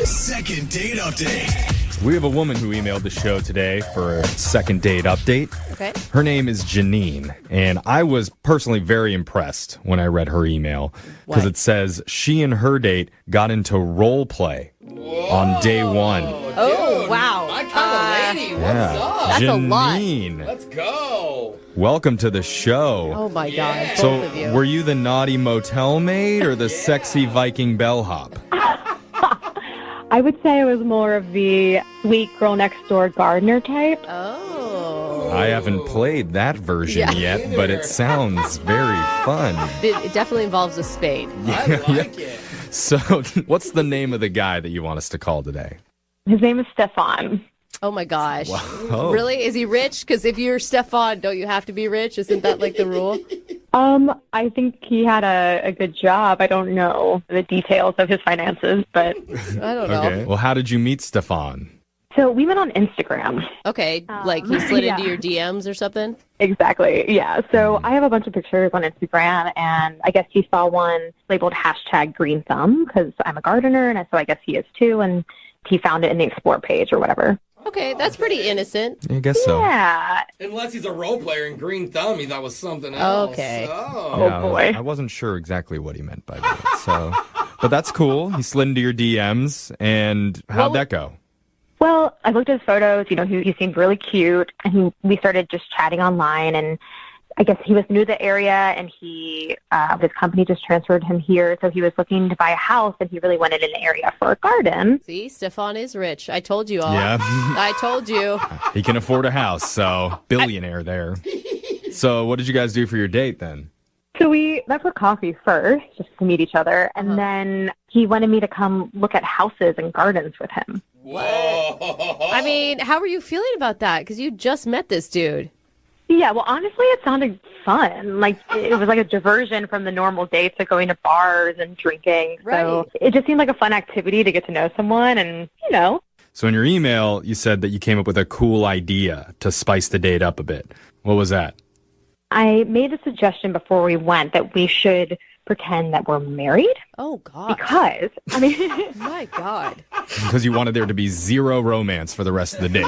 Second date update. We have a woman who emailed the show today for a second date update. Okay. Her name is Janine, and I was personally very impressed when I read her email because it says she and her date got into role play on day one. Oh, wow. My kind of lady. What's up? That's Janine, a lot. Let's go. welcome to the show. Oh, my God. Both So, of you. were you the naughty motel maid or the sexy Viking bellhop? I would say I was more of the sweet girl next door gardener type. Oh. I haven't played that version yet, but it sounds very fun. It definitely involves a spade. I like it. So, what's the name of the guy that you want us to call today? His name is Stefan. Oh, my gosh. Oh. Really? Is he rich? Because if you're Stefan, don't you have to be rich? Isn't that like the rule? I think he had a good job. I don't know the details of his finances, but I don't know. Okay. Well, how did you meet Stefan? so we met on Instagram. Okay, like he slid yeah. into your DMs or something? Exactly. Yeah. So I have a bunch of pictures on Instagram, and I guess he saw one labeled #green thumb because I'm a gardener, and so I guess he is too, and he found it in the explore page or whatever. Okay, that's pretty innit. I guess so. Yeah. Unless he's a role player in Green Thumb, he thought was something else. Okay. Oh. Yeah, boy. I wasn't sure exactly what he meant by that. So, but that's cool. He slid into your DMs, and how'd that go? Well, I looked at his photos. You know, he seemed really cute, and we started just chatting online. And I guess he was new to the area, and his company just transferred him here, so he was looking to buy a house, and he really wanted an area for a garden. See, Stefan is rich. I told you all. Yeah. I told you. He can afford a house, so billionaire there. So, what did you guys do for your date then? So we met for coffee first, just to meet each other, and then he wanted me to come look at houses and gardens with him. Whoa. I mean, how were you feeling about that? Because you just met this dude. Yeah, well, honestly, it sounded fun. Like, it was like a diversion from the normal dates of going to bars and drinking. So Right. it just seemed like a fun activity to get to know someone and, you know. So, in your email, you said that you came up with a cool idea to spice the date up a bit. What was that? I made a suggestion before we went that we should pretend that we're married Oh, God. because, I mean, My God. Because you wanted there to be zero romance for the rest of the day.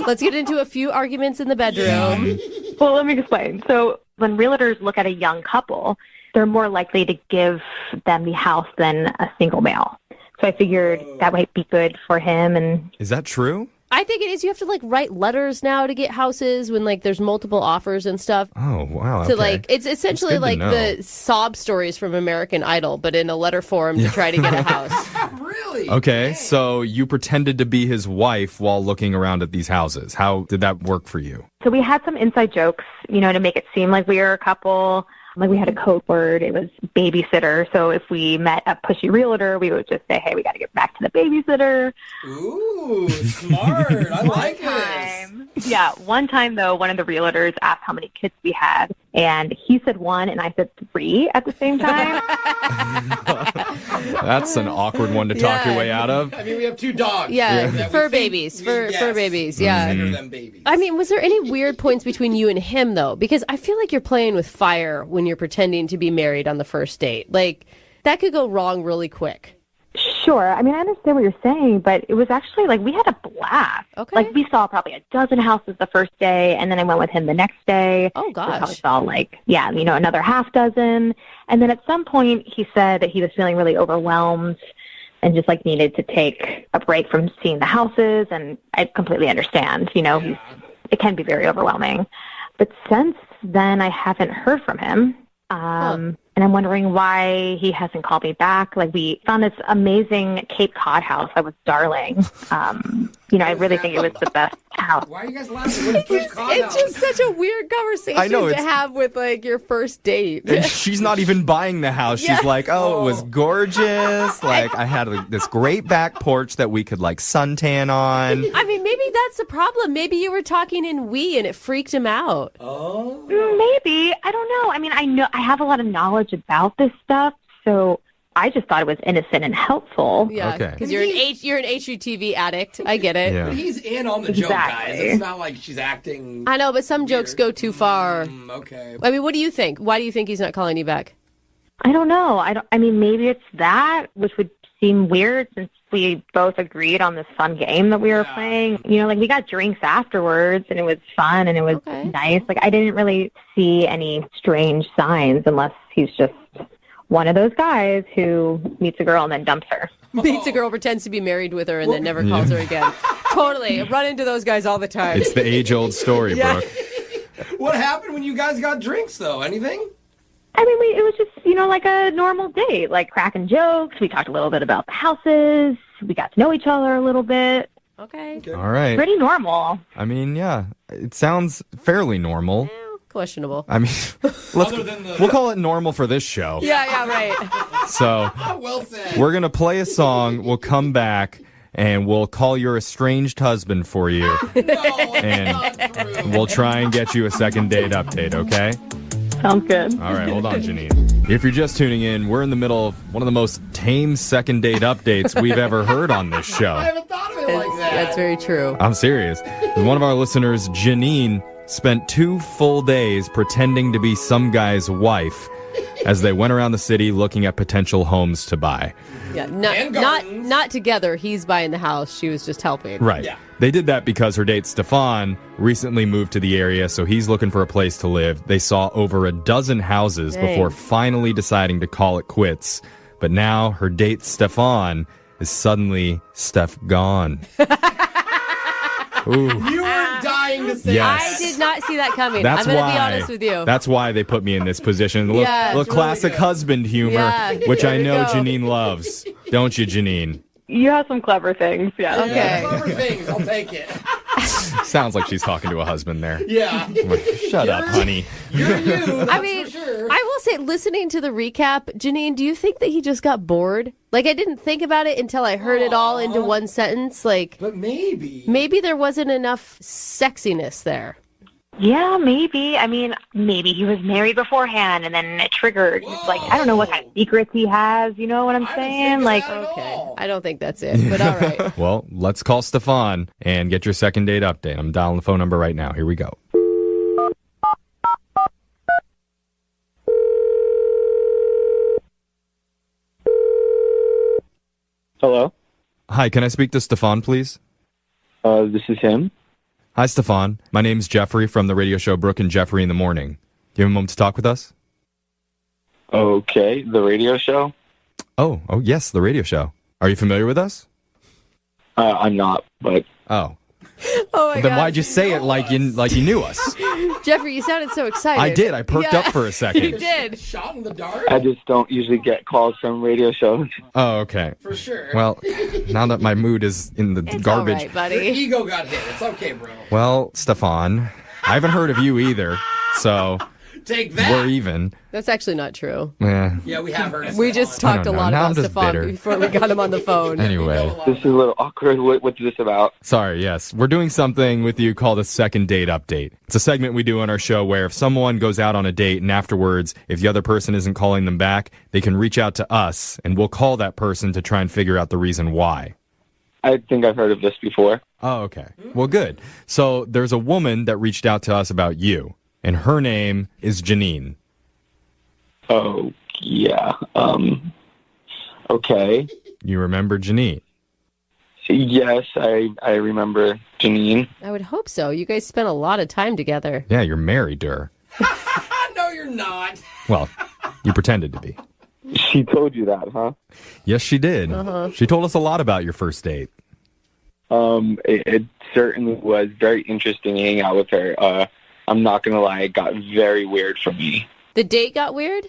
Let's get into a few arguments in the bedroom. well, let me explain. So when realtors look at a young couple, they're more likely to give them the house than a single male. So I figured that might be good for him. And Is that true? I think it is. You have to like write letters now to get houses when like there's multiple offers and stuff. Oh, wow. So Okay. like it's essentially That's good like to know. the sob stories from American Idol, but in a letter form to try to get a house. Really? Okay, Dang. so you pretended to be his wife while looking around at these houses. How did that work for you? so we had some inside jokes, you know, to make it seem like we were a couple. Like we had a code word. It was babysitter. So if we met a pushy realtor, we would just say, hey, we got to get back to the babysitter. Ooh, smart. I like this. Yeah, one time, though, one of the realtors asked how many kids we had, and he said 1, and I said 3 at the same time. That's an awkward one to talk your Yeah. way out of. I mean, we have 2 dogs. Yeah, that we fur think- babies, fur babies, yeah. Consider them babies. I mean, was there any weird points between you and him though? Because I feel like you're playing with fire when you're pretending to be married on the first date. Like that could go wrong really quick. Sure. I mean, I understand what you're saying, but it was actually like we had a blast. Okay. Like we saw probably a dozen houses the first day, and then I went with him the next day. Oh We probably gosh. saw like, yeah, you know, another half dozen. And then at some point he said that he was feeling really overwhelmed and just like needed to take a break from seeing the houses. And I completely understand, you know, it can be very overwhelming. But since then, I haven't heard from him. And I'm wondering why he hasn't called me back. Like, we found this amazing Cape Cod house that was darling. You know, I really think it was the best house. Why are you guys laughing? What is It's just such a weird conversation I know, to it's- have with like your first date. And she's not even buying the house. She's like, oh, it was gorgeous. Like, I had this great back porch that we could, like, suntan on. I mean, maybe that's the problem. Maybe you were talking in we and it freaked him out. Oh. Maybe. I don't know. I mean, I have a lot of knowledge about this stuff, so I just thought it was innocent and helpful. Yeah, Okay. because you're an HGTV addict. I get it. Yeah. He's in on the joke, guys. Exactly. It's not like she's acting. I know, but some jokes go too far. Okay. I mean, what do you think? Why do you think he's not calling you back? I don't know. I mean, maybe it's that, which would seem weird since we both agreed on this fun game that we were playing. You know, like we got drinks afterwards and it was fun and it was nice. Like I didn't really see any strange signs unless he's just one of those guys who meets a girl and then dumps her. Meets a girl, pretends to be married with her, and then never calls her again. Totally. I run into those guys all the time. It's the age-old story, Brooke. What happened when you guys got drinks, though? Anything? I mean, it was just, you know, like a normal date, like cracking jokes. We talked a little bit about the houses. We got to know each other a little bit. Okay. All right. Pretty normal. I mean, yeah, it sounds fairly normal. Questionable. I mean, we'll call it normal for this show. Yeah, right. So, well said. We're going to play a song. We'll come back, and we'll call your estranged husband for you. And we'll try and get you a second date update, okay? Sounds good. All right, hold on, Janine. If you're just tuning in, we're in the middle of one of the most tame second date updates we've ever heard on this show. I haven't thought of it like that. That's very true. I'm serious. One of our listeners, Janine, spent 2 full days pretending to be some guy's wife as they went around the city looking at potential homes to buy. Yeah, not together. He's buying the house. She was just helping. Right. Yeah. They did that because her date, Stefan, recently moved to the area, so he's looking for a place to live. They saw over a dozen houses before finally deciding to call it quits. But now her date, Stefan, is suddenly Steph gone. Ooh. You were dying to say Yes. I did not see that coming. That's I'm going to why, be honest with you. That's why they put me in this position. A little, Yeah, little it's classic really good. husband humor, Yeah, which I there you know go. Janine loves. Don't you, Janine? You have some clever things, yeah. Okay. Clever things. I'll take it. Sounds like she's talking to a husband there. Yeah. I'm like, shut up, honey. You're you. That's I mean, for sure. I will say, listening to the recap, Janine, do you think that he just got bored? Like, I didn't think about it until I heard it all into one sentence. Like, But maybe. maybe there wasn't enough sexiness there. Yeah, maybe. I mean, maybe he was married beforehand and then it triggered. It's like, I don't know what kind of secrets he has. You know what I'm saying? Like, Okay. I don't think that's it, but all right. Well, let's call Stefan and get your second date update. I'm dialing the phone number right now. Here we go. Hello, Hi, can I speak to Stefan, please? this is him. Hi, Stefan. My name's Jeffrey from the radio show Brooke and Jeffrey in the Morning. Do you have a moment to talk with us? Okay, the radio show? Oh, yes, the radio show. Are you familiar with us? I'm not, but Oh. Oh, my Then God. why'd you say it like you knew us? Jeffrey, you sounded so excited. I did. I perked Yeah. up for a You second. did. Shot in the dark? I just don't usually get calls from radio shows. Oh, okay. For sure. Well, now that my mood is in the It's garbage. all right, Your buddy. ego got hit. It's okay, bro. Well, Stefan, I haven't heard of you either, so Take that. we're even. That's actually not true. Yeah, we have heard. We just I talked a don't know. lot Now I'm about just Stefan bitter. before we got him on the phone. Anyway, This is a little awkward. What's this about? sorry, yes. We're doing something with you called a second date update. It's a segment we do on our show where if someone goes out on a date and afterwards, if the other person isn't calling them back, they can reach out to us and we'll call that person to try and figure out the reason why. I think I've heard of this before. Oh, okay. Well, good. So there's a woman that reached out to us about you, and her name is Janine. Oh, yeah. Okay. You remember Janine? Yes, I remember Janine. I would hope so. You guys spent a lot of time together. Yeah, you're married to her. No, you're not. Well, you pretended to be. She told you that, huh? Yes, she did. She told us a lot about your first date. It certainly was very interesting hanging out with her. I'm not going to lie, it got very weird for me. The date got weird?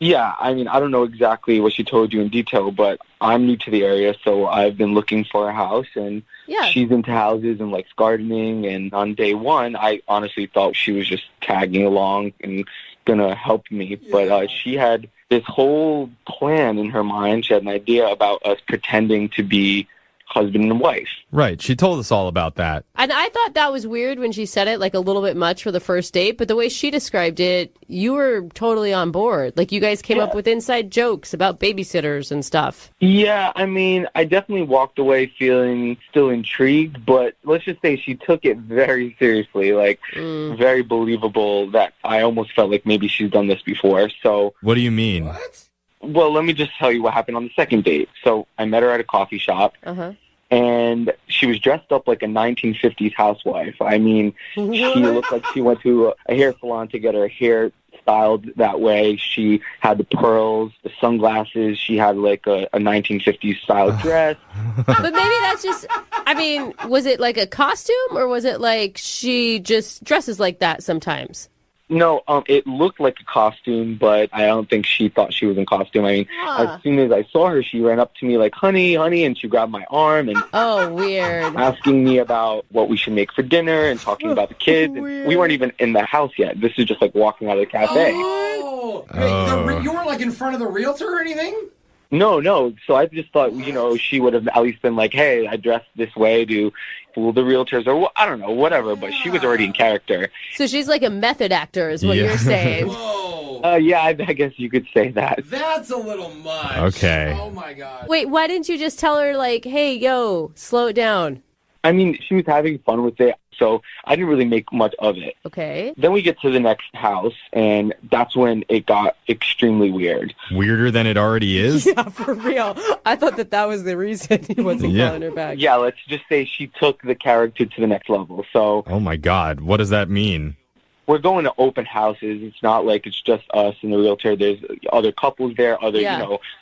Yeah, I mean, I don't know exactly what she told you in detail, but I'm new to the area, so I've been looking for a house, and Yeah. she's into houses and likes gardening, and on day one, I honestly thought she was just tagging along and going to help me, but she had this whole plan in her mind. She had an idea about us pretending to be husband and wife. Right. She told us all about that. And I thought that was weird when she said it, like a little bit much for the first date. But the way she described it, you were totally on board. Like you guys came up with inside jokes about babysitters and stuff. Yeah, I mean, I definitely walked away feeling still intrigued, but let's just say she took it very seriously, like very believable that I almost felt like maybe she's done this before. So what do you mean? What? Well, let me just tell you what happened on the second date. So I met her at a coffee shop, and she was dressed up like a 1950s housewife. I mean, she looked like she went to a hair salon to get her hair styled that way. She had the pearls, the sunglasses. She had like a 1950s style dress. But maybe that's just, I mean, was it like a costume or was it like she just dresses like that sometimes? No, it looked like a costume, but I don't think she thought she was in costume. I mean, as soon as I saw her, she ran up to me like, honey, and she grabbed my arm and weird. asking me about what we should make for dinner and talking about the kids. And we weren't even in the house yet. This is just like walking out of the cafe. You weren't like in front of the realtor or anything? No. So I just thought, she would have at least been like, hey, I dressed this way to fool the realtors or I don't know, whatever. But she was already in character. So she's like a method actor is what you're saying. Whoa. Yeah, I guess you could say that. That's a little much. Okay. Oh, my God. Wait, why didn't you just tell her like, hey, yo, slow it down? I mean, she was having fun with it, so I didn't really make much of it. Okay. Then we get to the next house, and that's when it got extremely weird. Weirder than it already is? Yeah, for real. I thought that was the reason he wasn't calling her back. Yeah, let's just say she took the character to the next level. So, oh my God, what does that mean? We're going to open houses. It's not like it's just us and the realtor. There's other couples there,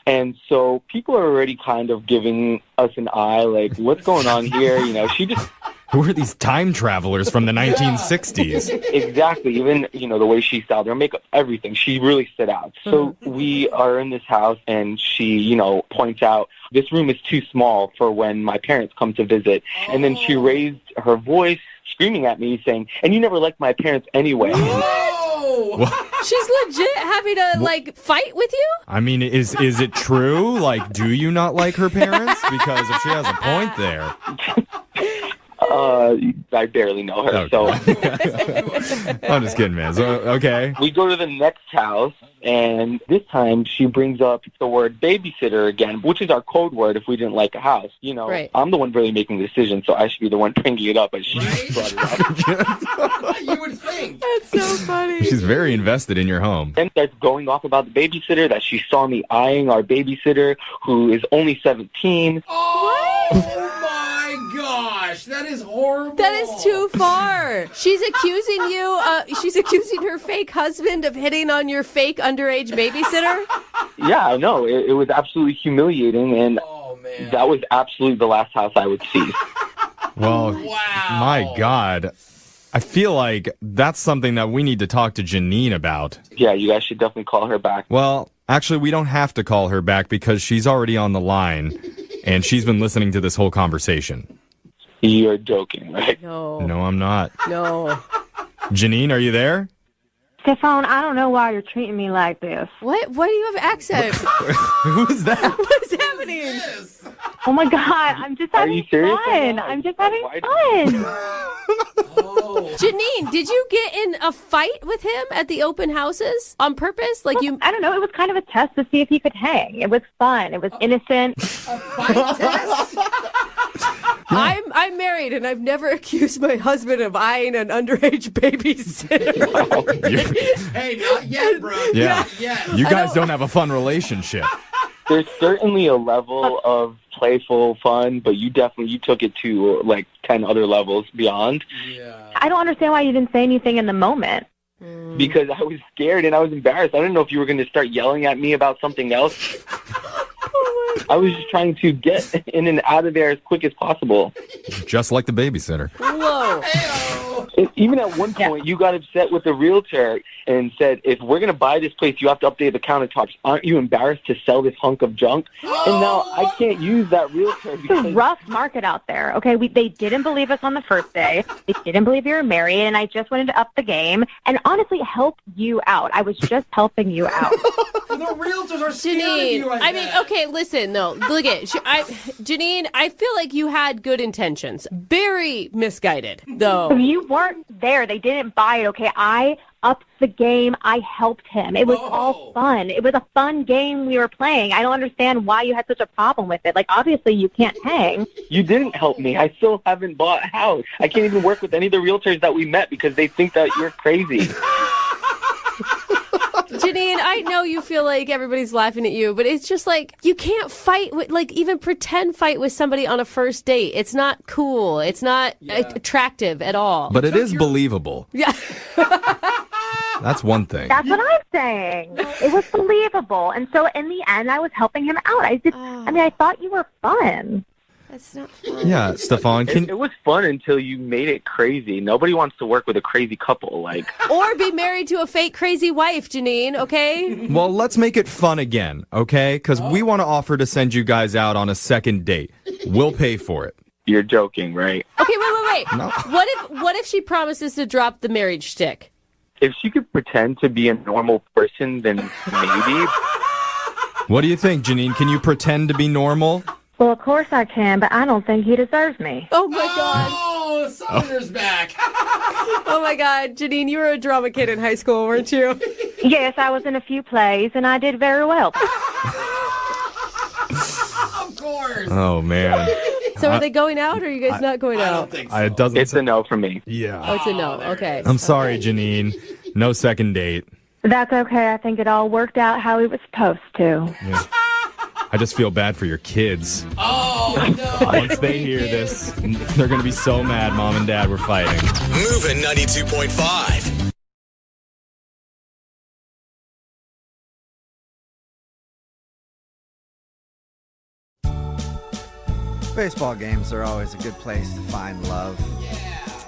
and so people are already kind of giving us an eye, like, what's going on here? She just... Who are these time travelers from the 1960s? Exactly. Even, the way she styled her makeup, everything. She really stood out. So we are in this house, and she, points out, this room is too small for when my parents come to visit. And then she raised her voice, screaming at me, saying, and you never liked my parents anyway. Whoa! She's legit having to, fight with you? I mean, is it true? Like, do you not like her parents? Because if she has a point there... I barely know her, okay. So... I'm just kidding, man. So, okay. We go to the next house, and this time she brings up the word babysitter again, which is our code word if we didn't like a house. Right. I'm the one really making the decision, so I should be the one bringing it up, but she brought it up. You would think. That's so funny. She's very invested in your home. Then starts going off about the babysitter, that she saw me eyeing our babysitter, who is only 17. Oh, my gosh. That is horrible. That is too far. She's accusing you, she's accusing her fake husband of hitting on your fake underage babysitter? Yeah, I know. It was absolutely humiliating, and that was absolutely the last house I would see. Well, wow. My God. I feel like that's something that we need to talk to Janine about. Yeah, you guys should definitely call her back. Well, actually, we don't have to call her back because she's already on the line, and she's been listening to this whole conversation. You're joking, right? No, I'm not. No. Janine, are you there? Stefan, I don't know why you're treating me like this. What? Why do you have accent? Who's that? What is happening? Yes. Oh my God, I'm just having fun. I'm just having fun. Janine, did you get in a fight with him at the open houses on purpose? Like you? I don't know. It was kind of a test to see if he could hang. It was fun. It was innocent. A fight test? I'm married and I've never accused my husband of eyeing an underage babysitter. Hey, not yet, bro. Yeah. Not yet. You guys don't have a fun relationship. There's certainly a level of playful fun, but you took it to like 10 other levels beyond. Yeah. I don't understand why you didn't say anything in the moment. Because I was scared and I was embarrassed. I didn't know if you were going to start yelling at me about something else. I was just trying to get in and out of there as quick as possible. Just like the babysitter. Whoa. Even at one point, you got upset with the realtor and said, if we're going to buy this place, you have to update the countertops. Aren't you embarrassed to sell this hunk of junk? And now I can't use that realtor because... It's a rough market out there, okay? They didn't believe us on the first day. They didn't believe you were married, and I just wanted to up the game and honestly help you out. I was just helping you out. The realtors are scared of Janine, you, I mean, okay, listen, though. Look at Janine, I feel like you had good intentions. Very misguided, though. You weren't there. They didn't buy it, okay? I upped the game. I helped him. It was all fun. It was a fun game we were playing. I don't understand why you had such a problem with it. Like, obviously, you can't hang. You didn't help me. I still haven't bought a house. I can't even work with any of the realtors that we met because they think that you're crazy. Janine, I know you feel like everybody's laughing at you, but it's just like you can't fight with, like, even pretend fight with somebody on a first date. It's not cool. It's not attractive at all. But it is believable. Yeah. That's one thing. That's what I'm saying. It was believable. And so in the end, I was helping him out. I thought you were fun. That's not fun. Yeah, Stefan, It was fun until you made it crazy. Nobody wants to work with a crazy couple. Or be married to a fake crazy wife, Janine, okay? Well, let's make it fun again, okay? Because we want to offer to send you guys out on a second date. We'll pay for it. You're joking, right? Okay, wait. No. What if she promises to drop the marriage stick? If she could pretend to be a normal person, then maybe. What do you think, Janine? Can you pretend to be normal? Well, of course I can, but I don't think he deserves me. Oh, my God. Oh, the Southerner's back. Oh, my God. Janine, you were a drama kid in high school, weren't you? Yes, I was in a few plays, and I did very well. Of course. Oh, man. So are they going out, or are you guys not going I out? don't think so. It's a no for me. Yeah. Oh, it's a no. Okay. I'm sorry, Janine. No second date. That's okay. I think it all worked out how it was supposed to. Yeah. I just feel bad for your kids. Oh, no. Once they hear this, they're going to be so mad Mom and Dad were fighting. MOViN 92.5. Baseball games are always a good place to find love.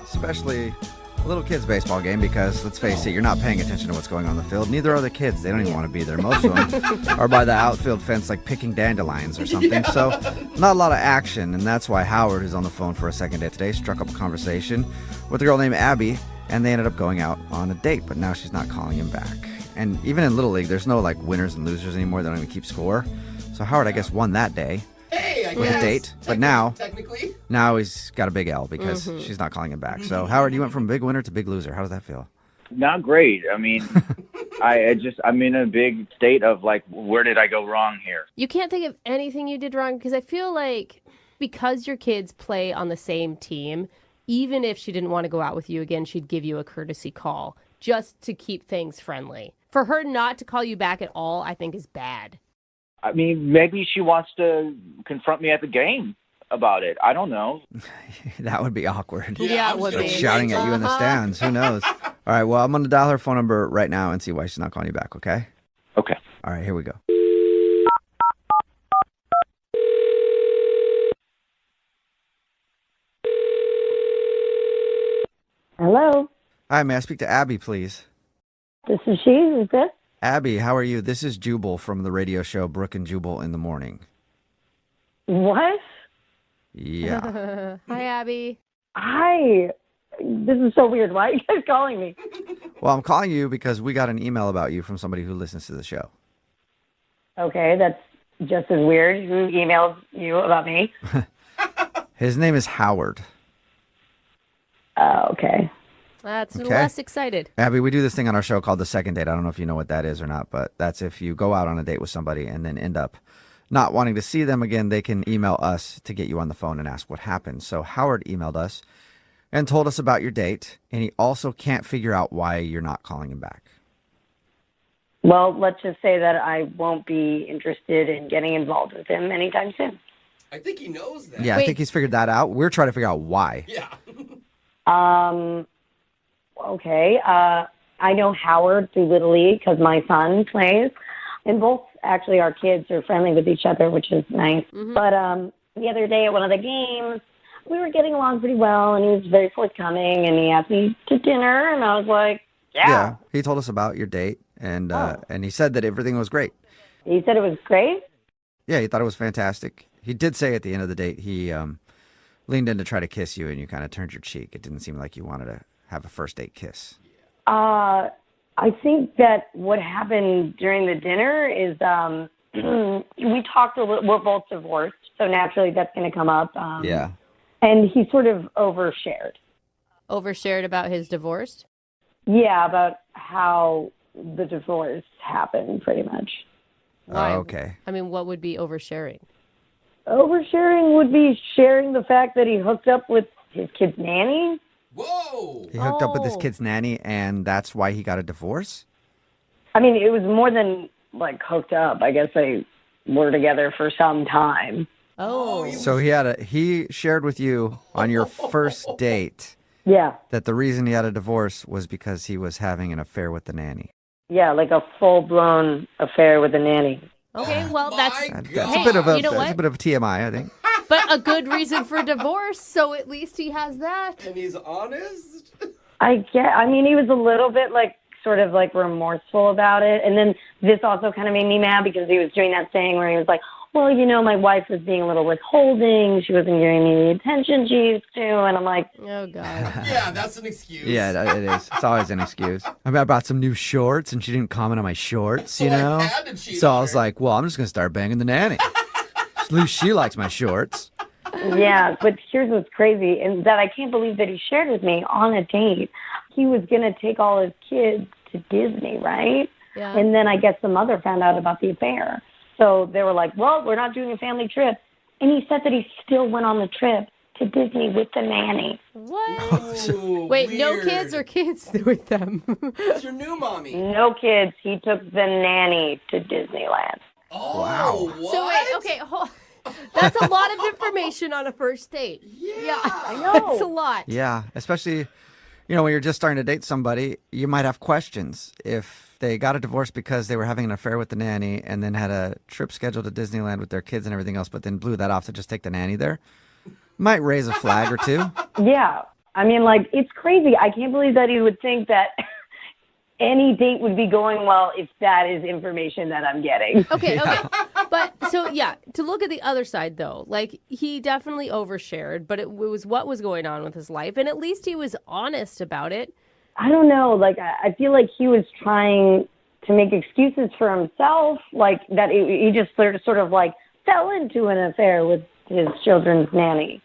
Especially a little kid's baseball game because, let's face it, you're not paying attention to what's going on in the field. Neither are the kids. They don't even want to be there. Most of them are by the outfield fence like picking dandelions or something. So not a lot of action, and that's why Howard, who's on the phone for a second date today, struck up a conversation with a girl named Abby, and they ended up going out on a date, but now she's not calling him back. And even in Little League, there's no like winners and losers anymore. They don't even keep score. So Howard, I guess, won that day. Hey, I with guess. a date, but now Technically. he's got a big L because she's not calling him back. So Howard, you went from big winner to big loser. How does that feel? Not great. I mean, I'm in a big state of like, where did I go wrong here? You can't think of anything you did wrong, because I feel like because your kids play on the same team, even if she didn't want to go out with you again, she'd give you a courtesy call just to keep things friendly. For her not to call you back at all, I think is bad. I mean, maybe she wants to confront me at the game about it. I don't know. That would be awkward. Yeah, it would Like be. shouting at you in the stands. Who knows? All right, well, I'm going to dial her phone number right now and see why she's not calling you back, okay? Okay. All right, here we go. Hello, Hi, may I speak to Abby, please? this is she. Is this? Abby, how are you? This is Jubal from the radio show Brooke and Jubal in the Morning. What? Yeah. Hi, Abby. Hi. This is so weird. Why are you guys calling me? Well, I'm calling you because we got an email about you from somebody who listens to the show. Okay, that's just as weird. Who emailed you about me? His name is Howard. Okay. That's Okay. less excited. Abby, we do this thing on our show called the second date. I don't know if you know what that is or not, but that's if you go out on a date with somebody and then end up not wanting to see them again, they can email us to get you on the phone and ask what happened. So Howard emailed us and told us about your date, and he also can't figure out why you're not calling him back. Well, let's just say that I won't be interested in getting involved with him anytime soon. I think he knows that. Yeah, I think he's figured that out. We're trying to figure out why. Yeah. Okay. I know Howard through Little League because my son plays, and both actually our kids are friendly with each other, which is nice. But the other day at one of the games, we were getting along pretty well, and he was very forthcoming, and he asked me to dinner, and I was like, yeah. He told us about your date, and he said that everything was great. He said it was great? Yeah, he thought it was fantastic. He did say at the end of the date he leaned in to try to kiss you, and you kind of turned your cheek. It didn't seem like you wanted to have a first date kiss. I think that what happened during the dinner is we talked a little. We're both divorced, so naturally that's going to come up. Yeah. And he sort of overshared. Overshared about his divorce? Yeah, about how the divorce happened, pretty much. Why? Okay. I mean, what would be oversharing? Oversharing would be sharing the fact that he hooked up with his kid's nanny. Whoa! He hooked up with his kid's nanny, and that's why he got a divorce? I mean, it was more than, like, hooked up. I guess they were together for some time. Oh. So he shared with you on your first date Yeah. that the reason he had a divorce was because he was having an affair with the nanny. Yeah, like a full-blown affair with a nanny. Okay, well, that's That's hey, a bit of a you know that's what? a bit of a TMI, I think. But a good reason for divorce, so at least he has that. And he's honest? I mean, he was a little bit, like, sort of, like, remorseful about it. And then this also kind of made me mad because he was doing that thing where he was like, well, you know, my wife was being a little withholding. She wasn't giving me the attention she used to. And I'm like, Oh, God. Yeah, that's an excuse. Yeah, it is. It's always an excuse. I mean, I bought some new shorts, and she didn't comment on my shorts, you know? had to cheat So on I was her. like, well, I'm just going to start banging the nanny. At least she likes my shorts. yeah, but here's what's crazy, and that I can't believe that he shared with me on a date. He was going to take all his kids to Disney, right? Yeah. And then I guess the mother found out about the affair. So they were like, well, we're not doing a family trip. And he said that he still went on the trip to Disney with the nanny. What? Ooh, Wait, no weird. kids or kids with them? It's your new mommy. No kids. He took the nanny to Disneyland. Oh, Wow. what? So wait, okay, that's a lot of information on a first date. Yeah, I know. That's a lot. Yeah, especially, you know, when you're just starting to date somebody, you might have questions. If they got a divorce because they were having an affair with the nanny and then had a trip scheduled to Disneyland with their kids and everything else, but then blew that off to just take the nanny there, might raise a flag or two. Yeah. I mean, like, it's crazy. I can't believe that he would think that any date would be going well if that is information that I'm getting. Okay. But so, yeah, to look at the other side, though, like, he definitely overshared, but it was what was going on with his life, and at least he was honest about it. I don't know. Like, I feel like he was trying to make excuses for himself, like that he just sort of like fell into an affair with his children's nanny.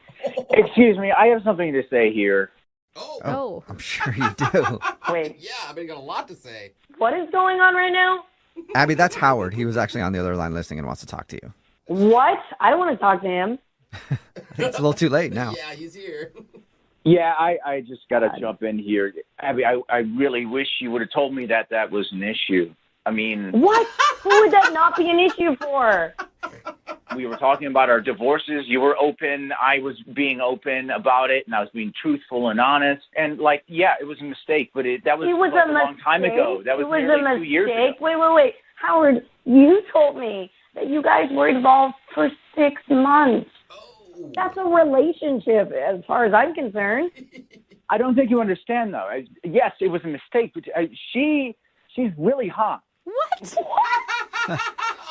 Excuse me, I have something to say here. Oh. I'm sure you do. Wait, Yeah, I've got a lot to say. what is going on right now? Abby, that's Howard. He was actually on the other line listening and wants to talk to you. What? I don't want to talk to him. It's a little too late now. Yeah, he's here. Yeah, I just got to jump in here. Abby, I really wish you would have told me that was an issue. I mean, What? Who would that not be an issue for? we were talking about our divorces. You were open. I was being open about it, and I was being truthful and honest. And, like, yeah, it was a mistake, but that was, It was like, a a long time ago. That was It was nearly a 2 years mistake. ago. Wait. Howard, you told me that you guys were involved for 6 months. That's a relationship as far as I'm concerned. I don't think you understand, though. Yes, it was a mistake, but she's really hot. What?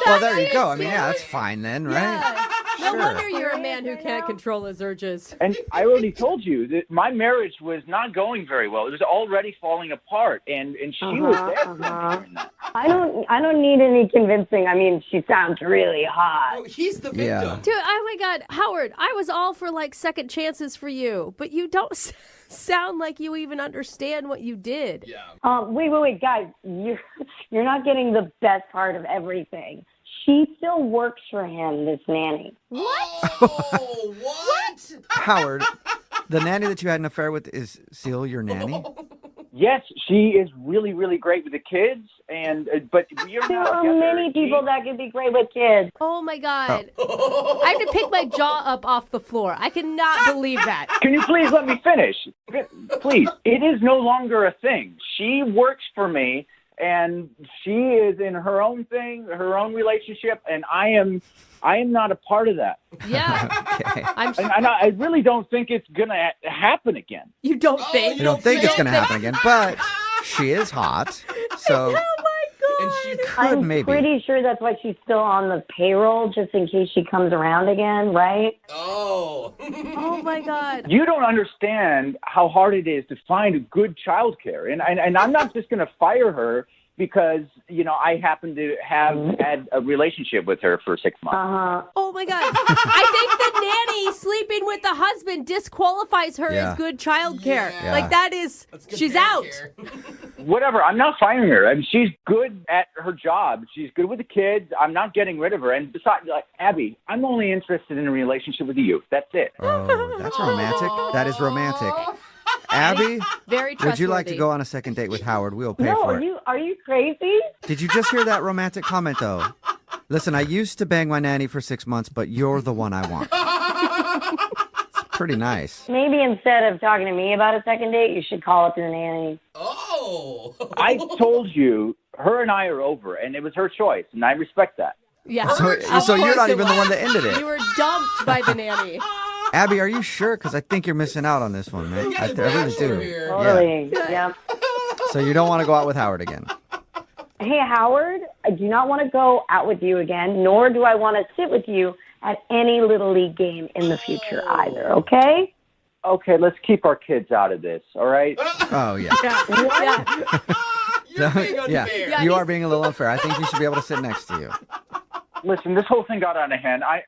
Well, there you go. I mean, yeah, that's fine then, right? Yeah. No Sure. wonder you're a man who can't control his urges. And I already told you that my marriage was not going very well. It was already falling apart, and she was there for me during that. I don't need any convincing. I mean, she sounds really hot. Oh, he's the victim. Yeah. Dude, oh my God, Howard, I was all for like second chances for you, but you don't sound like you even understand what you did. Yeah. Wait, guys, you're not getting the best part of everything. She still works for him, this nanny. What? Oh, what? Howard, the nanny that you had an affair with is still your nanny? Yes, she is really, really great with the kids, but you're There not are together. many people that could be great with kids. Oh my God. I have to pick my jaw up off the floor. I cannot believe that. Can you please let me finish? Please. It is no longer a thing. She works for me. and she is in her own thing, her own relationship, and I am not a part of that. Yeah. Okay. And I really don't think it's going to happen again. You don't think? You don't think it's going to happen again, but she is hot. So And she could I'm maybe. pretty sure that's why she's still on the payroll, just in case she comes around again, right? Oh. Oh my God. You don't understand how hard it is to find good childcare. And I'm not just going to fire her because, I happen to have had a relationship with her for 6 months. Oh my God. I think the nanny sleeping with the husband disqualifies her Yeah. as good childcare. Yeah. Like that is, That's good she's parent out. care. Whatever. I'm not firing her. I mean, she's good at her job. She's good with the kids. I'm not getting rid of her. And besides, Abby, I'm only interested in a relationship with you. That's it. Oh, that's romantic. That is romantic. Abby, Very trustworthy. would you like to go on a second date with Howard? We'll pay No, for it. are you crazy? Did you just hear that romantic comment, though? Listen, I used to bang my nanny for 6 months, but you're the one I want. It's pretty nice. Maybe instead of talking to me about a second date, you should call up the nanny. Oh. I told you, her and I are over, and it was her choice, and I respect that. Yeah. So Of you're course not it even the was. one that ended it. You were dumped by the nanny. Abby, are you sure? Because I think you're missing out on this one, man. I really do. Here. Totally. Yeah. So you don't want to go out with Howard again? Hey, Howard, I do not want to go out with you again, nor do I want to sit with you at any Little League game in the future either, okay? Okay, let's keep our kids out of this, all right? Oh, yeah. Yeah. You're being Yeah, unfair. you are being a little unfair. I think you should be able to sit next to you. Listen, this whole thing got out of hand. I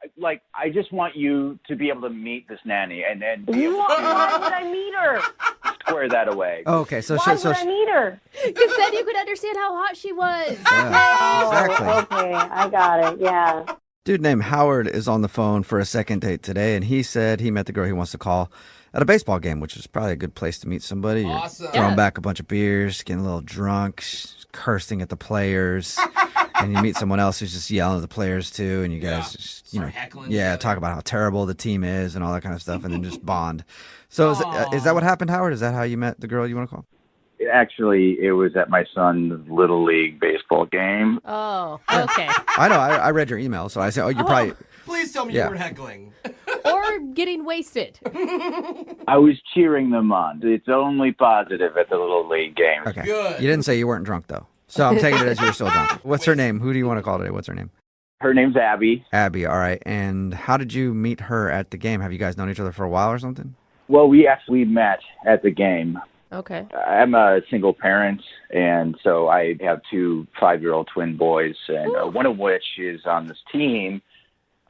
just want you to be able to meet this nanny and then be able Why would I meet her? to square that away. Okay, so Why would I meet her? Because then you could understand how hot she was. yeah, exactly. Okay, I got it, yeah. Dude named Howard is on the phone for a second date today, and he said he met the girl he wants to call at a baseball game, which is probably a good place to meet somebody. You're Awesome. throwing Yeah. back a bunch of beers, getting a little drunk, cursing at the players. And you meet someone else who's just yelling at the players too, and you guys just, Start heckling yeah, together. talk about how terrible the team is and all that kind of stuff, and then just bond. So is that what happened, Howard? Is that how you met the girl you want to call? Actually, it was at my son's Little League baseball game. Oh, okay. I know. I read your email, so I said, oh, you're probably. Please tell me Yeah. you were heckling. Or getting wasted. I was cheering them on. It's only positive at the Little League game. Okay. Good. You didn't say you weren't drunk, though. So I'm taking it as you were still drunk. What's her name? Who do you want to call today? What's her name? Her name's Abby. Abby. All right. And how did you meet her at the game? Have you guys known each other for a while or something? Well, we actually met at the game. Okay. I'm a single parent, and so I have 2 5-year-old twin boys, and one of which is on this team.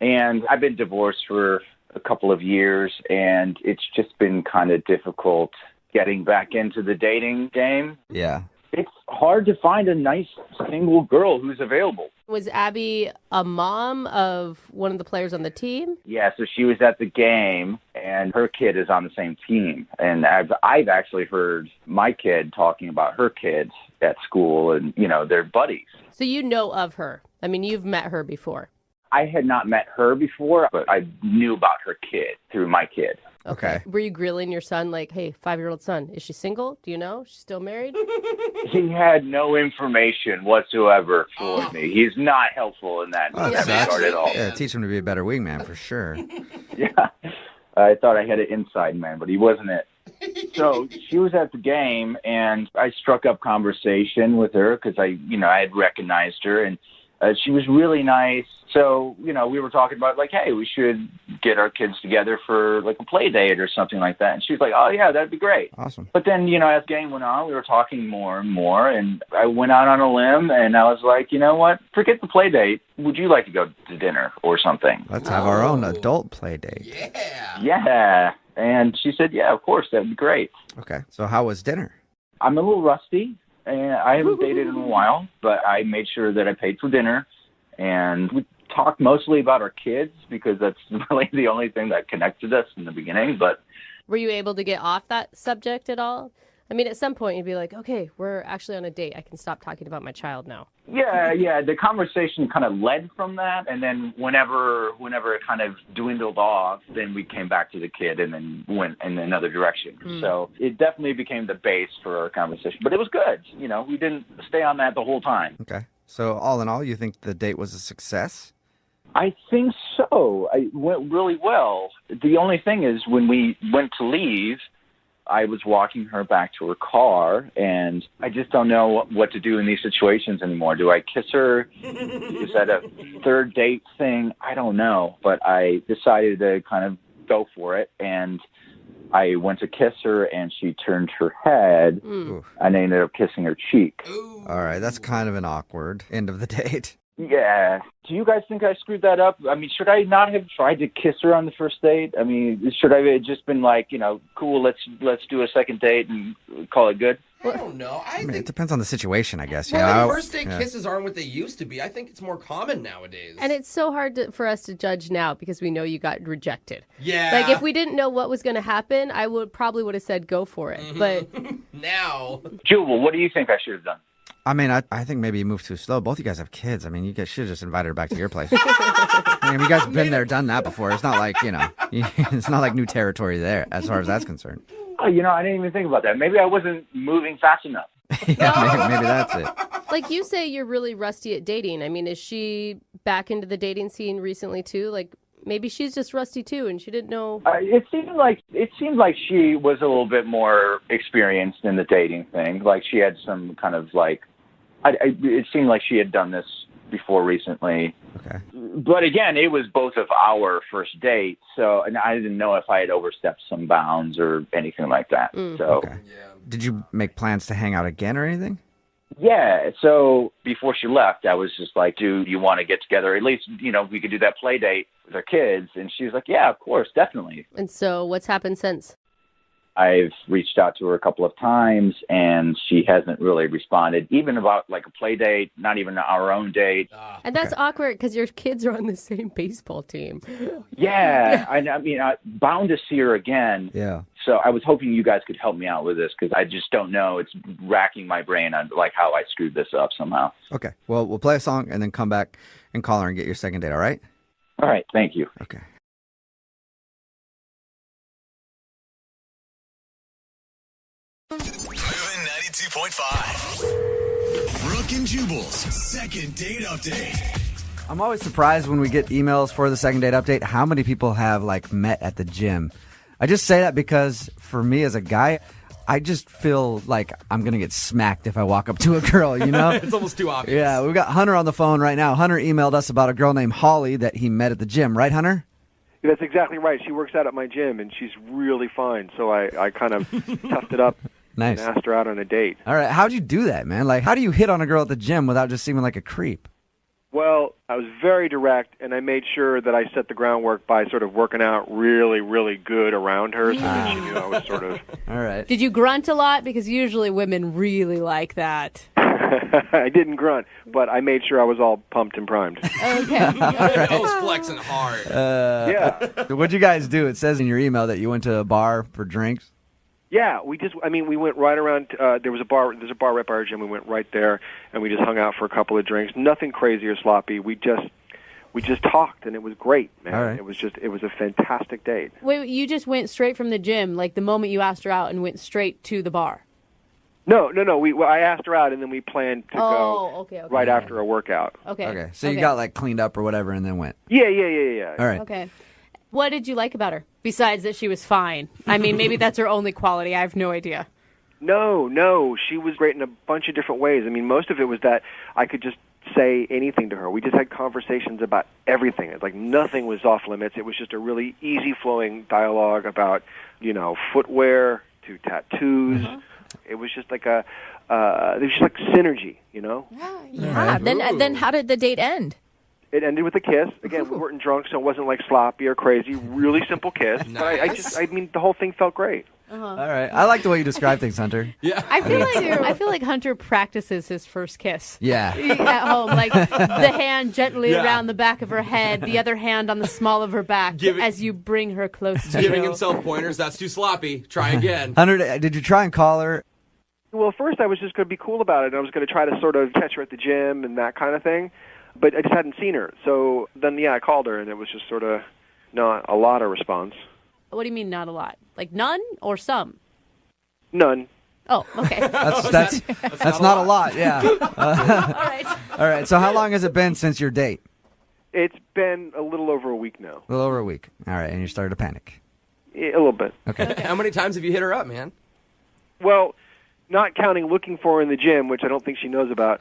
And I've been divorced for a couple of years, and it's just been kind of difficult getting back into the dating game. Yeah. It's hard to find a nice single girl who's available. Was Abby a mom of one of the players on the team? Yeah, so she was at the game, and her kid is on the same team. And I've actually heard my kid talking about her kids at school, and, they're buddies. So you know of her. I mean, you've met her before. I had not met her before, but I knew about her kid through my kid. Okay. Were you grilling your son like, hey, 5-year-old son, is she single? Do you know? She's still married? He had no information whatsoever for me. He's not helpful in that Oh, that regard sucks. at all. Yeah, teach him to be a better wingman for sure. Yeah. I thought I had an inside man, but he wasn't it. So she was at the game, and I struck up conversation with her because I had recognized her, and she was really nice. So, we were talking about hey, we should get our kids together for a play date or something like that. And she was like, oh, yeah, that'd be great. Awesome. But then, as the game went on, we were talking more and more, and I went out on a limb, and I was like, you know what? Forget the play date. Would you like to go to dinner or something? Let's have our own adult play date. Yeah. Yeah. And she said, yeah, of course, that'd be great. Okay. So how was dinner? I'm a little rusty, and I haven't dated in a while, but I made sure that I paid for dinner, and we talked mostly about our kids because that's really the only thing that connected us in the beginning. But Were you able to get off that subject at all? I mean, at some point you'd be like, okay, we're actually on a date. I can stop talking about my child now. Yeah. The conversation kind of led from that, and then whenever it kind of dwindled off, then we came back to the kid and then went in another direction. So it definitely became the base for our conversation. But it was good. We didn't stay on that the whole time. Okay. So all in all, you think the date was a success? I think so. It went really well. The only thing is when we went to leave, I was walking her back to her car, and I just don't know what to do in these situations anymore. Do I kiss her? Is that a third date thing? I don't know. But I decided to kind of go for it, and I went to kiss her, and she turned her head, and I ended up kissing her cheek. All right, that's kind of an awkward end of the date. Yeah. Do you guys think I screwed that up? I mean, should I not have tried to kiss her on the first date? I mean, should I have just been like, cool, let's do a second date and call it good? I don't know. I mean, think it depends on the situation, I guess. well, first date kisses aren't what they used to be. I think it's more common nowadays. And it's so hard for us to judge now because we know you got rejected. Yeah. Like, if we didn't know what was going to happen, I probably would have said go for it. But now. Jubal, what do you think I should have done? I mean, I think maybe you moved too slow. Both of you guys have kids. I mean, you guys should have just invited her back to your place. I mean, you guys have been there, done that before. It's not like, it's not like new territory there as far as that's concerned. Oh, I didn't even think about that. Maybe I wasn't moving fast enough. Yeah, maybe that's it. like you say, you're really rusty at dating. I mean, is she back into the dating scene recently too? Like, maybe she's just rusty too, and she didn't know. It seemed like she was a little bit more experienced in the dating thing. Like she had some kind of like, it seemed like she had done this before recently. Okay. But again, it was both of our first date, and I didn't know if I had overstepped some bounds or anything like that. So. Okay. Did you make plans to hang out again or anything? Yeah, so before she left, I was just like, do you want to get together? At least, we could do that play date with our kids. And she was like, yeah, of course, definitely. And so what's happened since? I've reached out to her a couple of times, and she hasn't really responded, even about like a play date, not even our own date. And that's awkward because your kids are on the same baseball team. Yeah, I mean, I'm bound to see her again. Yeah. So I was hoping you guys could help me out with this because I just don't know. It's racking my brain on like how I screwed this up somehow. Okay. Well, we'll play a song and then come back and call her and get your second date, all right? All right. Thank you. Okay. MOViN 92.5. Brooke and Jubal's second date update. I'm always surprised when we get emails for the second date update how many people have like met at the gym. I just say that because for me as a guy, I just feel like I'm going to get smacked if I walk up to a girl, It's almost too obvious. Yeah, we've got Hunter on the phone right now. Hunter emailed us about a girl named Holly that he met at the gym. Right, Hunter? Yeah, that's exactly right. She works out at my gym, and she's really fine. So I kind of toughed it up Nice. and asked her out on a date. All right, how'd you do that, man? Like, how do you hit on a girl at the gym without just seeming like a creep? Well, I was very direct, and I made sure that I set the groundwork by sort of working out really, really good around her so that she knew I was sort of... All right. Did you grunt a lot? Because usually women really like that. I didn't grunt, but I made sure I was all pumped and primed. Okay. I was flexing hard. Yeah. What'd you guys do? It says in your email that you went to a bar for drinks. Yeah, we went right around, there's a bar right by our gym. We went right there, and we just hung out for a couple of drinks. Nothing crazy or sloppy. We just talked, and it was great, man. All right. It was a fantastic date. Wait, you just went straight from the gym, like the moment you asked her out, and went straight to the bar? No. I asked her out, and then we planned to go right after a workout. Okay. So you got like cleaned up or whatever and then went. Yeah. All right. Okay. What did you like about her, besides that she was fine? I mean, maybe that's her only quality. I have no idea. No. She was great in a bunch of different ways. I mean, most of it was that I could just say anything to her. We just had conversations about everything. It's like nothing was off limits. It was just a really easy-flowing dialogue about, footwear to tattoos. Mm-hmm. It was just like it was just like synergy, Yeah. Then how did the date end? It ended with a kiss. Again, we weren't drunk, so it wasn't like sloppy or crazy. Really simple kiss. Nice. But I mean, the whole thing felt great. All right. I like the way you describe things, Hunter. Yeah. I feel like Hunter practices his first kiss. Yeah. At home, like the hand gently around the back of her head, the other hand on the small of her back as you bring her close to you. Giving himself pointers. That's too sloppy. Try again. Hunter, did you try and call her Well, first I was just going to be cool about it. And I was going to try to sort of catch her at the gym and that kind of thing. But I just hadn't seen her. So then, I called her, and it was just sort of not a lot of response. What do you mean not a lot? Like none or some? None. Oh, okay. That's not a lot, yeah. All right, so how long has it been since your date? It's been a little over a week now. A little over a week. All right, and you started to panic. A little bit. Okay. How many times have you hit her up, man? Well, not counting looking for her in the gym, which I don't think she knows about.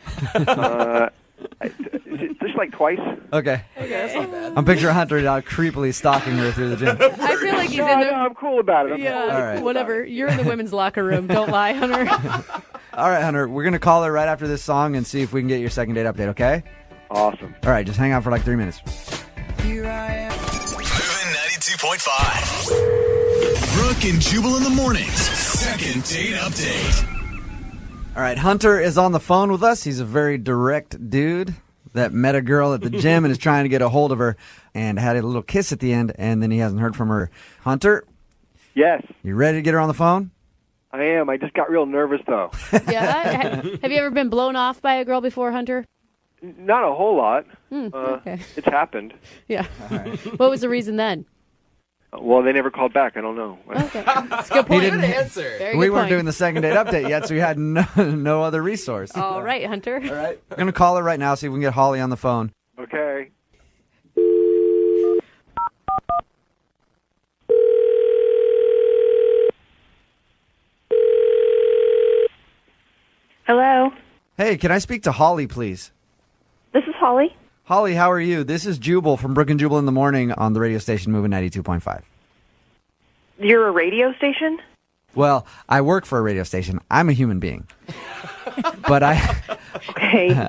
Just like twice. Okay, that's not bad. I'm picturing Hunter now creepily stalking her through the gym. I feel like he's in there. No, I'm cool about it. Yeah, All right. whatever. You're in the women's locker room. Don't lie, Hunter. All right, Hunter, we're going to call her right after this song and see if we can get your second date update, okay? Awesome. All right, just hang out for like 3 minutes. Here I am. MOViN 92.5. Brooke and Jubal in the mornings. Second date update. All right, Hunter is on the phone with us. He's a very direct dude that met a girl at the gym and is trying to get a hold of her and had a little kiss at the end, and then he hasn't heard from her. Hunter? Yes. You ready to get her on the phone? I am. I just got real nervous, though. Yeah. Have you ever been blown off by a girl before, Hunter? Not a whole lot. Okay. It's happened. Yeah. All right. What was the reason then? Well, they never called back. I don't know. Okay. That's a good point. Good answer. Very We good weren't point. doing the second date update yet, so we had no other resource. All right, Hunter. All right. We're going to call her right now, see if we can get Holly on the phone. Okay. Hello, Hey, can I speak to Holly, please? this is Holly. Holly, how are you? This is Jubal from Brooke and Jubal in the morning on the radio station MOViN 92.5. You're a radio station? Well, I work for a radio station. I'm a human being. But Okay.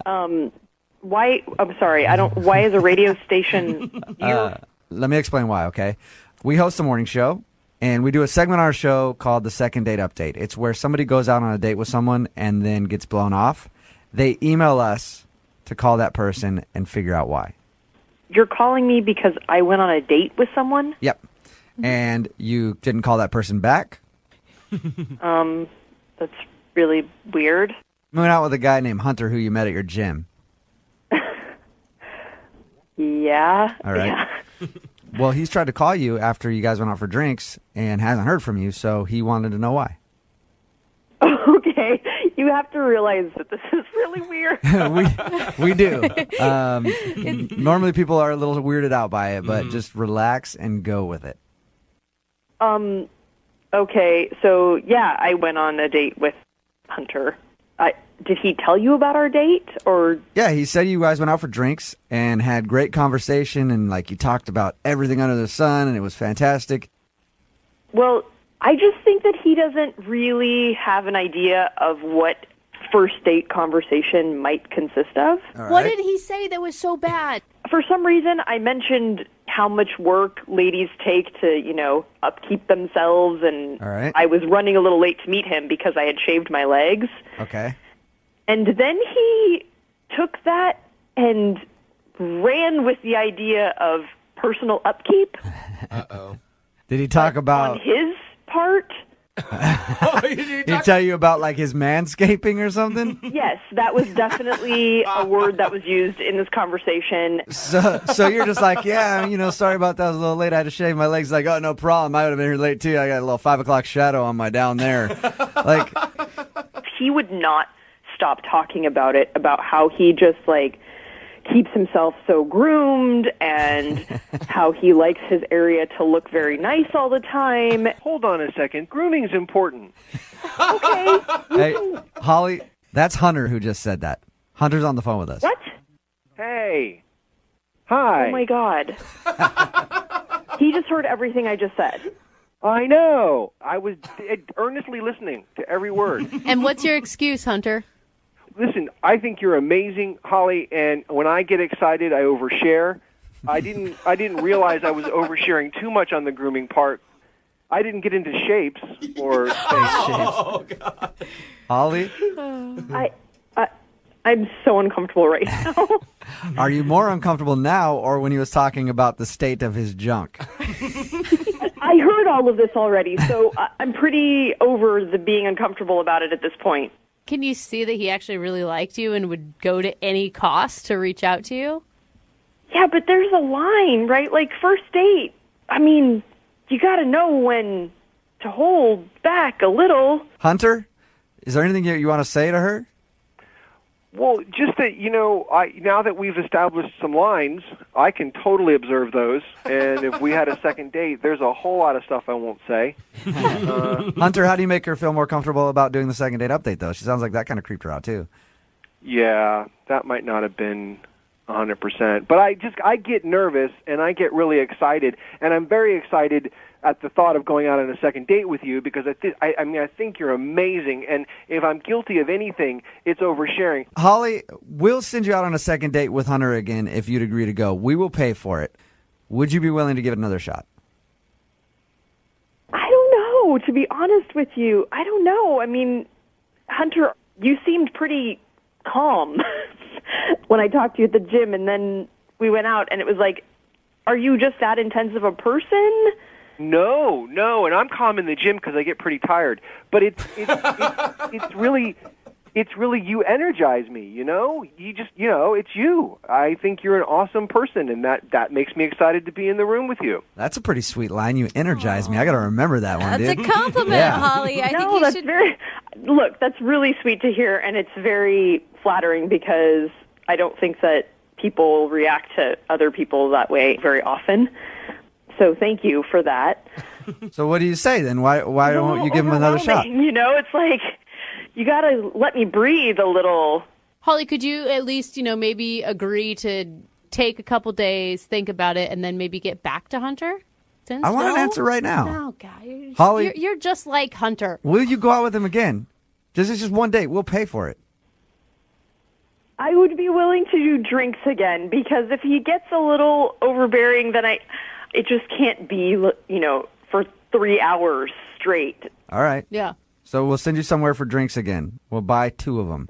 Why? I'm sorry. Why is a radio station? Let me explain why, okay? We host a morning show, and we do a segment on our show called the Second Date Update. It's where somebody goes out on a date with someone and then gets blown off. They email us to call that person and figure out why. You're calling me because I went on a date with someone? Yep. And you didn't call that person back? That's really weird. I went out with a guy named Hunter who you met at your gym. Yeah. All right. Yeah. Well, he's tried to call you after you guys went out for drinks and hasn't heard from you, so he wanted to know why. Okay. You have to realize that this is really weird. we do. Normally people are a little weirded out by it, but just relax and go with it. Okay. So, yeah, I went on a date with Hunter. Did he tell you about our date, or? Yeah, he said you guys went out for drinks and had great conversation, and like you talked about everything under the sun, and it was fantastic. Well, I just think that he doesn't really have an idea of what first date conversation might consist of. All What right. did he say that was so bad? For some reason, I mentioned how much work ladies take to, upkeep themselves, and All right. I was running a little late to meet him because I had shaved my legs. Okay. And then he took that and ran with the idea of personal upkeep Uh-oh. Did he talk on about? his part. Did he tell you about like his manscaping or something? Yes, that was definitely a word that was used in this conversation. So you're just like, yeah, sorry about that. I was a little late. I had to shave my legs. Like, oh, no problem. I would have been here late too. I got a little 5 o'clock shadow on my down there. Like, He would not stop talking about it, about how he just keeps himself so groomed and how he likes his area to look very nice all the time. Hold on a second. Grooming's important. Okay. hey, Holly, that's Hunter who just said that. Hunter's on the phone with us. What? Hey. Hi. Oh my God. He just heard everything I just said. I know. I was earnestly listening to every word. And what's your excuse, Hunter? Listen, I think you're amazing, Holly, and when I get excited, I overshare. I didn't realize I was oversharing too much on the grooming part. I didn't get into shapes or face Oh, God. Holly, I'm so uncomfortable right now. are you more uncomfortable now or when he was talking about the state of his junk? I heard all of this already, so I'm pretty over the being uncomfortable about it at this point. Can you see that he actually really liked you and would go to any cost to reach out to you? Yeah, but there's a line, right? Like, first date. I mean, you got to know when to hold back a little. Hunter, is there anything you want to say to her? Well, just that, now that we've established some lines, I can totally observe those. And if we had a second date, there's a whole lot of stuff I won't say. Hunter, how do you make her feel more comfortable about doing the second date update, though? She sounds like that kind of creeped her out, too. Yeah, that might not have been 100%. But I get nervous, and I get really excited. And I'm very excited at the thought of going out on a second date with you because I think you're amazing. And if I'm guilty of anything, it's oversharing. Holly, we'll send you out on a second date with Hunter again if you'd agree to go. We will pay for it. Would you be willing to give it another shot? I don't know, to be honest with you. I don't know. I mean, Hunter, you seemed pretty calm when I talked to you at the gym, and then we went out, and it was like, are you just that intense of a person? No, and I'm calm in the gym because I get pretty tired. But it's really you energize me. You just it's you. I think you're an awesome person, and that makes me excited to be in the room with you. That's a pretty sweet line. You energize me. I got to remember that one. That's dude. a compliment, Holly. I think you should. Look, that's really sweet to hear, and it's very flattering because I don't think that people react to other people that way very often. So thank you for that. So what do you say then? Why won't you give him another shot? It's like you got to let me breathe a little. Holly, could you at least, maybe agree to take a couple days, think about it, and then maybe get back to Hunter? I want an answer right now. No, God. Holly, you're just like Hunter. Will you go out with him again? It's just one date. We'll pay for it. I would be willing to do drinks again because if he gets a little overbearing, then it just can't be, for 3 hours straight. All right. Yeah. So we'll send you somewhere for drinks again. We'll buy 2 of them.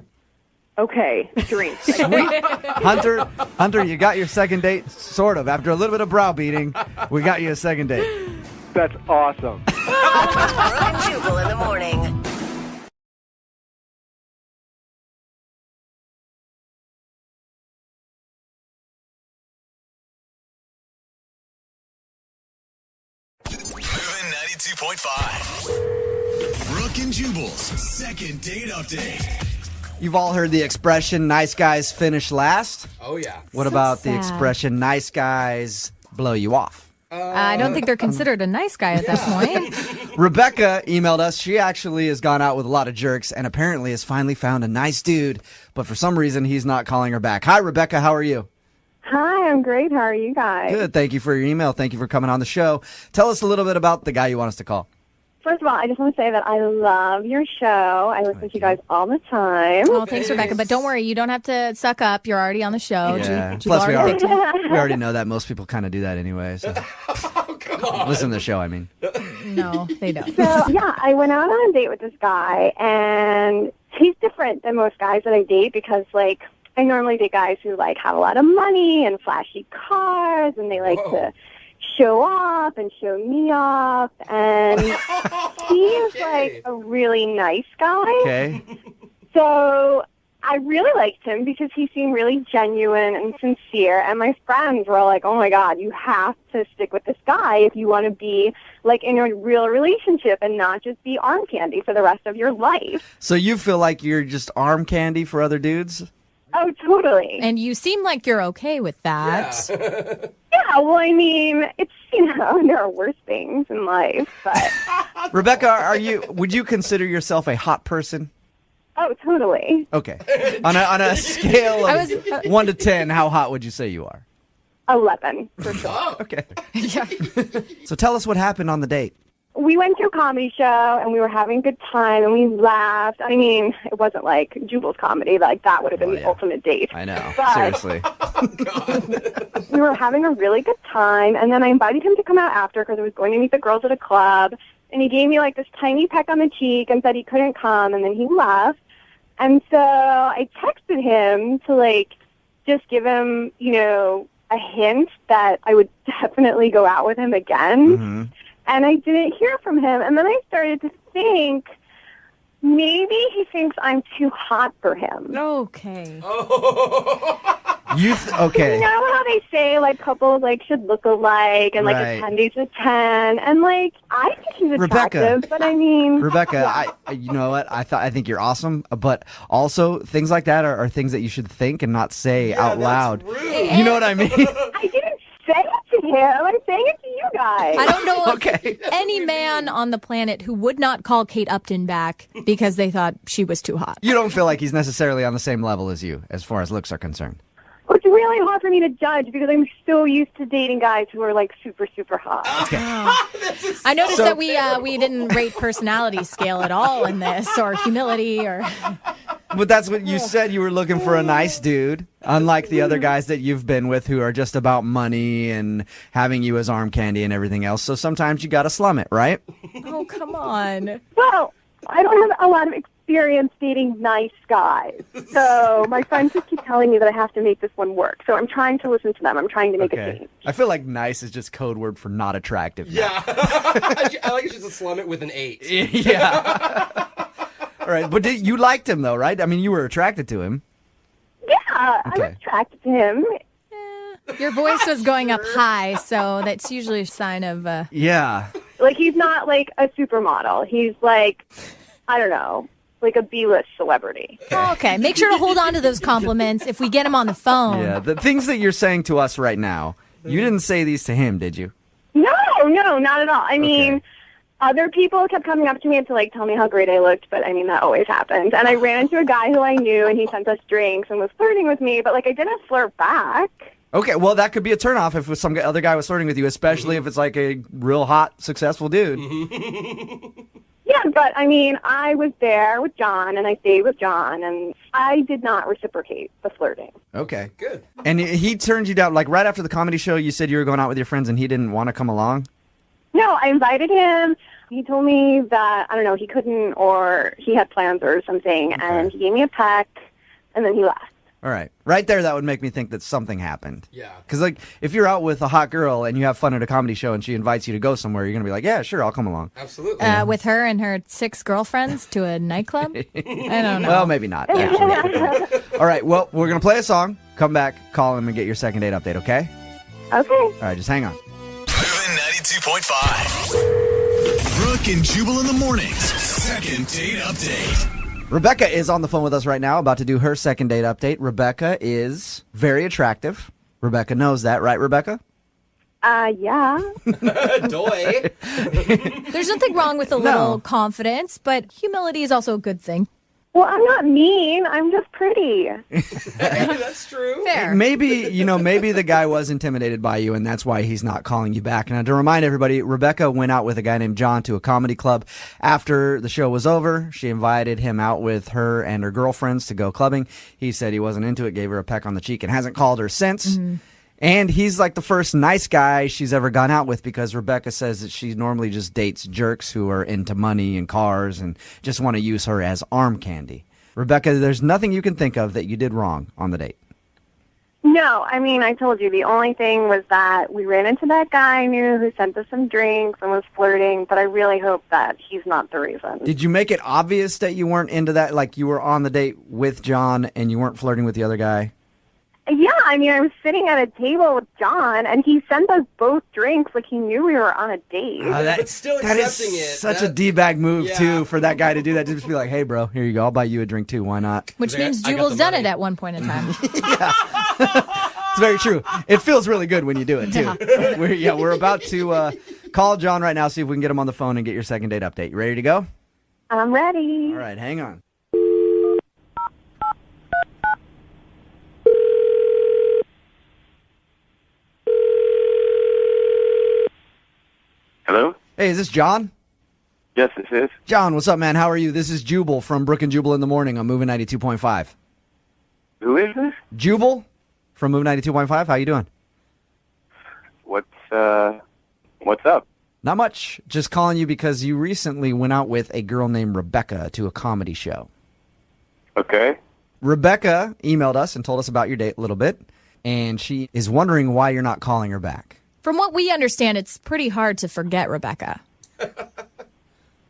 Okay, drinks. Hunter, you got your second date, sort of. After a little bit of browbeating, we got you a second date. That's awesome. Brooke and Jubal in the morning. MOViN 92.5. Brooke and Jubal's second date update. You've all heard the expression, nice guys finish last. Oh, yeah. What about the expression, nice guys blow you off? I don't think they're considered a nice guy at that point. Rebecca emailed us. She actually has gone out with a lot of jerks and apparently has finally found a nice dude. But for some reason, he's not calling her back. Hi, Rebecca. How are you? Hi, I'm great. How are you guys? Good. Thank you for your email. Thank you for coming on the show. Tell us a little bit about the guy you want us to call. First of all, I just want to say that I love your show. I listen to you guys all the time. Oh, thanks, Rebecca. But don't worry, you don't have to suck up. You're already on the show. Yeah. Plus, we already know that most people kind of do that anyway. So. Oh, come on. Listen to the show, I mean. No, they don't. So, yeah, I went out on a date with this guy, and he's different than most guys that I date because, I normally date guys who, have a lot of money and flashy cars, and they like to show off and show me off, and he is a really nice guy. Okay. So I really liked him because he seemed really genuine and sincere, and my friends were all like, oh my God, you have to stick with this guy if you want to be in a real relationship and not just be arm candy for the rest of your life. So you feel like you're just arm candy for other dudes? Oh, totally. And you seem like you're okay with that. Yeah, well, I mean, it's, there are worse things in life, but... Rebecca, would you consider yourself a hot person? Oh, totally. Okay. On a scale of 1 to 10, how hot would you say you are? 11, for sure. Okay. Yeah. So tell us what happened on the date. We went to a comedy show, and we were having a good time, and we laughed. I mean, it wasn't like Jubal's comedy. That would have been the ultimate date. I know. But Seriously. we were having a really good time, and then I invited him to come out after because I was going to meet the girls at a club, and he gave me, this tiny peck on the cheek and said he couldn't come, and then he left. And so I texted him to, just give him, a hint that I would definitely go out with him again. Mm-hmm. And I didn't hear from him. And then I started to think, maybe he thinks I'm too hot for him. Okay. Okay. You know how they say, like, couples, like, should look alike and, like, Right. a 10 dates a 10. And, like, I think he's attractive, but I mean... Rebecca, you know what? I think you're awesome, but also things like that are things that you should think and not say out loud. You know what I mean? I didn't say it to him. I'm saying it to you guys. I don't know of any man on the planet who would not call Kate Upton back because they thought she was too hot. You don't feel like he's necessarily on the same level as you as far as looks are concerned. It's really hard for me to judge because I'm so used to dating guys who are, like, super, super hot. Okay. I noticed that we didn't rate personality scale at all in this, or humility, or... But that's what you said. You were looking for a nice dude, unlike the other guys that you've been with who are just about money and having you as arm candy and everything else. So sometimes you got to slum it, right? Oh, come on. Well, I don't have a lot of experience dating nice guys. So my friends just keep telling me that I have to make this one work. So I'm trying to listen to them. I'm trying to make a change. I feel like nice is just code word for not attractive. Yeah. I like it just to slum it with an 8. Yeah. All right. But you liked him, though, right? I mean, you were attracted to him. Yeah, I'm attracted to him. Your voice was going up high, so that's usually a sign of... Yeah. Like, he's not, like, a supermodel. He's, like, I don't know, like a B-list celebrity. Oh, okay. Make sure to hold on to those compliments if we get him on the phone. Yeah. The things that you're saying to us right now, you didn't say these to him, did you? No, not at all. I mean, other people kept coming up to me to, like, tell me how great I looked, but, I mean, that always happens. And I ran into a guy who I knew, and he sent us drinks and was flirting with me, but, like, I didn't flirt back. Okay, well, that could be a turnoff if some other guy was flirting with you, especially if it's like a real hot, successful dude. Yeah, but, I mean, I was there with John, and I stayed with John, and I did not reciprocate the flirting. Okay. Good. And he turned you down, like, right after the comedy show, you said you were going out with your friends, and he didn't want to come along? No, I invited him. He told me that, I don't know, he couldn't, or he had plans or something, and he gave me a peck, and then he left. All right. Right there, that would make me think that something happened. Yeah. Because, like, if you're out with a hot girl and you have fun at a comedy show and she invites you to go somewhere, you're going to be like, yeah, sure, I'll come along. Absolutely. With her and her 6 girlfriends to a nightclub? I don't know. Well, maybe not. Actually. All right, well, we're going to play a song, come back, call him, and get your second date update, okay? Okay. All right, just hang on. MOViN 92.5. Brooke and Jubal in the mornings. Second date update. Rebecca is on the phone with us right now, about to do her second date update. Rebecca is very attractive. Rebecca knows that, right, Rebecca? Yeah. Doy. There's nothing wrong with a little confidence, but humility is also a good thing. Well, I'm not mean. I'm just pretty. That's true. Fair. Maybe the guy was intimidated by you, and that's why he's not calling you back. Now, to remind everybody, Rebecca went out with a guy named John to a comedy club. After the show was over, she invited him out with her and her girlfriends to go clubbing. He said he wasn't into it, gave her a peck on the cheek, and hasn't called her since. Mm-hmm. And he's like the first nice guy she's ever gone out with, because Rebecca says that she normally just dates jerks who are into money and cars and just want to use her as arm candy. Rebecca, there's nothing you can think of that you did wrong on the date. No, I mean, I told you, the only thing was that we ran into that guy I knew who sent us some drinks and was flirting, but I really hope that he's not the reason. Did you make it obvious that you weren't into that, like you were on the date with John and you weren't flirting with the other guy? Yeah, I mean, I was sitting at a table with John, and he sent us both drinks like he knew we were on a date. But still that accepting is it. such a D-bag move, too, for that guy to do that. Just be like, hey, bro, here you go. I'll buy you a drink, too. Why not? Which means Jubal's done it at one point in time. It's very true. It feels really good when you do it, too. We're about to call John right now, see if we can get him on the phone and get your second date update. You ready to go? I'm ready. All right, hang on. Hello? Hey, is this John? Yes, this is. John, what's up, man? How are you? This is Jubal from Brooke and Jubal in the morning on MOViN 92.5. Who is this? Jubal from MOViN 92.5. How you doing? What's up? Not much. Just calling you because you recently went out with a girl named Rebecca to a comedy show. Okay. Rebecca emailed us and told us about your date a little bit, and she is wondering why you're not calling her back. From what we understand, it's pretty hard to forget Rebecca.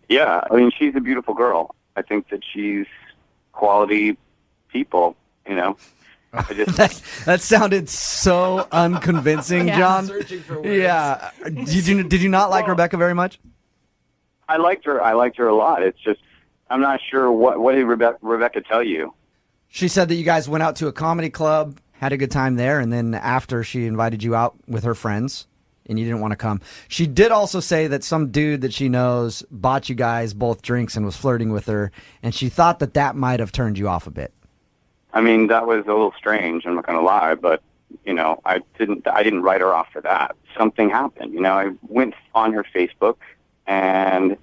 Yeah, I mean, she's a beautiful girl. I think that she's quality people, you know. I just, that sounded so unconvincing, John. Searching for words. Yeah. Did you not like Rebecca very much? I liked her. I liked her a lot. It's just I'm not sure what did Rebecca tell you? She said that you guys went out to a comedy club, had a good time there, and then after she invited you out with her friends, and you didn't want to come. She did also say that some dude that she knows bought you guys both drinks and was flirting with her, and she thought that might have turned you off a bit. I mean, that was a little strange. I'm not going to lie, but you know, I didn't write her off for that. Something happened. You know, I went on her Facebook and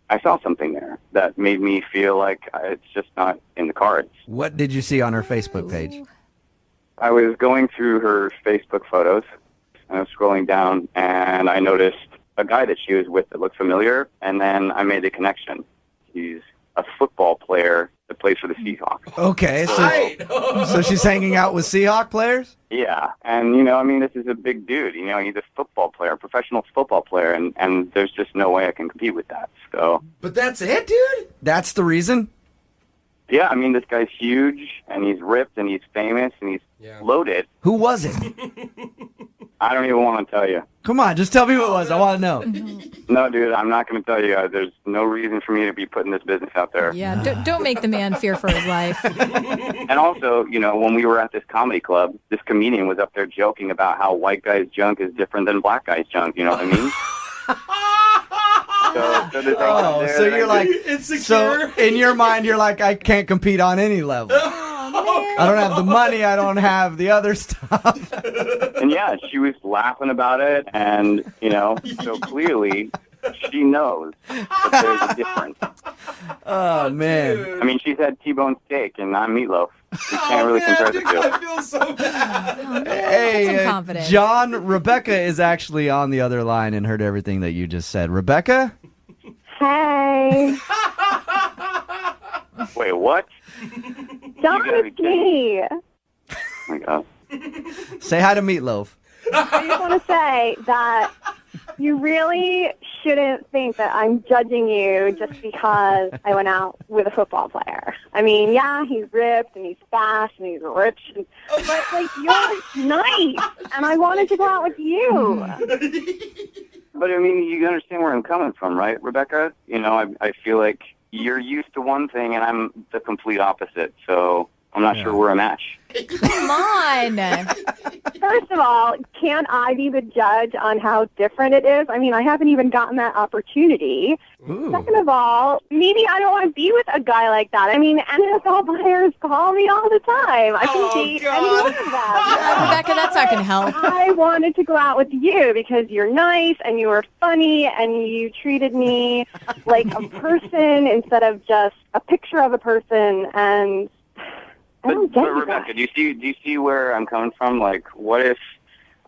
I saw something there that made me feel like it's just not in the cards. What did you see on her Facebook page? I was going through her Facebook photos, and I was scrolling down, and I noticed a guy that she was with that looked familiar, and then I made the connection. He's a football player that plays for the Seahawks. Okay, so she's hanging out with Seahawk players? Yeah, and, you know, I mean, this is a big dude. You know, he's a football player, a professional football player, and there's just no way I can compete with that. So. But that's it, dude? That's the reason? Yeah, I mean, this guy's huge, and he's ripped, and he's famous, and he's loaded. Who was it? I don't even want to tell you. Come on, just tell me who it was. I want to know. No, dude, I'm not going to tell you. There's no reason for me to be putting this business out there. Yeah, don't make the man fear for his life. And also, you know, when we were at this comedy club, this comedian was up there joking about how white guy's junk is different than black guy's junk. You know what I mean? So you're like, so in your mind, you're like, I can't compete on any level. I don't have the money. I don't have the other stuff. And yeah, she was laughing about it, and you know, so clearly she knows that there's a difference. Oh man! I mean, she's had T-bone steak, and I'm meatloaf. You can't really compare the two. I feel so bad. Hey, John, Rebecca is actually on the other line and heard everything that you just said. Rebecca? Hey. Wait, what? John, it's me. Oh my God. Say hi to Meatloaf. I just want to say that you really shouldn't think that I'm judging you just because I went out with a football player. I mean, yeah, he's ripped and he's fast and he's rich, but like you're nice, and I wanted to go out with you. But I mean, you understand where I'm coming from, right, Rebecca? You know, I feel like you're used to one thing and I'm the complete opposite, so I'm not sure we're a match. Come on. First of all, can't I be the judge on how different it is? I mean, I haven't even gotten that opportunity. Ooh. Second of all, maybe I don't want to be with a guy like that. I mean, NFL players call me all the time. I can date any one of them. Rebecca, that's not going to help. I wanted to go out with you because you're nice and you were funny and you treated me like a person instead of just a picture of a person, and I don't get But Rebecca, do you see where I'm coming from? Like, what if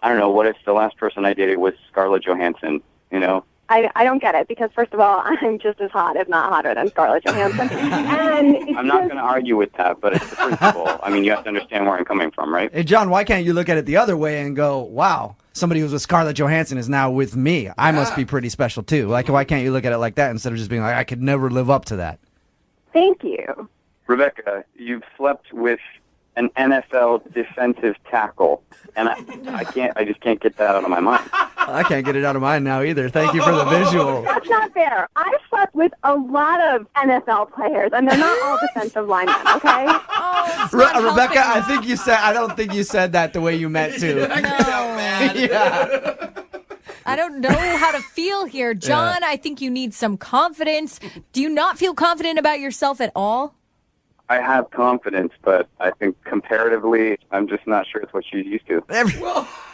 the last person I dated was Scarlett Johansson, you know? I don't get it because, first of all, I'm just as hot, if not hotter, than Scarlett Johansson. And I'm not going to argue with that, but it's the principle. I mean, you have to understand where I'm coming from, right? Hey, John, why can't you look at it the other way and go, wow, somebody who's with Scarlett Johansson is now with me. I must be pretty special, too. Like, why can't you look at it like that instead of just being like, I could never live up to that? Thank you. Rebecca, you've slept with an NFL defensive tackle, and I just can't get that out of my mind. I can't get it out of mine now either. Thank you for the visual. That's not fair. I've slept with a lot of NFL players, and they're not all defensive linemen, okay? Rebecca, I don't think you said that the way you meant to. Yeah. I don't know how to feel here. John, I think you need some confidence. Do you not feel confident about yourself at all? I have confidence, but I think comparatively, I'm just not sure it's what she's used to.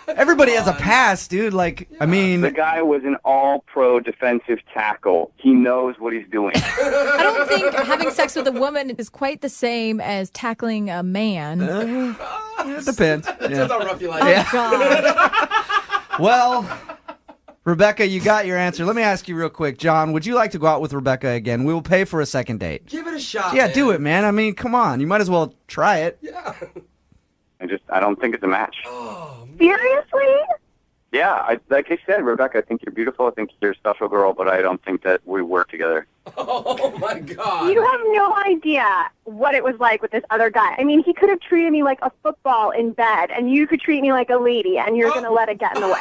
Everybody has a past, dude. Like, I mean... The guy was an all-pro defensive tackle. He knows what he's doing. I don't think having sex with a woman is quite the same as tackling a man. It depends. Depends how rough you like it. God. Well... Rebecca, you got your answer. Let me ask you real quick. John, would you like to go out with Rebecca again? We will pay for a second date. Give it a shot, Yeah, man. do it, man. I mean, come on. You might as well try it. Yeah. I don't think it's a match. Seriously? Yeah, like I said, Rebecca, I think you're beautiful. I think you're a special girl, but I don't think that we work together. Oh, my God. You have no idea what it was like with this other guy. I mean, he could have treated me like a football in bed, and you could treat me like a lady, and you're going to let it get in the way.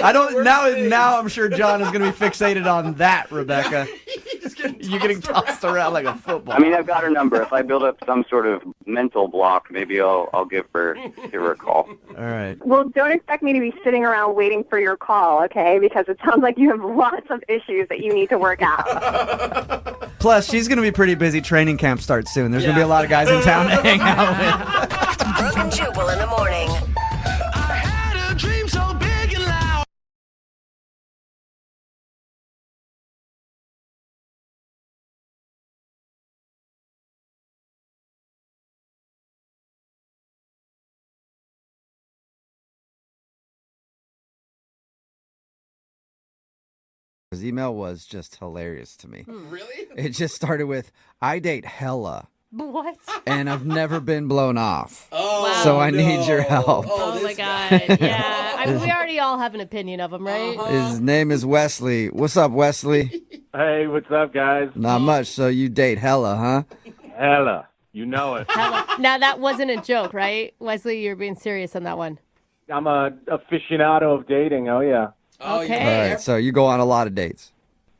I don't now. I'm sure John is going to be fixated on that, Rebecca. You're getting tossed around like a football. I mean, I've got her number. If I build up some sort of mental block, maybe I'll give her a call. All right. Well, don't expect me to be sitting around waiting for your call, okay? Because it sounds like you have lots of issues that you need to work out. Plus, she's going to be pretty busy. Training camp starts soon. There's going to be a lot of guys in town to hang out with. Brooke and Jubal in the morning. His email was just hilarious to me. Really? It just started with, I date hella, What? and I've never been blown off. Oh, Wow. So I need your help. Oh, my God. Yeah. I mean, we already all have an opinion of him, right? His name is Wesley. What's up, Wesley? Hey, what's up, guys? Not much. So you date hella, huh? Hella. You know it. Now, that wasn't a joke, right? Wesley, you're being serious on that one. I'm a aficionado of dating. Oh, yeah. Okay. All right. So you go on a lot of dates.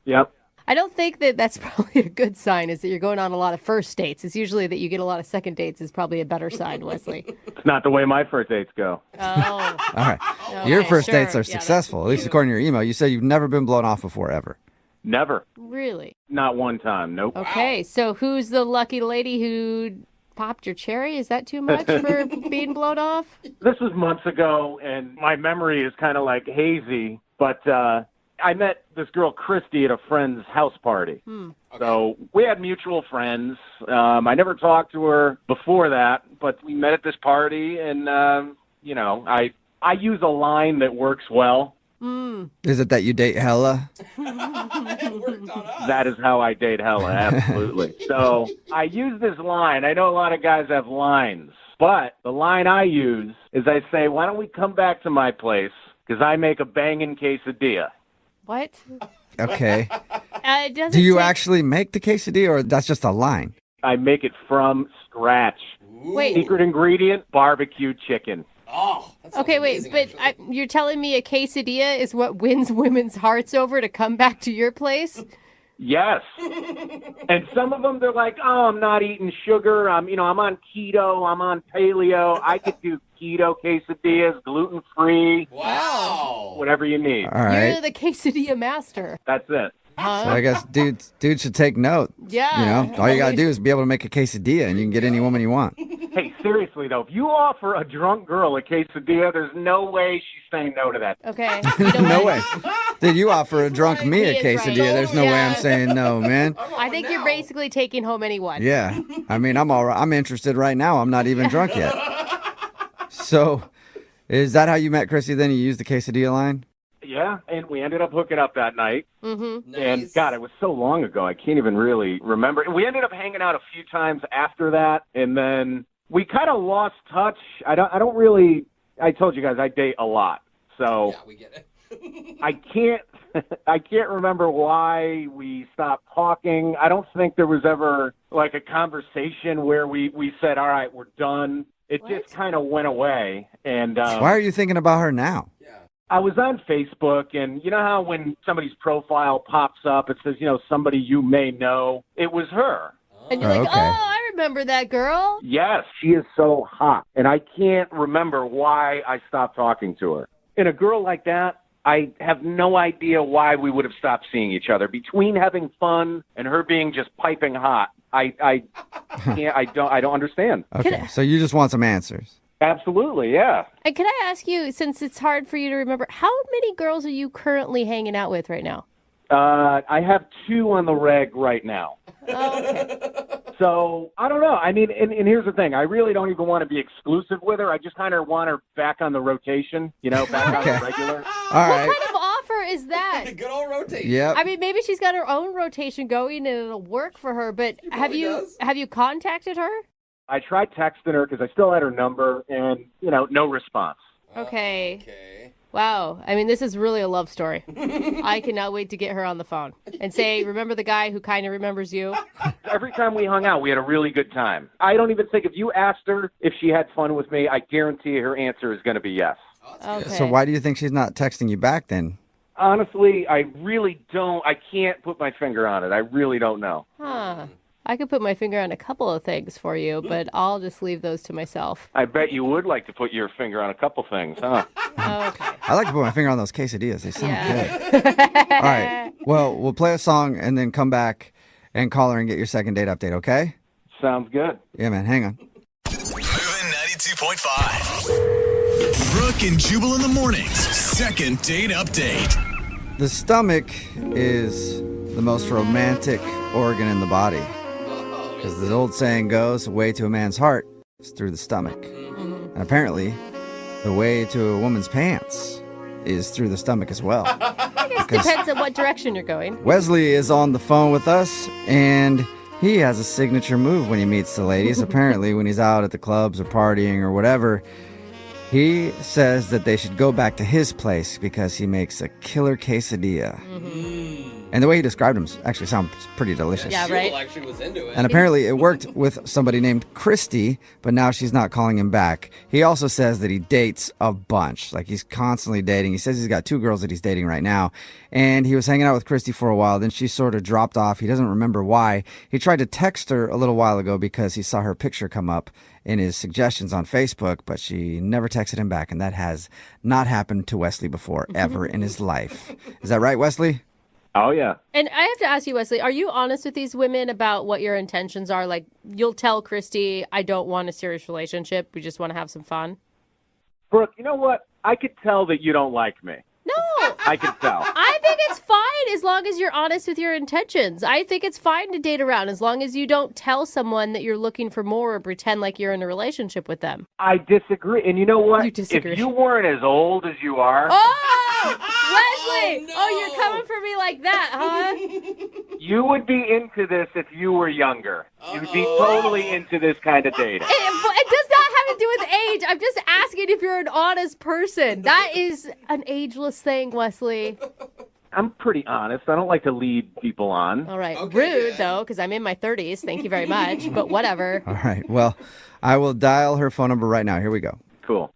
Yep. I don't think that that's probably a good sign, is that you're going on a lot of first dates. It's usually that you get a lot of second dates is probably a better sign, Wesley. It's not the way my first dates go. Oh. All right. Okay, Your first sure. dates are Yeah, successful, at least according to your email. You said you've never been blown off before, ever. Never. Really? Not one time. Nope. Okay, so who's the lucky lady who popped your cherry? Is that too much for being blown off? This was months ago, and my memory is kind of like hazy, but I met this girl, Christy, at a friend's house party. So we had mutual friends. I never talked to her before that, but we met at this party, and, I use a line that works well. Is it that you date hella? That is how I date hella, absolutely. So I use this line. I know a lot of guys have lines, but the line I use is I say, why don't we come back to my place, because I make a banging quesadilla. What? Okay. It doesn't Do you take- actually make the quesadilla, or that's just a line? I make it from scratch. Wait. Secret ingredient, barbecue chicken. Oh, Okay, wait, but you're telling me a quesadilla is what wins women's hearts over to come back to your place? Yes. And some of them, they're like, oh, I'm not eating sugar. I'm on keto. I'm on paleo. I could do keto quesadillas, gluten-free. Wow. Whatever you need. All right. You're the quesadilla master. That's it. So I guess dude should take note. Yeah. All you got to do is be able to make a quesadilla, and you can get any woman you want. Hey, seriously, though, if you offer a drunk girl a quesadilla, there's no way she's saying no to that. Okay. No way. Did you offer a drunk me a He is right. quesadilla? There's no way I'm Yeah. saying no, man. I think you're basically taking home anyone. Yeah. I mean, I'm all right. I'm interested right now. I'm not even drunk yet. So, is that how you met Chrissy then? You used the quesadilla line? Yeah, and we ended up hooking up that night. Mm-hmm. And, God, it was so long ago, I can't even really remember. And we ended up hanging out a few times after that, and then we kind of lost touch. I told you guys I date a lot. So Yeah, we get it. I can't remember why we stopped talking. I don't think there was ever like a conversation where we said, all right, we're done. It just kind of went away. And Why are you thinking about her now? I was on Facebook, and you know how when somebody's profile pops up, it says, somebody you may know? It was her. And you're like, okay. oh, I remember that girl. Yes, she is so hot, and I can't remember why I stopped talking to her. And a girl like that, I have no idea why we would have stopped seeing each other. Between having fun and her being just piping hot, I don't understand. Okay, so you just want some answers. Absolutely, yeah. And can I ask you, since it's hard for you to remember, how many girls are you currently hanging out with right now? I have 2 on the reg right now. Oh, okay. So, I don't know. I mean, and here's the thing. I really don't even want to be exclusive with her. I just kind of want her back on the rotation, back on the regular. All right. What kind of offer is that? Good old rotation. Yep. I mean, maybe she's got her own rotation going and it'll work for her, but have you contacted her? I tried texting her because I still had her number, and, no response. Okay. Wow. I mean, this is really a love story. I cannot wait to get her on the phone and say, remember the guy who kind of remembers you? Every time we hung out, we had a really good time. I don't even think if you asked her if she had fun with me, I guarantee her answer is going to be yes. Okay. So why do you think she's not texting you back then? Honestly, I really don't. I can't put my finger on it. I really don't know. Huh. I could put my finger on a couple of things for you, but I'll just leave those to myself. I bet you would like to put your finger on a couple things, huh? Okay. I like to put my finger on those quesadillas. They sound good. All right. Well, we'll play a song and then come back and call her and get your second date update, okay? Sounds good. Yeah, man. Hang on. MOViN 92.5. Brooke and Jubal in the mornings. Second date update. The stomach is the most romantic organ in the body. Because the old saying goes, the way to a man's heart is through the stomach. And apparently, the way to a woman's pants is through the stomach as well. I guess it depends on what direction you're going. Wesley is on the phone with us, and he has a signature move when he meets the ladies. Apparently, when he's out at the clubs or partying or whatever, he says that they should go back to his place because he makes a killer quesadilla. And the way he described them actually sounds pretty delicious. Yeah, right? Jubal actually was into it. And apparently it worked with somebody named Christy, but now she's not calling him back. He also says that he dates a bunch. Like, he's constantly dating. He says he's got 2 girls that he's dating right now. And he was hanging out with Christy for a while. Then she sort of dropped off. He doesn't remember why. He tried to text her a little while ago because he saw her picture come up in his suggestions on Facebook, but she never texted him back. And that has not happened to Wesley before, ever in his life. Is that right, Wesley? Oh, yeah. And I have to ask you, Wesley, are you honest with these women about what your intentions are? Like, you'll tell Christy, I don't want a serious relationship. We just want to have some fun. Brooke, you know what? I could tell that you don't like me. No. I could tell. I think it's fine as long as you're honest with your intentions. I think it's fine to date around as long as you don't tell someone that you're looking for more or pretend like you're in a relationship with them. I disagree. And you know what? You disagree. If you weren't as old as you are... Oh, Wesley! no. Oh, you're coming for me like that, huh? You would be into this if you were younger. You'd be totally into this kind of dating. It does not have to do with age. I'm just asking if you're an honest person. That is an ageless thing, Wesley. I'm pretty honest. I don't like to lead people on. All right. Rude, though, because I'm in my 30s. Thank you very much. But whatever. All right. Well, I will dial her phone number right now. Here we go. Cool.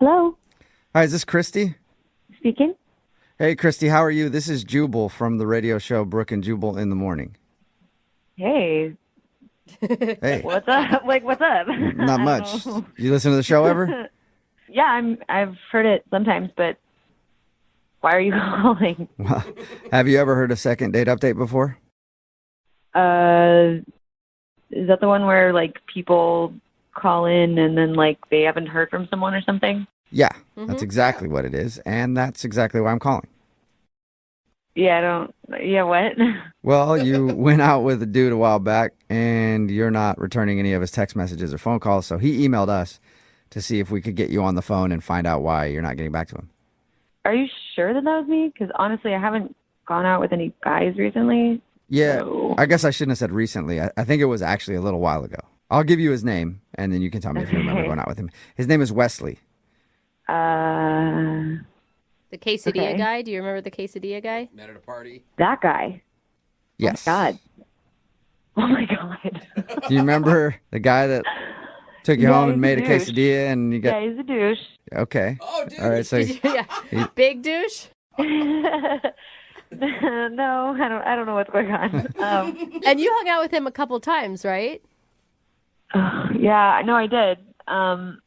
Hello, Hi, is this Christy? speaking. Hey, Christy, how are you? This is Jubal from the radio show Brooke and Jubal in the Morning. Hey, Hey, what's up? Like, what's up? not I much. don't know. You listen to the show ever? Yeah, I've heard it sometimes, but why are you calling? Well, have you ever heard a second date update before? Is that the one where like people call in and then like they haven't heard from someone or something? Yeah, that's exactly what it is, and that's exactly why I'm calling. Yeah, I don't. Yeah, what? Well, you went out with a dude a while back, and you're not returning any of his text messages or phone calls, so he emailed us to see if we could get you on the phone and find out why you're not getting back to him. Are you sure that was me? Because honestly, I haven't gone out with any guys recently. Yeah, So- I guess I shouldn't have said recently. I think it was actually a little while ago. I'll give you his name, and then you can tell me if you remember Okay. going out with him. His name is Wesley. The quesadilla Okay. guy? Do you remember the quesadilla guy? Met at a party. That guy. Yes. God. Oh my God. Do you remember the guy that took you Yeah, home he's and made a douche. quesadilla and you got... Yeah, he's a douche. Okay. Oh, dude. All right, so... Yeah. he- Big douche? No, I don't know what's going on. And you hung out with him a couple times, right? Yeah, no, I did. Honestly,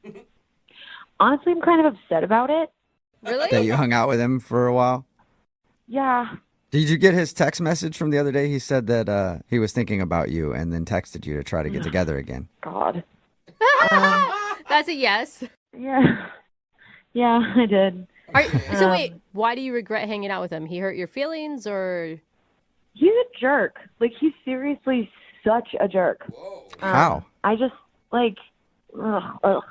I'm kind of upset about it. Really? that you hung out with him for a while? Yeah. Did you get his text message from the other day? He said that he was thinking about you and then texted you to try to get together again. God. That's a yes. Yeah. Yeah, I did. So wait, why do you regret hanging out with him? He hurt your feelings or... He's a jerk. Like, he's seriously such a jerk. How? I just, like, ugh.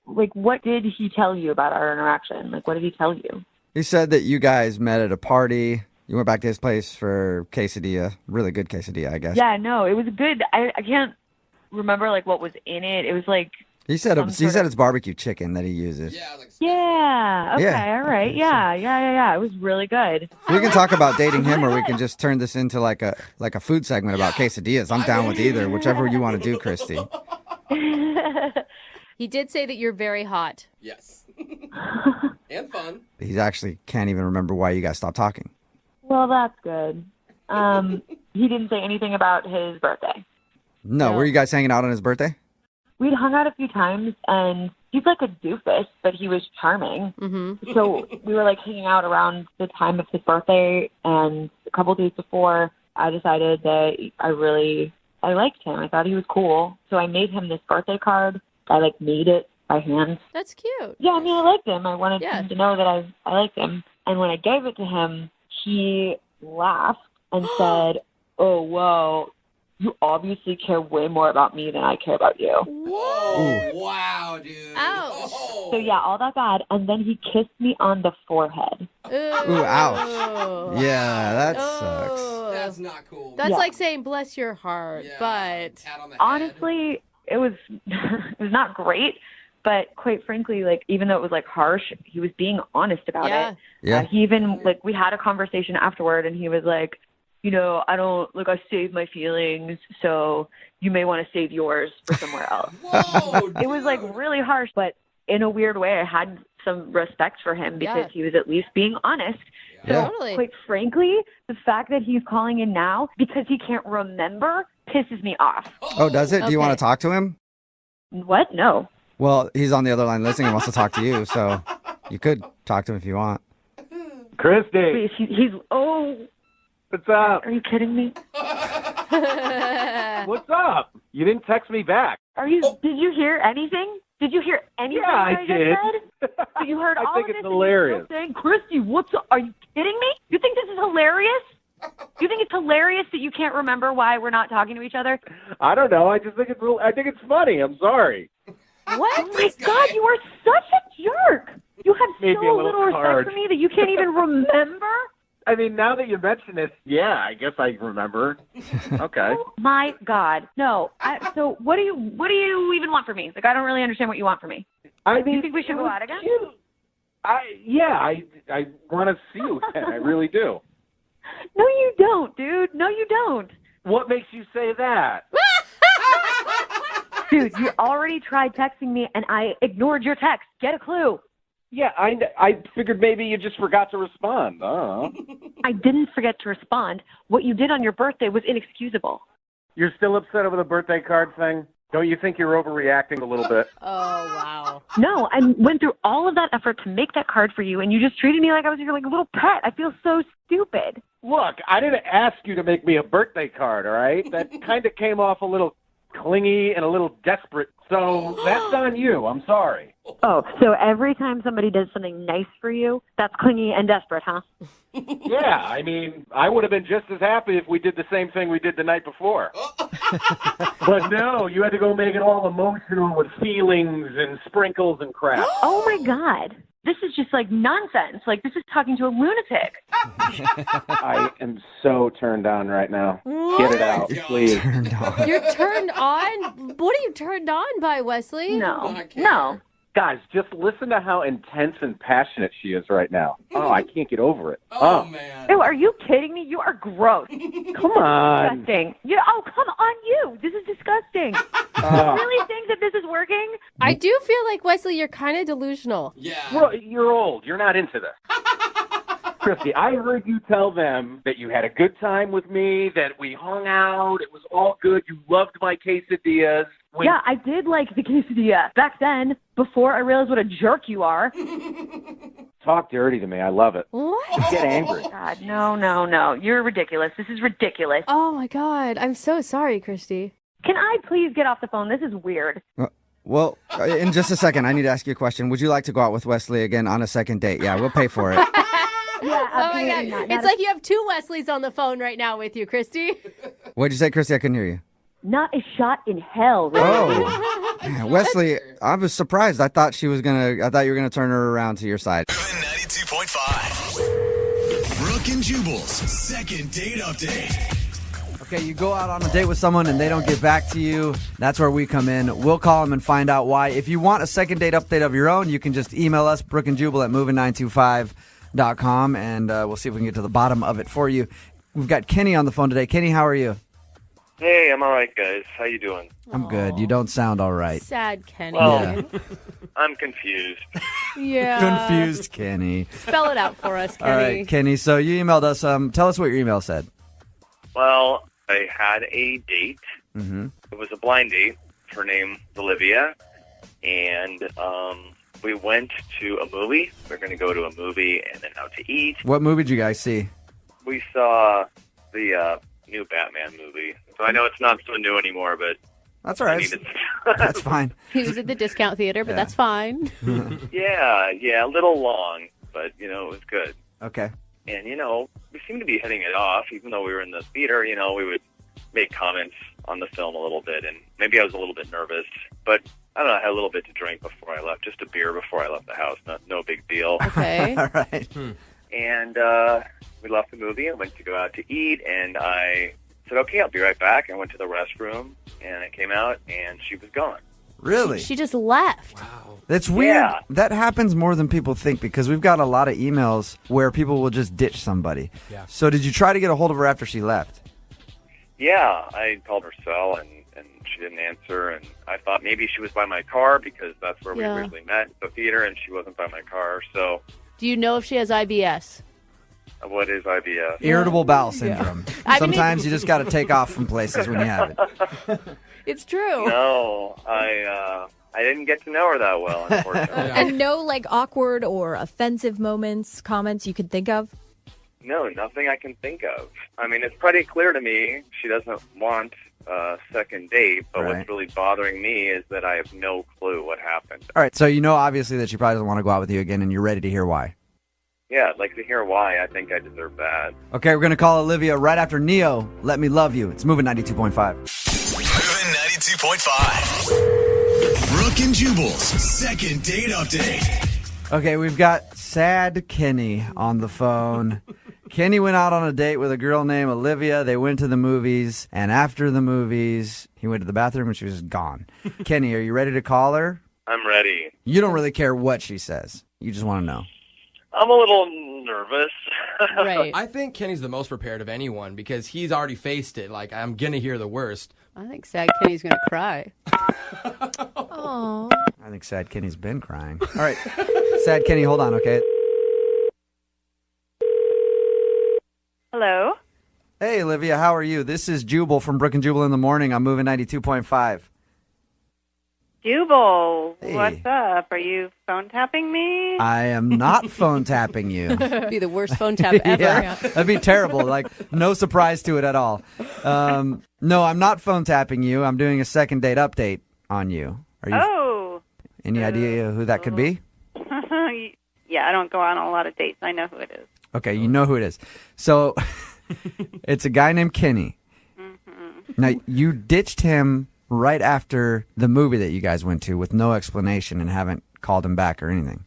Like, what did he tell you about our interaction? Like, what did he tell you? He said that you guys met at a party. You went back to his place for quesadilla. Really good quesadilla, I guess. Yeah, no, it was good. I can't remember, like, what was in it. It was, like... He said it's barbecue chicken that he uses. Yeah, okay, Yeah. all right. Yeah. It was really good. We can talk about dating him, or we can just turn this into like a food segment about quesadillas. I'm down with either, whichever you want to do, Christy. He did say that you're very hot. Yes. And fun. He actually can't even remember why you guys stopped talking. Well, that's good. He didn't say anything about his birthday. No, were you guys hanging out on his birthday? We'd hung out a few times, and he's like a doofus, but he was charming. Mm-hmm. So we were like hanging out around the time of his birthday, and a couple days before, I decided that I liked him. I thought he was cool. So I made him this birthday card. I like made it by hand. That's cute. Yeah, I mean, I liked him. I wanted him to know that I liked him. And when I gave it to him, he laughed and said, "Oh, whoa, you obviously care way more about me than I care about you." Whoa. Wow, dude. Ouch. So yeah, all that bad. And then he kissed me on the forehead. Ooh, ouch. Yeah, that sucks. That's not cool. That's like saying bless your heart, but Honestly, it was not great. But quite frankly, like, even though it was like harsh, he was being honest about it. Yeah. He even we had a conversation afterward, and he was like, you know, I saved my feelings, so you may want to save yours for somewhere else. Whoa, it was like really harsh, but in a weird way, I had some respect for him because he was at least being honest. Yeah. So quite frankly, the fact that he's calling in now because he can't remember pisses me off. Oh, does it? Do you want to talk to him? What? No. Well, he's on the other line listening and wants to talk to you, so you could talk to him if you want. Christy. Wait, he's What's up? Are you kidding me? What's up? You didn't text me back. Did you hear anything? Did you hear anything? Yeah, I just did. said? So you heard I all think of it's this hilarious. And you're still saying, Christy, what's up? Are you kidding me? You think this is hilarious? You think it's hilarious that you can't remember why we're not talking to each other? I don't know. I just think it's funny. I'm sorry. What? Oh my God, you are such a jerk. You have Maybe a so little little respect hard. for me that you can't even remember. I mean, now that you mention it, yeah, I guess I remember. Okay. Oh my God, no. So what do you even want from me? Like, I don't really understand what you want from me. I mean, you think we should go out again? I want to see you again. I really do. No, you don't, dude. No, you don't. What makes you say that? Dude, you already tried texting me, and I ignored your text. Get a clue. Yeah, I figured maybe you just forgot to respond. I didn't forget to respond. What you did on your birthday was inexcusable. You're still upset over the birthday card thing? Don't you think you're overreacting a little bit? Oh, wow. No, I went through all of that effort to make that card for you, and you just treated me like I was your little pet. I feel so stupid. Look, I didn't ask you to make me a birthday card, all right? That kind of came off a little clingy and a little desperate, so that's on you. I'm sorry. Oh, so every time somebody does something nice for you, that's clingy and desperate, huh? Yeah, I mean, I would have been just as happy if we did the same thing we did the night before. But no, you had to go make it all emotional with feelings and sprinkles and crap. Oh, my God. This is just like nonsense. Like, this is talking to a lunatic. I am so turned on right now. Get it out, please. You're turned on? What are you turned on by, Wesley? No. Guys, just listen to how intense and passionate she is right now. Oh, I can't get over it. Man. Ew, are you kidding me? You are gross. Come on. Disgusting. Come on, you. This is disgusting. You really think that this is working? I do feel like, Wesley, you're kind of delusional. Yeah. Well, you're old. You're not into this. Christy, I heard you tell them that you had a good time with me, that we hung out, it was all good, you loved my quesadillas. Yeah, I did like the quesadilla back then, before I realized what a jerk you are. Talk dirty to me. I love it. What? Get angry. God, no. You're ridiculous. This is ridiculous. Oh, my God. I'm so sorry, Christy. Can I please get off the phone? This is weird. Well, in just a second, I need to ask you a question. Would you like to go out with Wesley again on a second date? Yeah, we'll pay for it. Yeah, oh, my God. It's like you have two Wesleys on the phone right now with you, Christy. What'd you say, Christy? I couldn't hear you. Not a shot in hell. Really. Oh. Yeah, Wesley, I was surprised. I thought you were gonna turn her around to your side. 92.5. Brooke and Jubal's second date update. Okay, you go out on a date with someone and they don't get back to you. That's where we come in. We'll call them and find out why. If you want a second date update of your own, you can just email us, Brooke and Jubal at MOViN925.com, and we'll see if we can get to the bottom of it for you. We've got Kenny on the phone today. Kenny, how are you? Hey, I'm all right, guys. How you doing? I'm good. You don't sound all right. Sad Kenny. Well, I'm confused. Yeah. Confused Kenny. Spell it out for us, Kenny. All right, Kenny. So you emailed us. Tell us what your email said. Well, I had a date. Mm-hmm. It was a blind date. Her name was Olivia, and we went to a movie. We're going to go to a movie and then out to eat. What movie did you guys see? We saw the new Batman movie. So I know it's not so new anymore, but that's all right. I mean, That's fine. He was at the discount theater, but Yeah. that's fine. yeah, a little long, but it was good. Okay. And we seemed to be hitting it off, even though we were in the theater. We would make comments on the film a little bit, and maybe I was a little bit nervous, but I don't know. I had a little bit to drink before I left, just a beer before I left the house. No big deal. Okay. All right. And we left the movie and went to go out to eat, and I said, okay, I'll be right back. I went to the restroom, and I came out, and she was gone. Really? She just left. That's weird. Yeah. That happens more than people think because we've got a lot of emails where people will just ditch somebody. Yeah. So did you try to get a hold of her after she left? Yeah, I called her cell, and she didn't answer, and I thought maybe she was by my car because that's where we Yeah. originally met, the theater, and she wasn't by my car. So Do you know if she has IBS? what is IBS? Irritable bowel syndrome. I mean, Sometimes you just got to take off from places when you have it. It's true. No, I didn't get to know her that well, unfortunately. And no, like, awkward or offensive comments you could think of? No, nothing I can think of. I mean, it's pretty clear to me she doesn't want a second date, but Right. what's really bothering me is that I have no clue what happened. All right, so you know obviously that she probably doesn't want to go out with you again, and you're ready to hear why. Yeah, I'd like to hear why. I think I deserve that. Okay, we're going to call Olivia right after Neo, Let Me Love You. It's MOViN 92.5. MOViN 92.5. Brooke and Jubal's second date update. Okay, we've got sad Kenny on the phone. Kenny went out on a date with a girl named Olivia. They went to the movies, and after the movies, he went to the bathroom and she was gone. Kenny, are you ready to call her? I'm ready. You don't really care what she says. You just want to know. I'm a little nervous. I think Kenny's the most prepared of anyone because he's already faced it. Like, I'm going to hear the worst. I think sad Kenny's going to cry. Oh. I think sad Kenny's been crying. All right, sad Kenny, hold on, okay? Hello? Hey, Olivia, how are you? This is Jubal from Brooke and Jubal in the Morning. I'm MOViN 92.5. Jubal, Hey. what's up? Are you phone tapping me? I am not phone tapping you. Be the worst phone tap ever. Yeah, that'd be terrible. Like, no surprise to it at all. No, I'm not phone tapping you. I'm doing a second date update on you. Are you? Oh. Any idea who that could be? Yeah, I don't go on a lot of dates. I know who it is. Okay, you know who it is. So, it's a guy named Kenny. Now, you ditched him right after the movie that you guys went to with no explanation and haven't called him back or anything.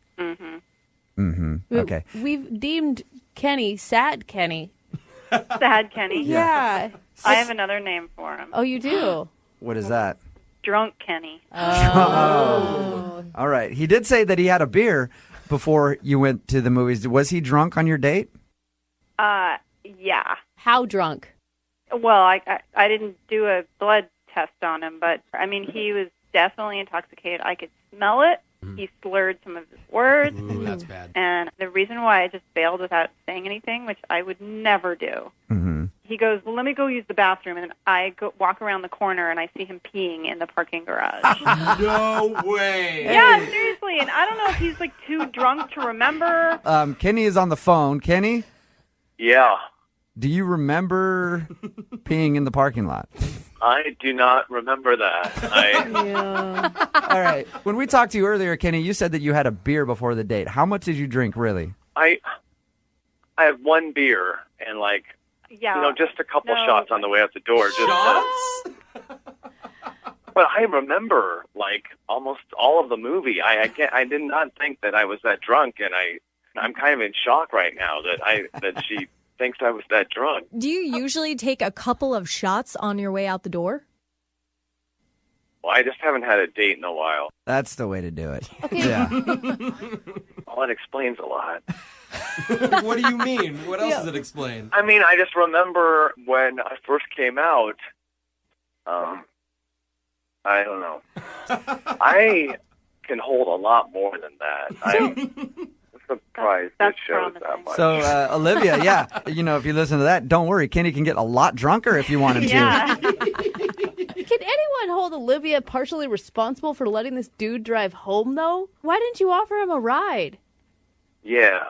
Okay. We've deemed Kenny sad Kenny. Sad Kenny? Yeah. I have another name for him. Oh, you do? What is that? Drunk Kenny. Oh. All right. He did say that he had a beer before you went to the movies. Was he drunk on your date? Yeah. How drunk? Well, I didn't do a blood test on him, but, I mean, he was definitely intoxicated. I could smell it. He slurred some of his words. Ooh, that's bad. And the reason why I just bailed without saying anything, which I would never do, he goes, well, let me go use the bathroom. And I walk around the corner, and I see him peeing in the parking garage. No way. Yeah, seriously. And I don't know if he's, like, too drunk to remember. Kenny is on the phone. Kenny? Yeah. Do you remember peeing in the parking lot? I do not remember that. All right. When we talked to you earlier, Kenny, you said that you had a beer before the date. How much did you drink, really? I had one beer and Yeah. just a couple shots on the way out the door. Just but I remember like almost all of the movie. I did not think that I was that drunk, and I'm kind of in shock right now that she thinks I was that drunk. Do you usually take a couple of shots on your way out the door? Well, I just haven't had a date in a while. That's the way to do it. Okay. Yeah. Well, that explains a lot. What do you mean? What else does it explain? I mean, I just remember when I first came out, I don't know. I can hold a lot more than that. I'm surprised it shows that much. So, Olivia, yeah, if you listen to that, don't worry. Kenny can get a lot drunker if you want him to. Can anyone hold Olivia partially responsible for letting this dude drive home, though? Why didn't you offer him a ride? Yeah.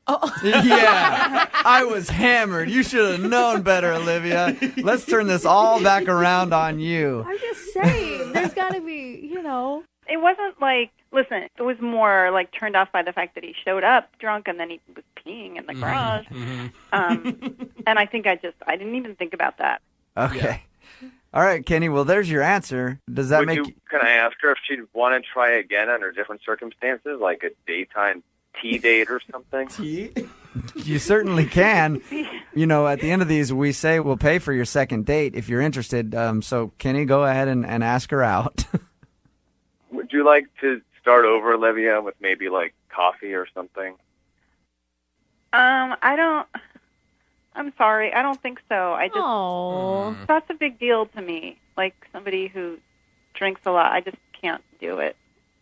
Oh. Yeah, I was hammered. You should have known better, Olivia. Let's turn this all back around on you. I'm just saying, there's got to be, It wasn't like, listen, it was more like turned off by the fact that he showed up drunk and then he was peeing in the garage. And I think I didn't even think about that. Okay. Yeah. All right, Kenny. Well, there's your answer. Does that make you... Can I ask her if she'd want to try again under different circumstances, like a daytime tea date or something? Tea? You certainly can. At the end of these, we say we'll pay for your second date if you're interested. So, Kenny, go ahead and ask her out. Would you like to start over, Olivia, with maybe like coffee or something? I'm sorry. I don't think so. That's a big deal to me. Like somebody who drinks a lot, I just can't do it.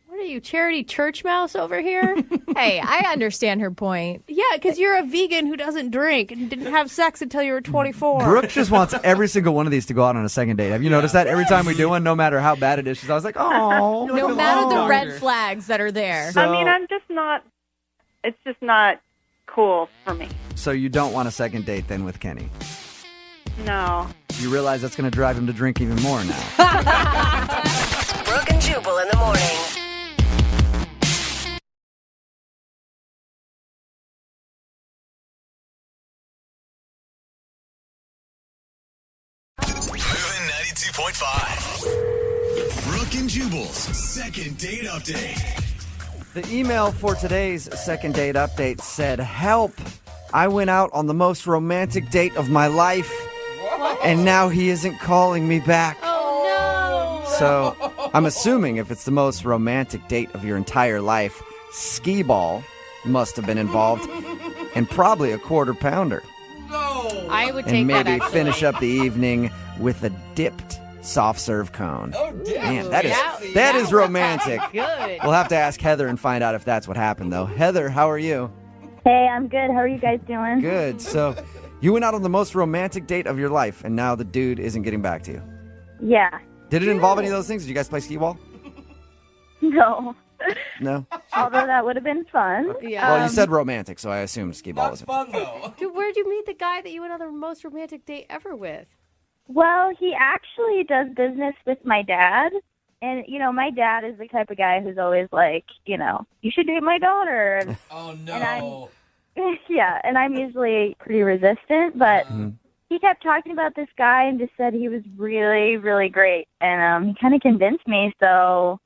What are you, charity church mouse over here? Hey, I understand her point. Yeah, because you're a vegan who doesn't drink and didn't have sex until you were 24. Brooke just wants every single one of these to go out on a second date. Have you noticed that? Every time we do one, no matter how bad it is, she's always like, oh. No matter the red flags that are there. So- I mean, it's just not cool for me. So you don't want a second date then with Kenny? No. You realize that's going to drive him to drink even more now. Brooke and Jubal in the morning. MOViN 92.5. Brooke and Jubal's second date update. The email for today's second date update said, help, I went out on the most romantic date of my life, and now he isn't calling me back. Oh, no. So I'm assuming if it's the most romantic date of your entire life, skee ball must have been involved, and probably a quarter pounder. I would take And that, maybe actually. finish up the evening with a dipped soft serve cone. Oh, damn. Man, that is romantic. Good. We'll have to ask Heather and find out if that's what happened, though. Heather, how are you? Hey, I'm good. How are you guys doing? Good. So you went out on the most romantic date of your life, and now the dude isn't getting back to you. Yeah. Did it involve any of those things? Did you guys play skee ball? No. No? Although that would have been fun. Well, you said romantic, so I assume skee ball was fun, though. Dude, where'd you meet the guy that you went on the most romantic date ever with? Well, he actually does business with my dad. And, my dad is the type of guy who's always like, you should date my daughter. And, oh, no. And I'm usually pretty resistant, but he kept talking about this guy and just said he was really, really great. And he kind of convinced me, so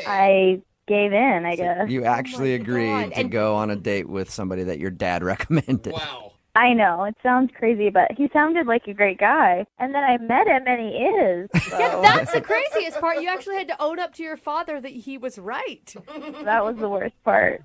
I gave in, I guess. You actually agreed to go on a date with somebody that your dad recommended. Wow. I know, it sounds crazy, but he sounded like a great guy. And then I met him, and he is. So. Yeah, that's the craziest part. You actually had to own up to your father that he was right. That was the worst part.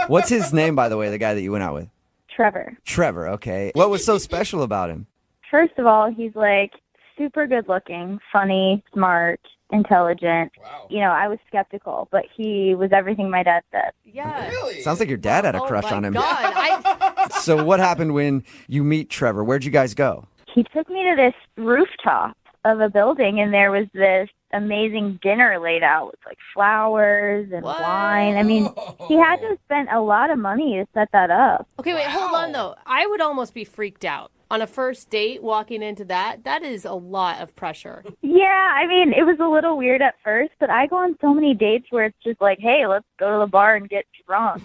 What's his name, by the way, the guy that you went out with? Trevor. Trevor, okay. What was so special about him? First of all, he's like super good looking, funny, smart, intelligent. Wow. I was skeptical, but he was everything my dad said. Yeah. Really? Sounds like your dad had a crush on him. God, So what happened when you meet Trevor? Where'd you guys go? He took me to this rooftop of a building, and there was this amazing dinner laid out with like flowers and wine. I mean, he had to have spent a lot of money to set that up. Okay, wait, hold on, though. I would almost be freaked out. On a first date, walking into that is a lot of pressure. Yeah, I mean, it was a little weird at first, but I go on so many dates where it's just like, hey, let's go to the bar and get drunk,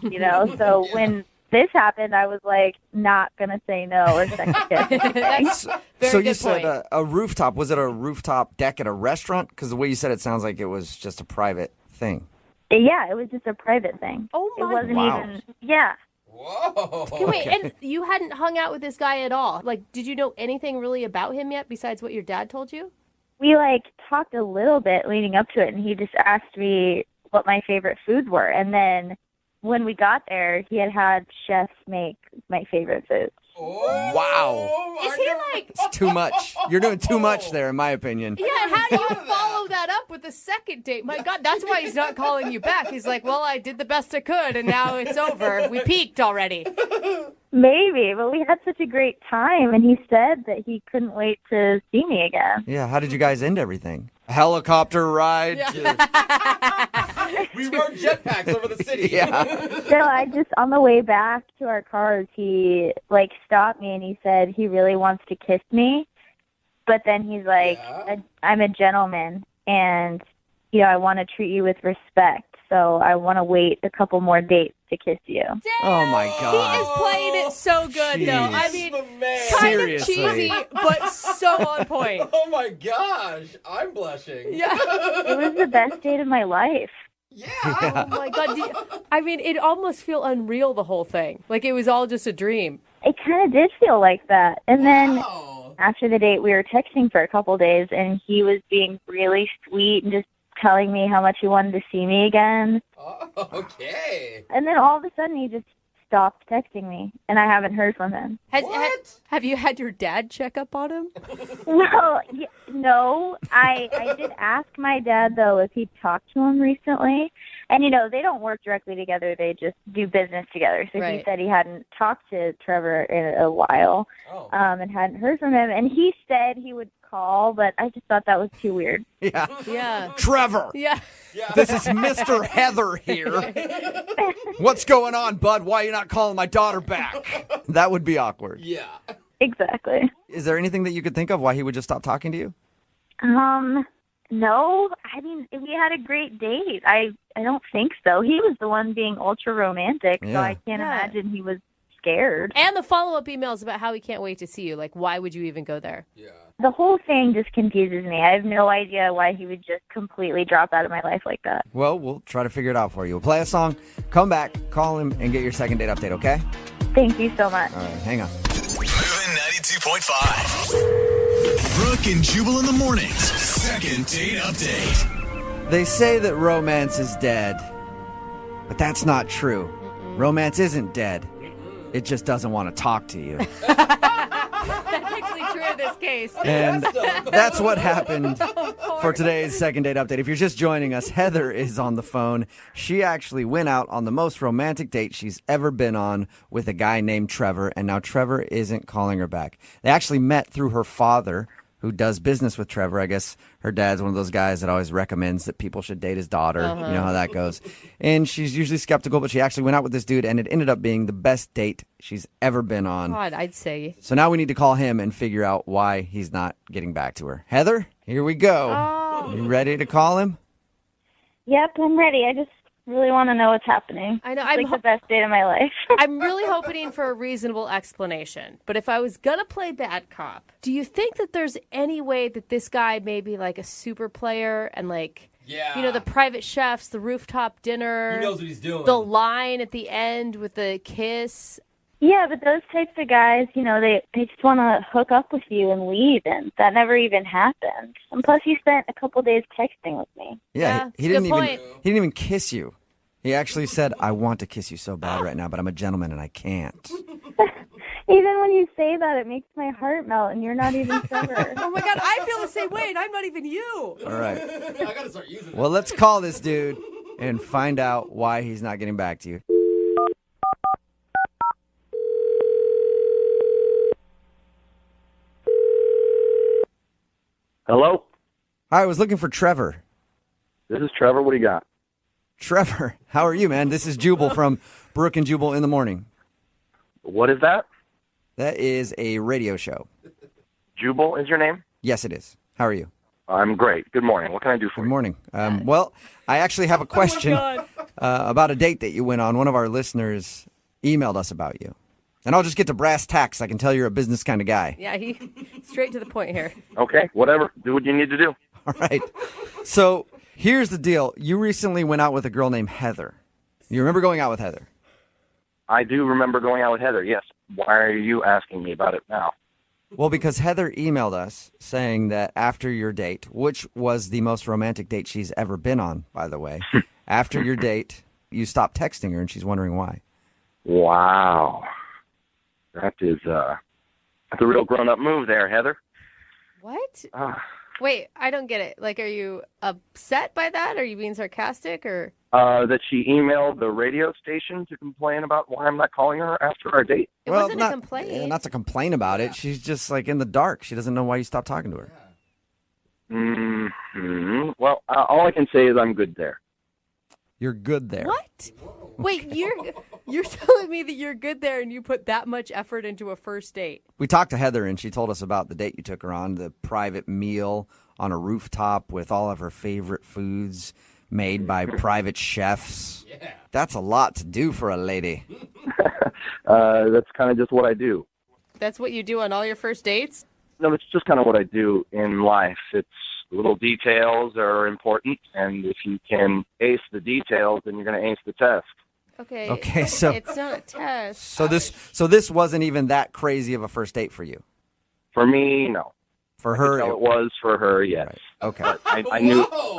So when this happened, I was like not gonna say no or second guess anything. So you said a rooftop. Was it a rooftop deck at a restaurant? Because the way you said it sounds like it was just a private thing. Yeah, it was just a private thing. Oh my! It wasn't Wow. even. Yeah. Whoa. Okay, wait, and you hadn't hung out with this guy at all? Like, did you know anything really about him yet besides what your dad told you? We talked a little bit leading up to it, and he just asked me what my favorite foods were, and then when we got there, he had chefs make my favorite foods. Wow. Is he like? It's too much. You're doing too much there, in my opinion. Yeah, how do you follow that up with a second date? My God, that's why he's not calling you back. He's like, well, I did the best I could, and now it's over. We peaked already. Maybe, but we had such a great time, and he said that he couldn't wait to see me again. Yeah, how did you guys end everything? A helicopter ride? We rode jetpacks over the city. Yeah. So I just, on the way back to our cars, he stopped me and he said he really wants to kiss me, but then he's like, I'm a gentleman, and I want to treat you with respect, so I want to wait a couple more dates to kiss you. Oh my He God. is playing it so good, though. I Jeez. mean, kind Seriously. of cheesy, but so on point. Oh my gosh, I'm blushing. Yeah. It was the best date of my life. Oh my God. I mean, it almost feel unreal, the whole thing. Like it was all just a dream. It kind of did feel like that. And then after the date, we were texting for a couple days, and he was being really sweet and just telling me how much he wanted to see me again. Oh, okay. And then all of a sudden, he just stopped texting me, and I haven't heard from him. Have you had your dad check up on him? No. I did ask my dad, though, if he'd talked to him recently. And, they don't work directly together. They just do business together. So Right. he said he hadn't talked to Trevor in a while and hadn't heard from him. And he said he would call, but I just thought that was too weird. Yeah. Yeah. Trevor. Yeah. This is Mr. Heather here. What's going on, bud? Why are you not calling my daughter back? That would be awkward. Yeah. Exactly. Is there anything that you could think of why he would just stop talking to you? No. I mean, we had a great date. I don't think so. He was the one being ultra romantic, so Yeah. I can't imagine he was scared. And the follow-up emails about how he can't wait to see you. Like, why would you even go there? Yeah. The whole thing just confuses me. I have no idea why he would just completely drop out of my life like that. Well, we'll try to figure it out for you. We'll play a song, come back, call him, and get your second date update, okay? Thank you so much. All right, hang on. MOViN 92.5. Brooke and Jubal in the mornings. Second date update. They say that romance is dead, but that's not true. Romance isn't dead. It just doesn't want to talk to you. That's actually true in this case. And that's what happened for today's second date update. If you're just joining us, Heather is on the phone. She actually went out on the most romantic date she's ever been on with a guy named Trevor, and now Trevor isn't calling her back. They actually met through her father, who does business with Trevor. I guess her dad's one of those guys that always recommends that people should date his daughter. You know how that goes. And she's usually skeptical, but she actually went out with this dude, and it ended up being the best date she's ever been on. God, I'd say. So now we need to call him and figure out why he's not getting back to her. Heather, here we go. You ready to call him? Yep, I'm ready. I just really want to know what's happening. I know. It's like the best date of my life. I'm really hoping for a reasonable explanation. But if I was going to play bad cop, do you think that there's any way that this guy may be like a super player and the private chefs, the rooftop dinner. He knows what he's doing. The line at the end with the kiss. Yeah, but those types of guys, they just want to hook up with you and leave, and that never even happened. And plus, he spent a couple days texting with me. Yeah, he didn't even kiss you. He actually said, "I want to kiss you so bad right now, but I'm a gentleman and I can't." Even when you say that, it makes my heart melt, and you're not even Trevor. Oh my God, I feel the same way, and I'm not even you. All right. I gotta start using that. Well, let's call this dude and find out why he's not getting back to you. Hello? Hi, I was looking for Trevor. This is Trevor. What do you got? Trevor, how are you, man? This is Jubal from Brooke and Jubal in the morning. What is that? That is a radio show. Jubal is your name? Yes, it is. How are you? I'm great. Good morning. What can I do for you? Good morning. Well, I actually have a question about a date that you went on. One of our listeners emailed us about you. And I'll just get to brass tacks. I can tell you're a business kind of guy. Yeah, he straight to the point here. Okay, whatever. Do what you need to do. All right. So here's the deal. You recently went out with a girl named Heather. You remember going out with Heather? I do remember going out with Heather, yes. Why are you asking me about it now? Well, because Heather emailed us saying that after your date, which was the most romantic date she's ever been on, by the way, after your date, you stopped texting her, and she's wondering why. Wow. That's a real grown-up move there, Heather. What? Wait, I don't get it. Like, are you upset by that? Are you being sarcastic, or? That she emailed the radio station to complain about why I'm not calling her after our date. It wasn't a complaint. Yeah, not to complain about it. She's just like in the dark. She doesn't know why you stopped talking to her. Mm-hmm. Well, all I can say is I'm good there. You're good there. What? Wait, you're telling me that you're good there and you put that much effort into a first date? We talked to Heather, and she told us about the date you took her on, the private meal on a rooftop with all of her favorite foods made by private chefs. Yeah. That's a lot to do for a lady. That's kind of just what I do. That's what you do on all your first dates? No, it's just kind of what I do in life. It's little details are important, and if you can ace the details, then you're going to ace the test. Okay, so it's not a test. So this wasn't even that crazy of a first date for you? For me, no. For her, it was. For her, yes. Right. Okay. But I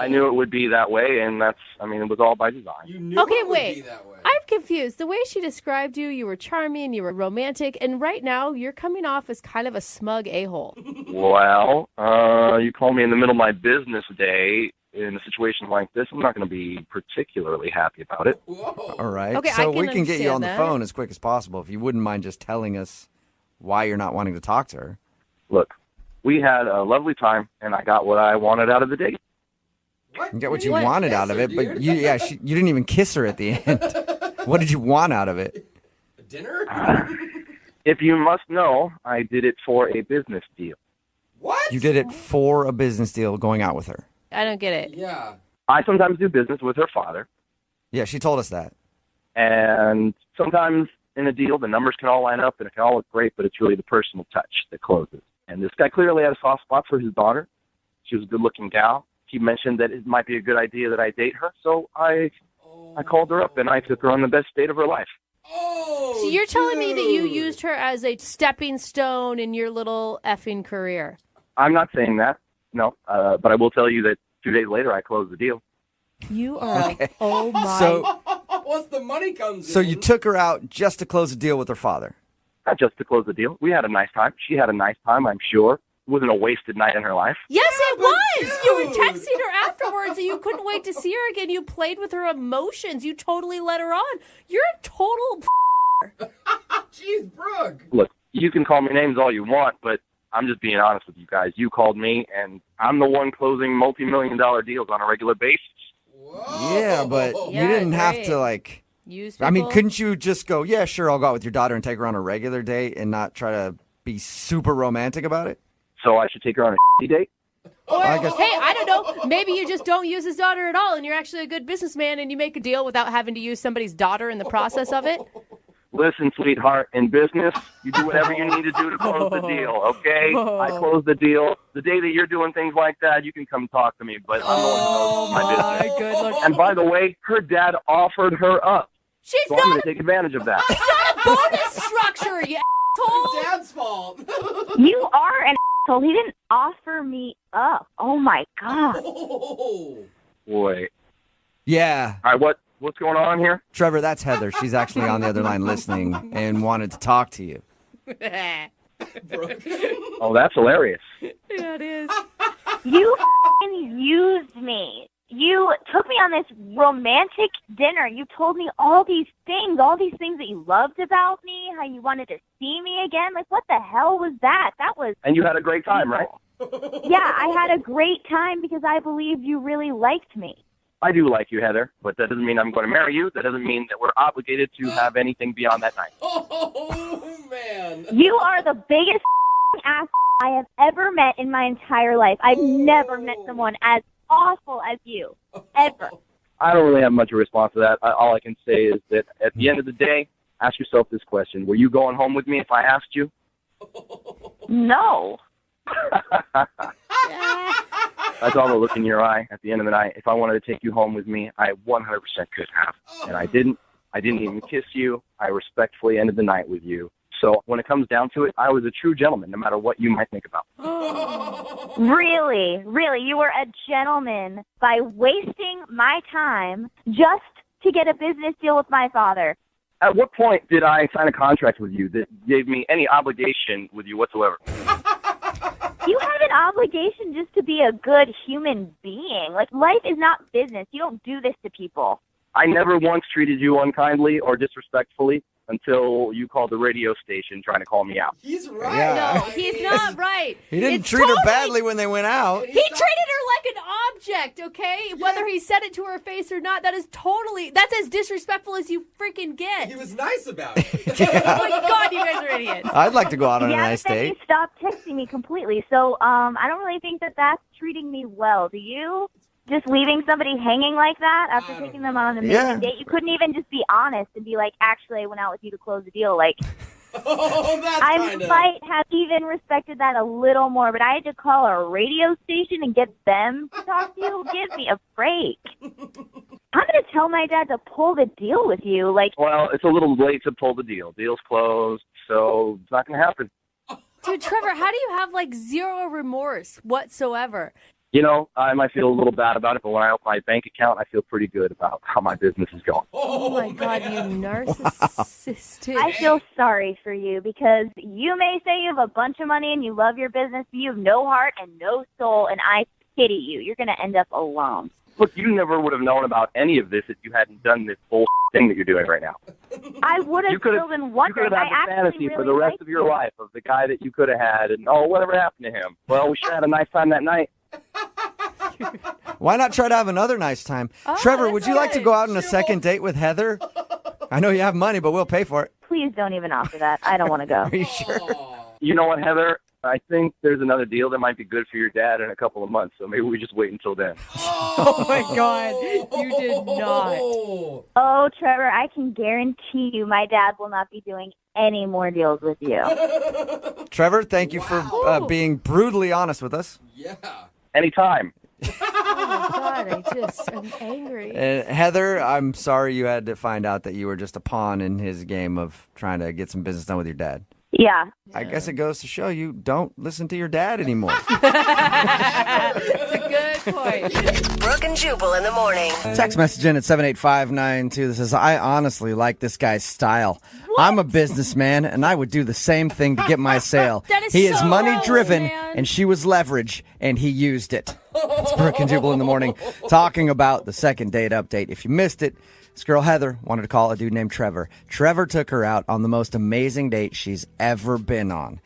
knew it would be that way, and it was all by design. Okay, wait. I'm confused. The way she described you, you were charming, you were romantic, and right now you're coming off as kind of a smug a-hole. Well, you call me in the middle of my business day in a situation like this. I'm not going to be particularly happy about it. All right. Okay, so I can we can get you on the understand phone as quick as possible if you wouldn't mind just telling us why you're not wanting to talk to her. Look, we had a lovely time, and I got what I wanted out of the date. You get what you wanted out of it, but you didn't even kiss her at the end. What did you want out of it? Dinner? If you must know, I did it for a business deal. What? You did it for a business deal going out with her. I don't get it. Yeah. I sometimes do business with her father. Yeah, she told us that. And sometimes in a deal, the numbers can all line up and it can all look great, but it's really the personal touch that closes. And this guy clearly had a soft spot for his daughter. She was a good-looking gal. He mentioned that it might be a good idea that I date her, so I called her up and I took her on the best date of her life. So you're telling me that you used her as a stepping stone in your little effing career? I'm not saying that, no, but I will tell you that 2 days later I closed the deal. You are oh my. So, once the money comes so in. you took her out just to close a deal with her father? Not just to close the deal. We had a nice time. She had a nice time, I'm sure. It wasn't a wasted night in her life. Yes, it was. You were texting her afterwards and you couldn't wait to see her again. You played with her emotions. You totally let her on. You're a total Jeez, Brooke. Look, you can call me names all you want, but I'm just being honest with you guys. You called me, and I'm the one closing multi-million-dollar deals on a regular basis. Yeah, but you didn't have to, use I mean, people? couldn't you just go, yeah, sure, I'll go out with your daughter and take her on a regular date and not try to be super romantic about it? So I should take her on a date? Or, hey, I don't know. Maybe you just don't use his daughter at all and you're actually a good businessman and you make a deal without having to use somebody's daughter in the process of it. Listen, sweetheart, in business, you do whatever you need to do to close the deal, okay? I close the deal. The day that you're doing things like that, you can come talk to me, but I'm the one who knows my business. Good Lord. And by the way, her dad offered her up. She's so I'm going to take advantage of that. It's not a bonus structure, you asshole. Dad's fault. You are an asshole. He didn't offer me up. Oh, my God. Boy. Yeah. All right, what's going on here? Trevor, that's Heather. She's actually on the other line listening and wanted to talk to you. Oh, that's hilarious. Yeah, it is. You f***ing used me. You took me on this romantic dinner. You told me all these things that you loved about me, how you wanted to see me again. Like, what the hell was that? That was... And you had a great time, right? Yeah, I had a great time because I believe you really liked me. I do like you, Heather, but that doesn't mean I'm going to marry you. That doesn't mean that we're obligated to have anything beyond that night. Oh, man. You are the biggest ass I have ever met in my entire life. I've never met someone as awful as you, ever. I don't really have much of a response to that. All I can say is that at the end of the day, Ask yourself this question. Were you going home with me if I asked you? No. I saw the look in your eye at the end of the night. If I wanted to take you home with me, I 100% could have. And I didn't. I didn't even kiss you. I respectfully ended the night with you. So when it comes down to it, I was a true gentleman, no matter what you might think about. Really? Really? You were a gentleman by wasting my time just to get a business deal with my father. At what point did I sign a contract with you that gave me any obligation with you whatsoever? You have an obligation just to be a good human being. Like, life is not business. You don't do this to people. I never once treated you unkindly or disrespectfully until you called the radio station trying to call me out. He's right. Yeah. No, he's not right. He didn't It's treat her totally- badly when they went out. He treated her like an object, okay? Whether he said it to her face or not, that's as disrespectful as you freaking get. He was nice about it. Oh my God, you guys are idiots. I'd like to go out on a nice but then date. you stopped texting me completely. So I don't really think that that's treating me well. Do you? Just leaving somebody hanging like that after taking them on an amazing date? You couldn't even just be honest and be like, actually, I went out with you to close the deal. Like, I might have even respected that a little more, but I had to call a radio station and get them to talk to you? Give me a break. I'm going to tell my dad to pull the deal with you. Like, Well, it's a little late to pull the deal. Deal's closed, so it's not going to happen. Dude, Trevor, how do you have like zero remorse whatsoever? You know, I might feel a little bad about it, but when I open my bank account, I feel pretty good about how my business is going. Oh my God, you narcissistic. I feel sorry for you because you may say you have a bunch of money and you love your business, but you have no heart and no soul, and I pity you. You're going to end up alone. Look, you never would have known about any of this if you hadn't done this bull thing that you're doing right now. I would have still been wondering. You could have had the fantasy for the rest of your life of the guy that you could have had, and whatever happened to him. Well, we sure had a nice time that night. Why not try to have another nice time? Trevor, would you like to go out on a second date with Heather? I know you have money, but we'll pay for it. Please don't even offer that. I don't want to go. Are you sure? You know what, Heather? I think there's another deal that might be good for your dad in a couple of months, so maybe we just wait until then. Oh my God, you did not. Oh, Trevor, I can guarantee you my dad will not be doing any more deals with you. Trevor, thank you for being brutally honest with us. Yeah. Anytime. Oh my God, I'm angry. And Heather, I'm sorry you had to find out that you were just a pawn in his game of trying to get some business done with your dad. Yeah. I guess it goes to show you don't listen to your dad anymore. That's a good point. Brooke and Jubal in the morning. Text message in at 78592 that says, I honestly like this guy's style. I'm a businessman, and I would do the same thing to get my sale. That is he is so money-driven, gross, man. and she was leverage, and he used it. It's Brooke and Jubal in the morning, talking about the second date update. If you missed it, this girl, Heather, wanted to call a dude named Trevor. Trevor took her out on the most amazing date she's ever been on.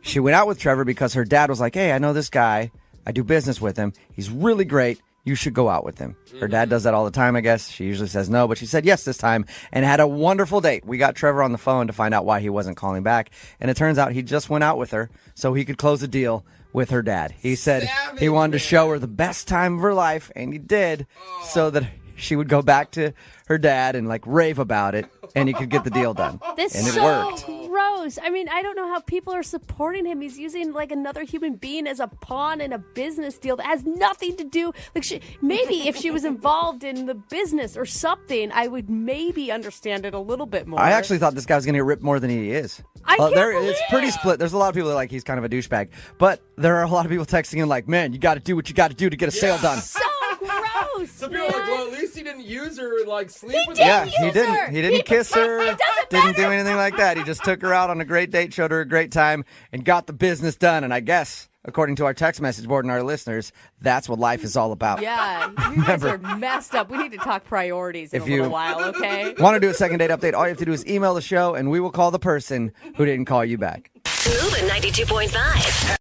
She went out with Trevor because her dad was like, hey, I know this guy. I do business with him. He's really great. You should go out with him. Her dad does that all the time, I guess. She usually says no, but she said yes this time and had a wonderful date. We got Trevor on the phone to find out why he wasn't calling back. And it turns out he just went out with her so he could close a deal with her dad. He said he wanted to show her the best time of her life, and he did, so that she would go back to her dad and like rave about it, and he could get the deal done. This and it so worked. gross. I mean, I don't know how people are supporting him. He's using like another human being as a pawn in a business deal that has nothing to do. Like, maybe if she was involved in the business or something, I would maybe understand it a little bit more. I actually thought this guy was going to get ripped more than he is. It's pretty split. There's a lot of people that are like he's kind of a douchebag, but there are a lot of people texting in like, man, you got to do what you got to do to get a sale done. So gross. Some people are like, well, at least he didn't use her and like sleep with Yeah, her. he didn't. He didn't kiss her. Didn't do anything like that. He just took her out on a great date, showed her a great time, and got the business done. And I guess, according to our text message board and our listeners, that's what life is all about. Yeah, you guys are messed up. We need to talk priorities in a little while, okay? Want to do a second date update? All you have to do is email the show, and we will call the person who didn't call you back. MOViN 92.5.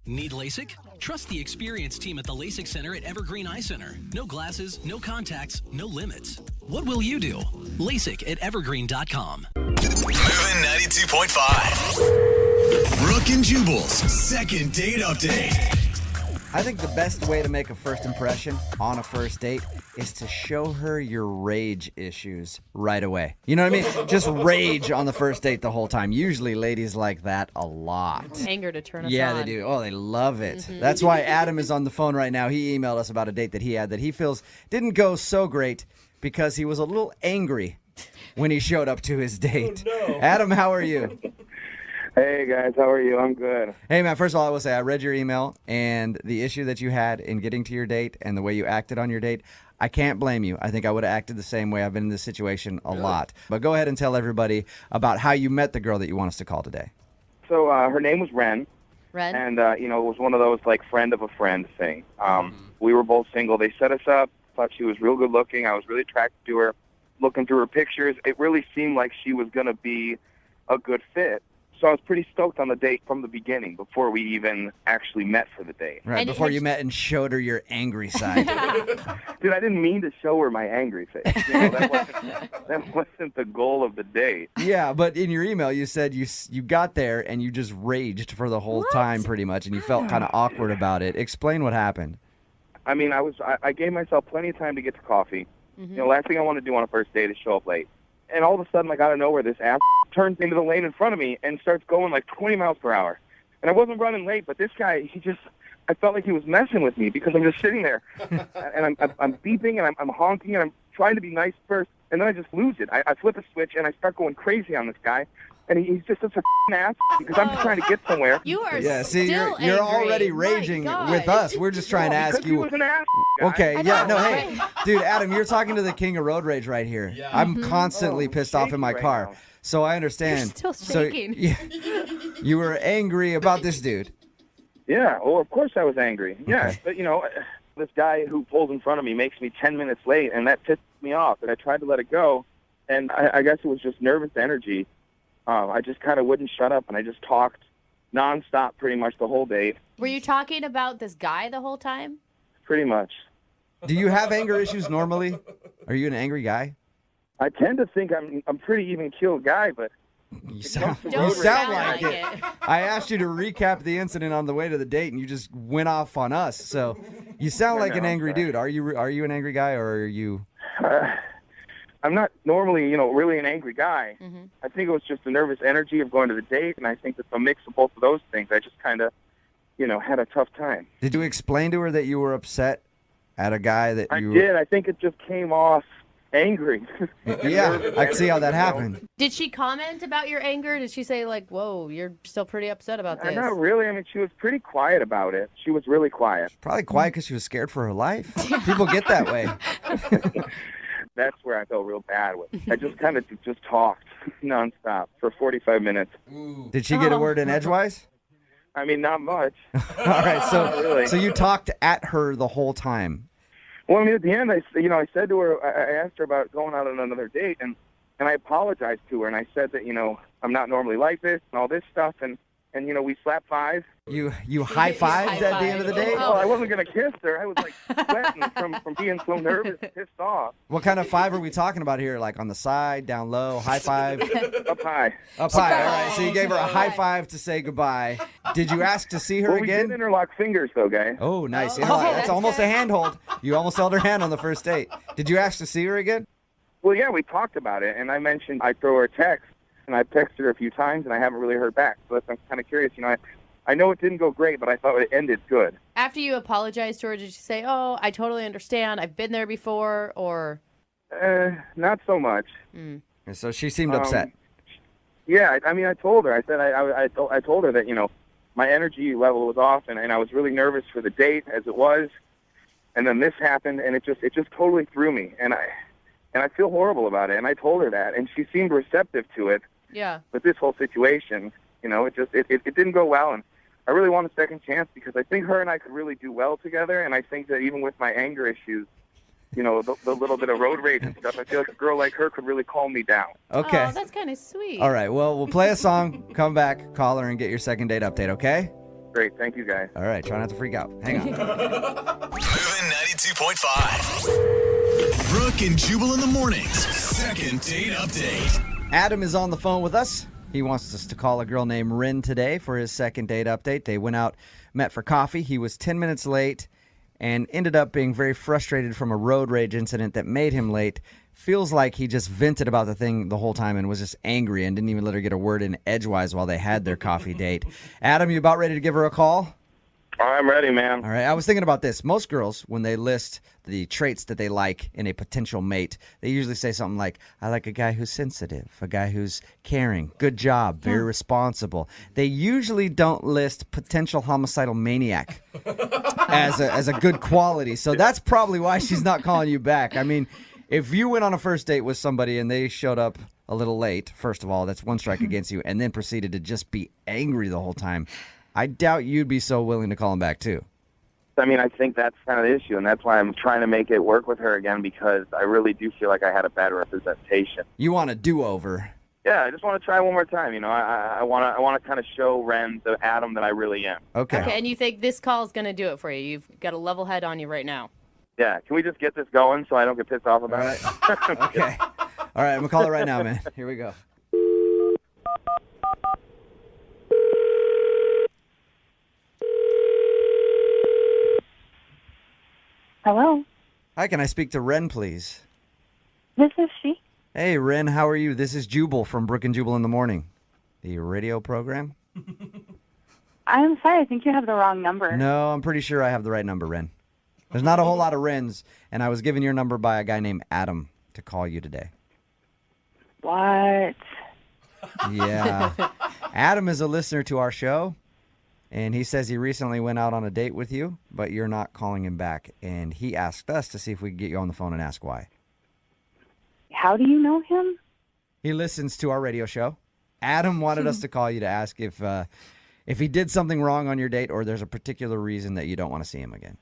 Need LASIK? Trust the experienced team at the LASIK Center at Evergreen Eye Center. No glasses, no contacts, no limits. What will you do? LASIK at evergreen.com. MOViN 92.5. Brooke and Jubal's second date update. I think the best way to make a first impression on a first date is to show her your rage issues right away. You know what I mean? Just rage on the first date the whole time. Usually ladies like that a lot. Anger to turn us on. Yeah, they do. Oh, they love it. That's why Adam is on the phone right now. He emailed us about a date that he had that he feels didn't go so great because he was a little angry when he showed up to his date. Oh, no. Adam, how are you? Hey, guys. How are you? I'm good. Hey, man, first of all, I will say I read your email, and the issue that you had in getting to your date and the way you acted on your date, I can't blame you. I think I would have acted the same way. I've been in this situation a lot. But go ahead and tell everybody about how you met the girl that you want us to call today. So her name was Ren. Ren? And, it was one of those, friend of a friend thing. We were both single. They set us up. Thought she was real good looking. I was really attracted to her. Looking through her pictures, it really seemed like she was going to be a good fit. So I was pretty stoked on the date from the beginning before we even actually met for the date. Right, before you met and showed her your angry side. Dude, I didn't mean to show her my angry face. That wasn't the goal of the date. Yeah, but in your email you said you got there and you just raged for the whole time pretty much, and you felt kind of awkward about it. Explain what happened. I mean, I gave myself plenty of time to get to coffee. Last thing I want to do on a first date is show up late. And all of a sudden, out of nowhere, this ass turns into the lane in front of me and starts going 20 miles per hour. And I wasn't running late, but this guy, I felt like he was messing with me because I'm just sitting there. And I'm beeping and I'm honking and I'm trying to be nice first. And then I just lose it. I flip a switch and I start going crazy on this guy. And he's just such a ass because I'm just trying to get somewhere. You are you're already raging with us. We're just trying to ask you. He was an ass guy. Okay, hey, dude, Adam, you're talking to the king of road rage right here. Yeah. I'm constantly pissed off in my car, now. So I understand. You're still shaking. So, you were angry about this dude. Yeah, well, of course I was angry. Okay. Yeah, but this guy who pulls in front of me makes me 10 minutes late, and that pisses me off. And I tried to let it go, and I guess it was just nervous energy. I just kind of wouldn't shut up, and I just talked nonstop pretty much the whole date. Were you talking about this guy the whole time? Pretty much. Do you have anger issues normally? Are you an angry guy? I tend to think I'm pretty even-keeled guy, but you sound like it. I asked you to recap the incident on the way to the date, and you just went off on us. So you sound like an angry dude. Are you an angry guy, or are you? I'm not normally, really an angry guy. I think it was just the nervous energy of going to the date, and I think that the mix of both of those things, I just kind of, had a tough time. Did you explain to her that you were upset at a guy that you... I did. I think it just came off angry. Yeah, I can see how that happened. Did she comment about your anger? Did she say, whoa, you're still pretty upset about this? Not really. I mean, she was pretty quiet about it. She was really quiet. Probably quiet because she was scared for her life. People get that way. That's where I felt real bad with. I just kind of just talked nonstop for 45 minutes. Ooh. Did she get a word in edgewise? I mean, not much. All right, really. So you talked at her the whole time. Well, I mean, at the end, I said to her, I asked her about going out on another date, and I apologized to her, and I said that, I'm not normally like this and all this stuff, and we slapped fives. You high-fived at the end of the day? Oh, I wasn't going to kiss her. I was, sweating from being so nervous and pissed off. What kind of five are we talking about here? Like on the side, down low, high five? Up high. Up high, all right. So you gave her a high five to say goodbye. Did you ask to see her again? We did interlock fingers, though, guys. Oh, nice. That's almost a handhold. You almost held her hand on the first date. Did you ask to see her again? Well, yeah, we talked about it, and I mentioned I'd throw her a text. And I've texted her a few times, and I haven't really heard back. So I'm kind of curious. I know it didn't go great, but I thought it ended good. After you apologized to her, did you say, oh, I totally understand, I've been there before, or? Not so much. So she seemed upset. Yeah, I mean, I told her. I said I told her that, my energy level was off, and I was really nervous for the date as it was. And then this happened, and it just totally threw me. And I feel horrible about it, and I told her that, and she seemed receptive to it. Yeah. But this whole situation, it didn't go well, and I really want a second chance because I think her and I could really do well together, and I think that even with my anger issues, the little bit of road rage and stuff, I feel like a girl like her could really calm me down. Okay. Oh, that's kind of sweet. All right, well, we'll play a song, come back, call her, and get your second date update, okay? Great, thank you, guys. All right, try not to freak out. Hang on. MOViN 92.5. Brooke and Jubal in the mornings. Second date update. Adam is on the phone with us. He wants us to call a girl named Rin today for his second date update. They went out, met for coffee. He was 10 minutes late and ended up being very frustrated from a road rage incident that made him late. Feels like he just vented about the thing the whole time and was just angry and didn't even let her get a word in edgewise while they had their coffee date. Adam, you about ready to give her a call? I'm ready, man. All right. I was thinking about this. Most girls, when they list the traits that they like in a potential mate, they usually say something like, I like a guy who's sensitive, a guy who's caring, good job, very responsible. They usually don't list potential homicidal maniac as a good quality. So that's probably why she's not calling you back. I mean, if you went on a first date with somebody and they showed up a little late, first of all, that's one strike against you, and then proceeded to just be angry the whole time, I doubt you'd be so willing to call him back, too. I mean, I think that's kind of the issue, and that's why I'm trying to make it work with her again, because I really do feel like I had a bad representation. You want a do-over. Yeah, I just want to try one more time. You know, I want to kind of show Ren the Adam that I really am. Okay. Okay, and you think this call is going to do it for you? You've got a level head on you right now. Yeah, can we just get this going so I don't get pissed off about it? Okay. All right, I'm going to call it right now, man. Here we go. Hello. Hi, can I speak to Ren, please? This is she. Hey, Ren, how are you? This is Jubal from Brooke and Jubal in the Morning, the radio program. I'm sorry, I think you have the wrong number. No, I'm pretty sure I have the right number, Ren. There's not a whole lot of Rens, and I was given your number by a guy named Adam to call you today. What? Yeah. Adam is a listener to our show, and he says he recently went out on a date with you, but you're not calling him back. And he asked us to see if we could get you on the phone and ask why. How do you know him? He listens to our radio show. Adam wanted us to call you to ask if he did something wrong on your date or there's a particular reason that you don't want to see him again.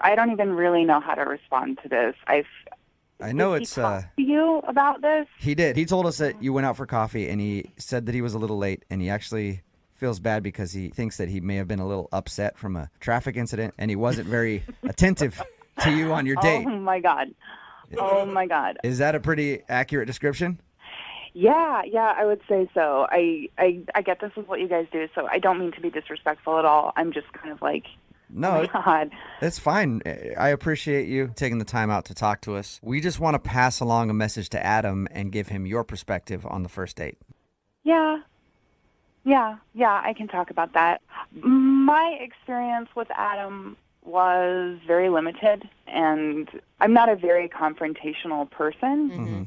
I don't even really know how to respond to this. I know Did it's he talk to you about this? He did. He told us that you went out for coffee, and he said that he was a little late, and he actually feels bad because he thinks that he may have been a little upset from a traffic incident, and he wasn't very attentive to you on your date. Oh, my God. Oh, my God. Is that a pretty accurate description? Yeah, I would say so. I get this is what you guys do, so I don't mean to be disrespectful at all. I'm just kind of like, No, oh my God. It's fine. I appreciate you taking the time out to talk to us. We just want to pass along a message to Adam and give him your perspective on the first date. Yeah, I can talk about that. My experience with Adam was very limited, and I'm not a very confrontational person. Mm-hmm.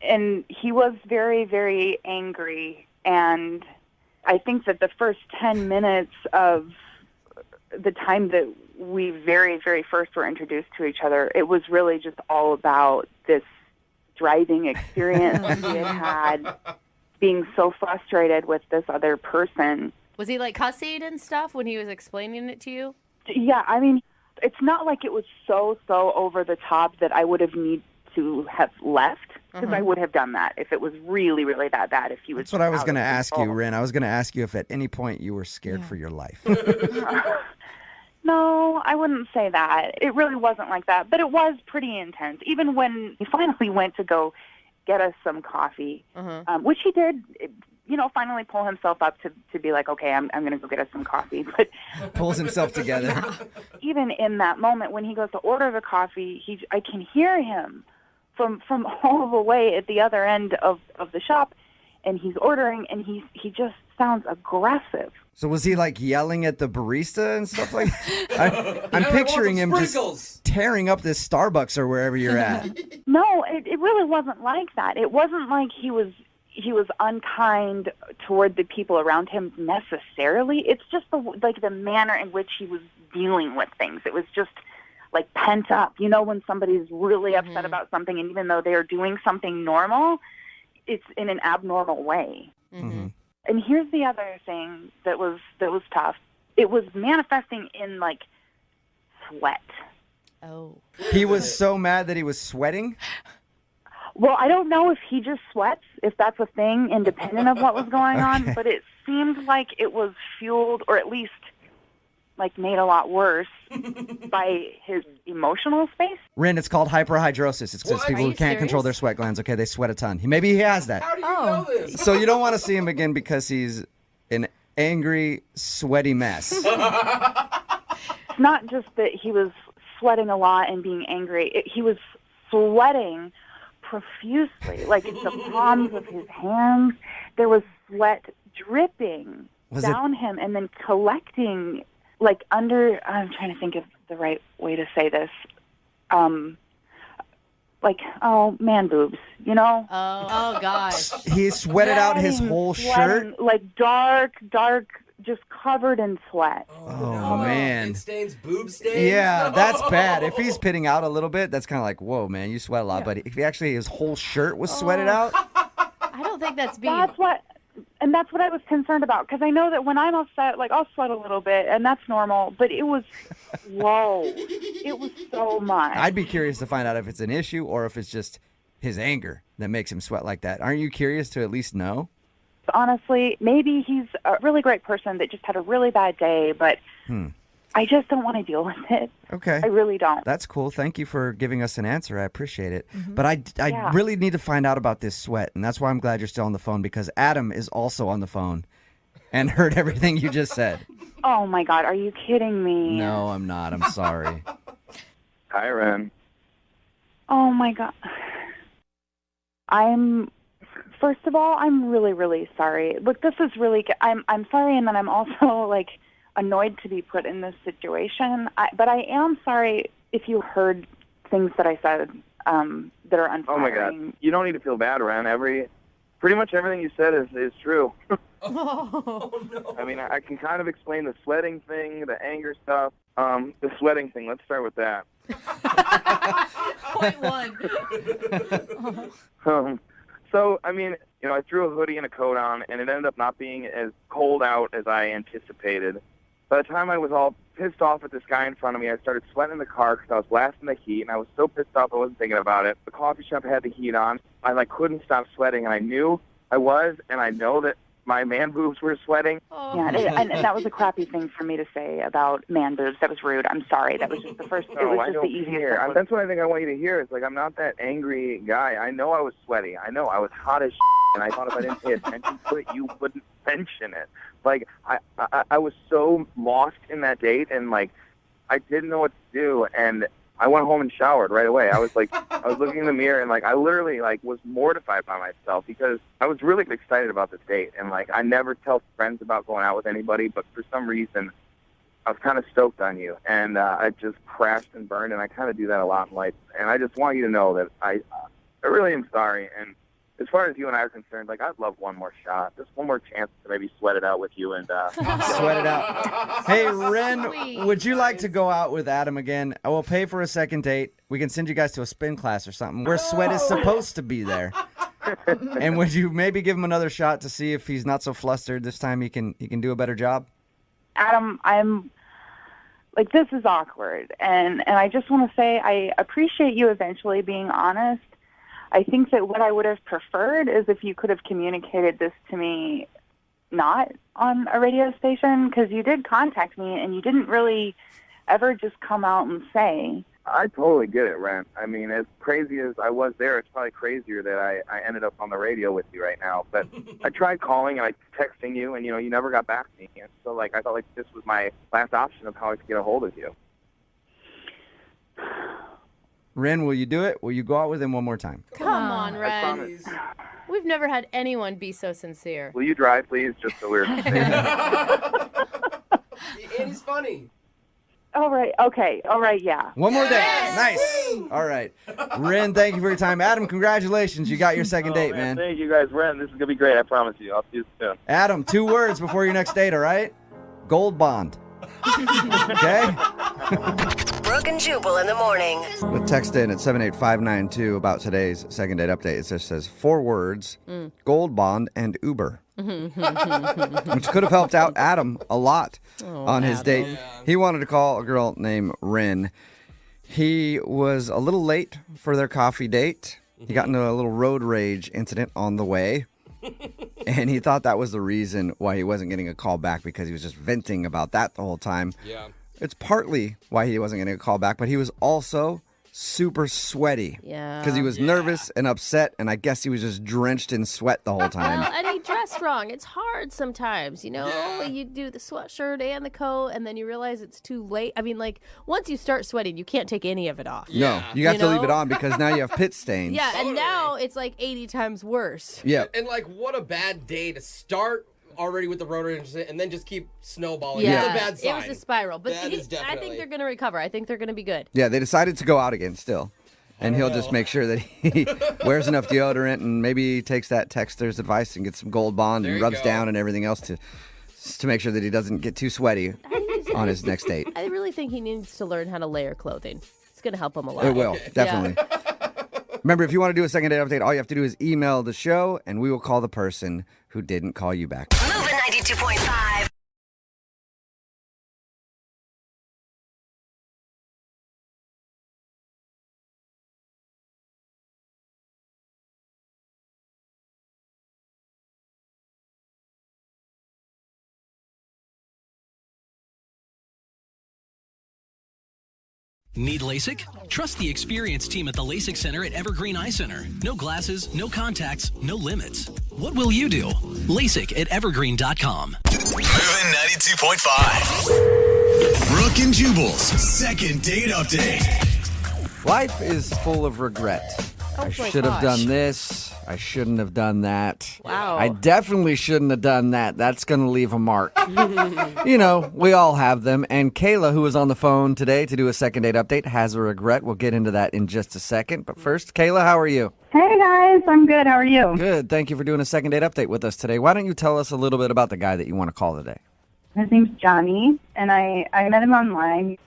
And he was very, very angry, and I think that the first 10 minutes of the time that we very, very first were introduced to each other, it was really just all about this driving experience he had being so frustrated with this other person. Was he like cussing and stuff when he was explaining it to you? Yeah, I mean, it's not like it was so over the top that I would have need to have left, because I would have done that if it was really, really that bad. If he was. That's what I was going to ask you, Ren. I was going to ask you if at any point you were scared for your life. No, I wouldn't say that. It really wasn't like that, but it was pretty intense. Even when he finally went to go get us some coffee, which he did, finally pull himself up to be like, okay, I'm going to go get us some coffee. But pulls himself together. Even in that moment when he goes to order the coffee, I can hear him from all the way at the other end of the shop, and he's ordering, and he just sounds aggressive. So was he like yelling at the barista and stuff like that? I'm picturing him just tearing up this Starbucks or wherever you're at. No, it really wasn't like that. It wasn't like he was unkind toward the people around him necessarily. It's just the manner in which he was dealing with things. It was just like pent up. You know, when somebody's really upset about something, and even though they are doing something normal, it's in an abnormal way. Mm-hmm. And here's the other thing that was tough. It was manifesting in like sweat. Oh. He was so mad that he was sweating? Well, I don't know if he just sweats, if that's a thing, independent of what was going on, but it seemed like it was fueled, or at least like made a lot worse by his emotional space. Rin, it's called hyperhidrosis. It's because people who can't control their sweat glands. Okay, they sweat a ton. Maybe he has that. How do you know this? So you don't want to see him again because he's an angry, sweaty mess. It's not just that he was sweating a lot and being angry. He was sweating profusely, like in the palms of his hands. There was sweat dripping down him and then collecting, like under, I'm trying to think of the right way to say this, like, man boobs, you know? Oh gosh. He sweated out his whole shirt? Like dark, just covered in sweat. Oh, man. It stains boob stains? Yeah, that's bad. If he's pitting out a little bit, that's kind of like, whoa, man, you sweat a lot. But if he actually, his whole shirt was sweated out. I don't think that's being... That's what I was concerned about, because I know that when I'm upset, like, I'll sweat a little bit, and that's normal, but it was, whoa, it was so much. I'd be curious to find out if it's an issue or if it's just his anger that makes him sweat like that. Aren't you curious to at least know? Honestly, maybe he's a really great person that just had a really bad day, but I just don't want to deal with it. Okay. I really don't. That's cool. Thank you for giving us an answer. I appreciate it. But I really need to find out about this sweat, and that's why I'm glad you're still on the phone, because Adam is also on the phone and heard everything you just said. Oh, my God. Are you kidding me? No, I'm not. I'm sorry. Hi, Ren. Oh, my God. First of all, I'm really, really sorry. Look, this is really, I'm sorry, and then I'm also, like, annoyed to be put in this situation. But I am sorry if you heard things that I said that are unflattering. Oh, my God. You don't need to feel bad, Ren. Pretty much everything you said is true. Oh, no. I mean, I can kind of explain the sweating thing, the anger stuff. The sweating thing, let's start with that. Point one. So, I mean, I threw a hoodie and a coat on, and it ended up not being as cold out as I anticipated. By the time I was all pissed off at this guy in front of me, I started sweating in the car because I was blasting the heat, and I was so pissed off I wasn't thinking about it. The coffee shop had the heat on. I couldn't stop sweating, and I knew I was, and I know that my man boobs were sweating. Yeah, and that was a crappy thing for me to say about man boobs. That was rude. I'm sorry. That was just the first. It was just the easiest. That's what I think I want you to hear. Is like, I'm not that angry guy. I know I was sweaty. I know I was hot as and I thought if I didn't pay attention to it, you wouldn't mention it. Like, I was so lost in that date, and like, I didn't know what to do, and I went home and showered right away. I was like, I was looking in the mirror, and like, I literally like was mortified by myself because I was really excited about this date, and like, I never tell friends about going out with anybody, but for some reason, I was kind of stoked on you, and I just crashed and burned, and I kind of do that a lot in life, and I just want you to know that I really am sorry, and as far as you and I are concerned, like, I'd love one more shot, just one more chance to maybe sweat it out with you and sweat it out. Hey, Ren, would you like to go out with Adam again? I will pay for a second date. We can send you guys to a spin class or something where sweat is supposed to be there. And would you maybe give him another shot to see if he's not so flustered this time? He can do a better job. Adam, I'm like, this is awkward, and I just want to say I appreciate you eventually being honest. I think that what I would have preferred is if you could have communicated this to me not on a radio station, because you did contact me and you didn't really ever just come out and say. I totally get it, Ren. I mean, as crazy as I was there, it's probably crazier that I ended up on the radio with you right now. But I tried calling and texting you, and, you never got back to me. And so, like, I thought, like, this was my last option of how I could get a hold of you. Ren, will you do it? Will you go out with him one more time? Come on, I Ren. promise. We've never had anyone be so sincere. Will you drive, please, just so we're... And he's funny. All right. Okay. All right. Yeah. One more day. Nice. All right. Ren, thank you for your time. Adam, congratulations. You got your second date, man. Thank you, guys. Ren, this is going to be great. I promise you. I'll see you soon. Adam, 2 words before your next date, all right? Gold bond. Okay? Brooke and Jubal in the morning. Text in at 78592 about today's second date update. It just says 4 words, gold bond and Uber. Which could have helped out Adam a lot on his date. Yeah. He wanted to call a girl named Rin. He was a little late for their coffee date. He got into a little road rage incident on the way. And he thought that was the reason why he wasn't getting a call back, because he was just venting about that the whole time. Yeah. It's partly why he wasn't getting a call back, but he was also super sweaty. Yeah. Because he was nervous and upset, and I guess he was just drenched in sweat the whole time. Well, and he dressed wrong. It's hard sometimes, you know? You do the sweatshirt and the coat, and then you realize it's too late. I mean, like, once you start sweating, you can't take any of it off. No, you have to leave it on because now you have pit stains. Yeah, and now it's like 80 times worse. Yeah. And like, what a bad day to start already with the rotor incident and then just keep snowballing. Yeah, It's a bad sign. it was a spiral. But That is I definitely- think they're going to recover. I think they're going to be good. Yeah, they decided to go out again still. And he'll just make sure that he wears enough deodorant and maybe takes that texter's advice and gets some Gold Bond and rubs down and everything else to make sure that he doesn't get too sweaty on his next date. I really think he needs to learn how to layer clothing. It's going to help him a lot. It will, definitely. Remember, if you want to do a second date update, all you have to do is email the show, and we will call the person who didn't call you back. MOViN 92.5. Need LASIK? Trust the experienced team at the LASIK Center at Evergreen Eye Center. No glasses, no contacts, no limits. What will you do? LASIK at evergreen.com. MOViN 92.5. Brooke and Jubal's second date update. Life is full of regret. Oh I my should have gosh. done this. I shouldn't have done that. Wow. I definitely shouldn't have done that. That's going to leave a mark. You know, we all have them. And Kayla, who was on the phone today to do a second date update, has a regret. We'll get into that in just a second. But first, Kayla, how are you? Hey, guys. I'm good. How are you? Good. Thank you for doing a second date update with us today. Why don't you tell us a little bit about the guy that you want to call today? His name's Johnny, and I met him online.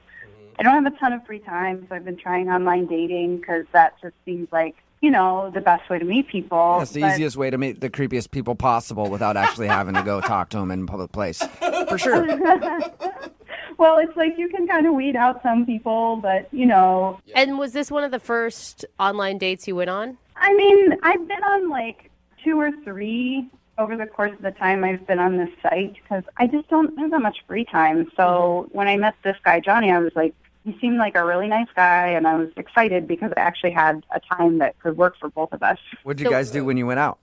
I don't have a ton of free time, so I've been trying online dating because that just seems like, you know, the best way to meet people. That's the But- easiest way to meet the creepiest people possible without actually having to go talk to them in a public place. For sure. Well, it's like you can kind of weed out some people, but, you know. And was this one of the first online dates you went on? I mean, I've been on like 2 or 3 over the course of the time I've been on this site because I just don't have that much free time. So when I met this guy, Johnny, I was like, he seemed like a really nice guy, and I was excited because I actually had a time that could work for both of us. What'd you guys do when you went out?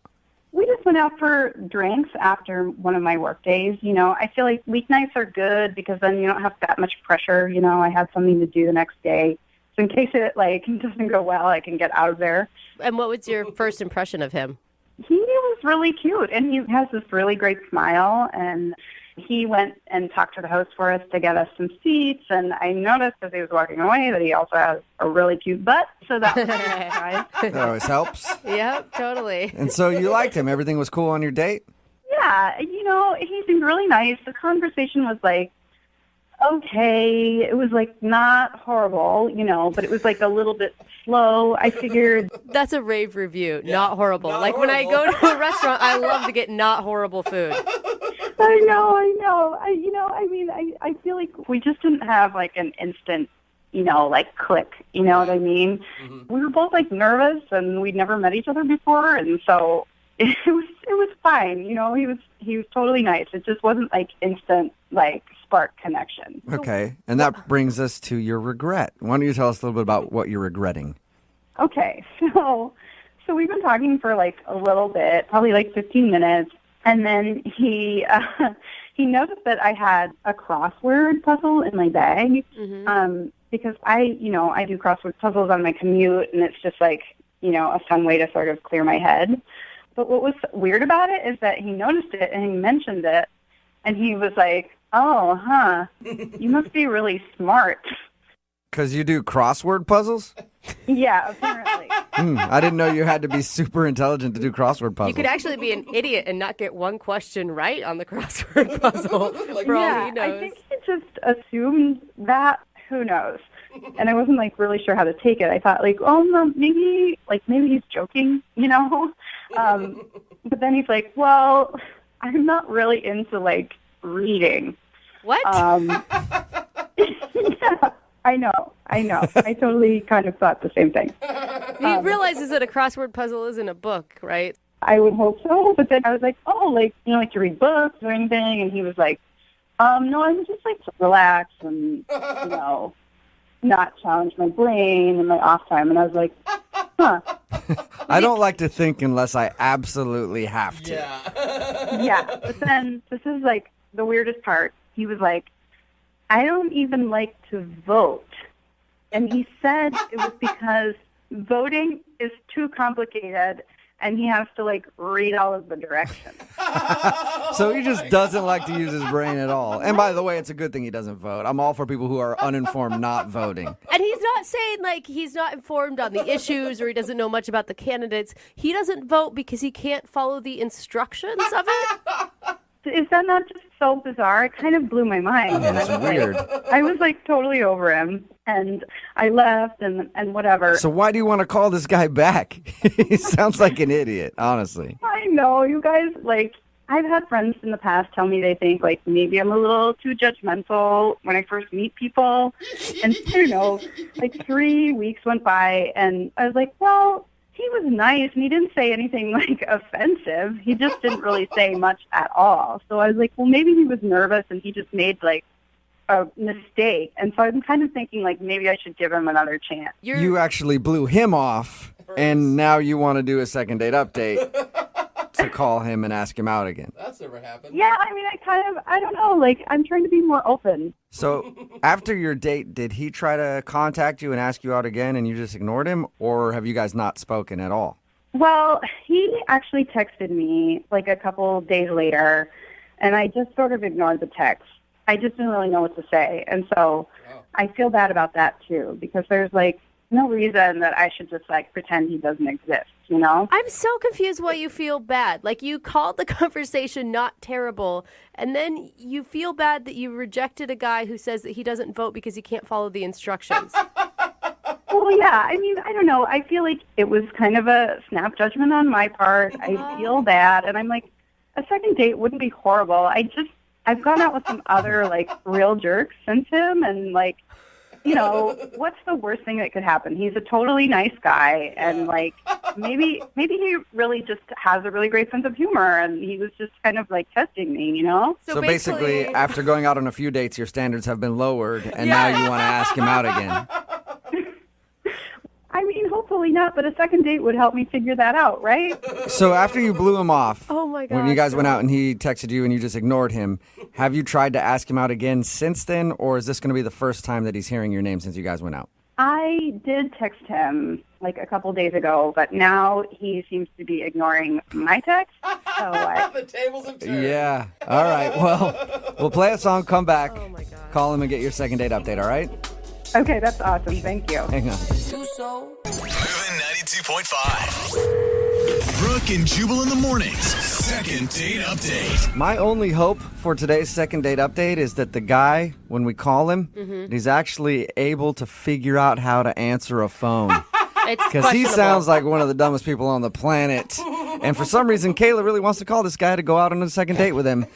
We just went out for drinks after one of my work days. You know, I feel like weeknights are good because then you don't have that much pressure. You know, I have something to do the next day. So in case it, like, doesn't go well, I can get out of there. And what was your first impression of him? He was really cute, and he has this really great smile, and he went and talked to the host for us to get us some seats, and I noticed as he was walking away that he also has a really cute butt, so that was a surprise. That always helps. Yep, totally. And so you liked him. Everything was cool on your date? Yeah, you know, he seemed really nice. The conversation was like, okay, it was like not horrible, you know, but it was like a little bit slow. I figured That's a rave review. Not horrible. Like when I go to a restaurant, I love to get not horrible food. I know. I feel like we just didn't have like an instant, you know, like click, you know what I mean? We were both like nervous and we'd never met each other before, and so it was fine, you know, he was totally nice. It just wasn't like instant like spark connection. Okay. And that brings us to your regret. Why don't you tell us a little bit about what you're regretting? Okay, so we've been talking for like a little bit, probably like 15 minutes, and then he noticed that I had a crossword puzzle in my bag, because I do crossword puzzles on my commute, and it's just like, you know, a fun way to sort of clear my head. But what was weird about it is that he noticed it and he mentioned it, and he was like, "Oh, huh, you must be really smart." Because you do crossword puzzles? Yeah, apparently. I didn't know you had to be super intelligent to do crossword puzzles. You could actually be an idiot and not get one question right on the crossword puzzle. For all he knows. I think he just assumed that. Who knows? And I wasn't like really sure how to take it. I thought like, oh, no, maybe he's joking, you know. But then he's like, well, I'm not really into like reading. What? Yeah, I know. I totally kind of thought the same thing. He realizes that a crossword puzzle isn't a book, right? I would hope so. But then I was like, oh, like, you know, like to read books or anything? And he was like, no, I would just like to relax and, you know, not challenge my brain in my off time. And I was like, huh. I don't like to think unless I absolutely have to. Yeah. But then this is like the weirdest part. He was like, I don't even like to vote. And he said it was because voting is too complicated and he has to like read all of the directions. So he just doesn't like to use his brain at all. And by the way, it's a good thing he doesn't vote. I'm all for people who are uninformed not voting. And he's not saying like he's not informed on the issues or he doesn't know much about the candidates. He doesn't vote because he can't follow the instructions of it. Is that not just so bizarre? It kind of blew my mind. That's weird. I was like totally over him, and I left and whatever. So why do you want to call this guy back? He sounds like an idiot, honestly. I know, you guys, like, I've had friends in the past tell me they think, like, maybe I'm a little too judgmental when I first meet people. And, you know, like 3 weeks went by, and I was like, well, he was nice, and he didn't say anything, like, offensive. He just didn't really say much at all. So I was like, well, maybe he was nervous, and he just made, like, a mistake. And so I'm kind of thinking, like, maybe I should give him another chance. You actually blew him off, and now you want to do a second date update to call him and ask him out again. That's never happened. Yeah, I mean, I don't know. Like, I'm trying to be more open. So after your date, did he try to contact you and ask you out again and you just ignored him? Or have you guys not spoken at all? Well, he actually texted me, like, a couple days later, and I just sort of ignored the text. I just didn't really know what to say. And so I feel bad about that, too, because there's, like, no reason that I should just, like, pretend he doesn't exist, you know? I'm so confused why you feel bad. Like, you called the conversation not terrible, and then you feel bad that you rejected a guy who says that he doesn't vote because he can't follow the instructions. Well, yeah, I mean, I don't know. I feel like it was kind of a snap judgment on my part. I feel bad, and I'm like, a second date wouldn't be horrible. I've gone out with some other, like, real jerks since him, and, like, you know, what's the worst thing that could happen? He's a totally nice guy, and, like, maybe he really just has a really great sense of humor, and he was just kind of, like, testing me, you know? So basically, after going out on a few dates, your standards have been lowered, and now you want to ask him out again. I mean, hopefully not, but a second date would help me figure that out, right? So after you blew him off, oh my God, when you guys went out and he texted you and you just ignored him, have you tried to ask him out again since then, or is this going to be the first time that he's hearing your name since you guys went out? I did text him, like, a couple days ago, but now he seems to be ignoring my text. So the tables have turned. Yeah. All right. Well, we'll play a song, come back, call him, and get your second date update, all right? Okay, that's awesome. Thank you. Hang on. MOViN 92.5. Brooke and Jubal in the mornings. Second date update. My only hope for today's second date update is that the guy, when we call him, he's actually able to figure out how to answer a phone. Because he sounds like one of the dumbest people on the planet. And for some reason, Kayla really wants to call this guy to go out on a second date with him.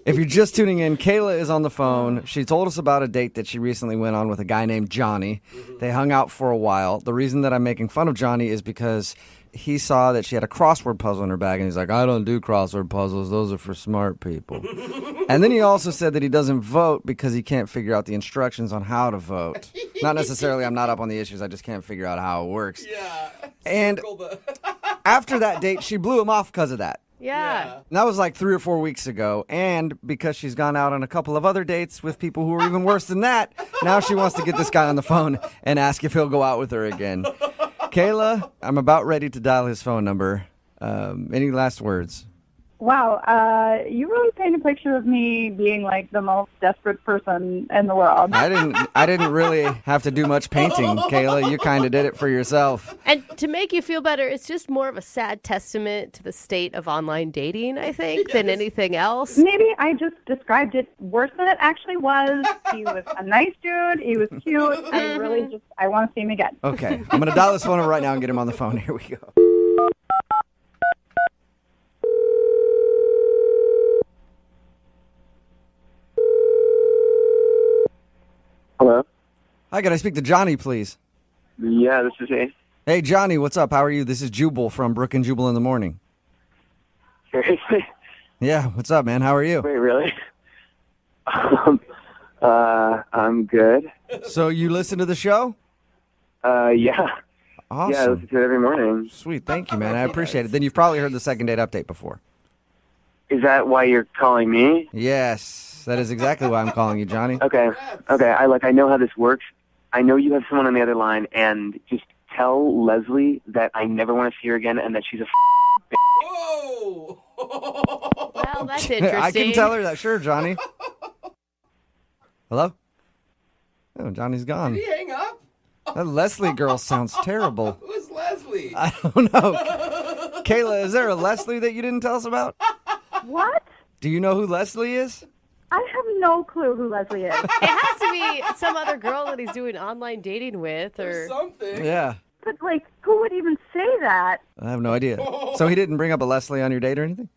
If you're just tuning in, Kayla is on the phone. She told us about a date that she recently went on with a guy named Johnny. They hung out for a while. The reason that I'm making fun of Johnny is because he saw that she had a crossword puzzle in her bag, and he's like, I don't do crossword puzzles. Those are for smart people. And then he also said that he doesn't vote because he can't figure out the instructions on how to vote. Not necessarily I'm not up on the issues. I just can't figure out how it works. Yeah. And after that date, she blew him off because of that. Yeah. And that was like 3 or 4 weeks ago. And because she's gone out on a couple of other dates with people who are even worse than that, now she wants to get this guy on the phone and ask if he'll go out with her again. Kayla, I'm about ready to dial his phone number. Any last words? Wow, you really paint a picture of me being like the most desperate person in the world. I didn't really have to do much painting, Kayla. You kind of did it for yourself. And to make you feel better, it's just more of a sad testament to the state of online dating, I think, than anything else. Maybe I just described it worse than it actually was. He was a nice dude. He was cute. I want to see him again. Okay, I'm going to dial his phone number right now and get him on the phone. Here we go. Hello? Hi, can I speak to Johnny, please? Yeah, this is he. Hey, Johnny, what's up? How are you? This is Jubal from Brooke and Jubal in the morning. Seriously? Yeah, what's up, man? How are you? Wait, really? I'm good. So you listen to the show? Yeah. Awesome. Yeah, I listen to it every morning. Sweet, thank you, man. I appreciate it. Then you've probably heard the second date update before. Is that why you're calling me? Yes, that is exactly why I'm calling you, Johnny. Okay. I know how this works. I know you have someone on the other line, and just tell Leslie that I never want to see her again, and that she's a Whoa! Well, that's interesting. I can tell her that. Sure, Johnny. Hello? Oh, Johnny's gone. Did he hang up? That Leslie girl sounds terrible. Who's Leslie? I don't know. Kayla, is there a Leslie that you didn't tell us about? What? Do you know who Leslie is? I have no clue who Leslie is. It has to be some other girl that he's doing online dating with or something. Yeah. But, like, who would even say that? I have no idea. So he didn't bring up a Leslie on your date or anything?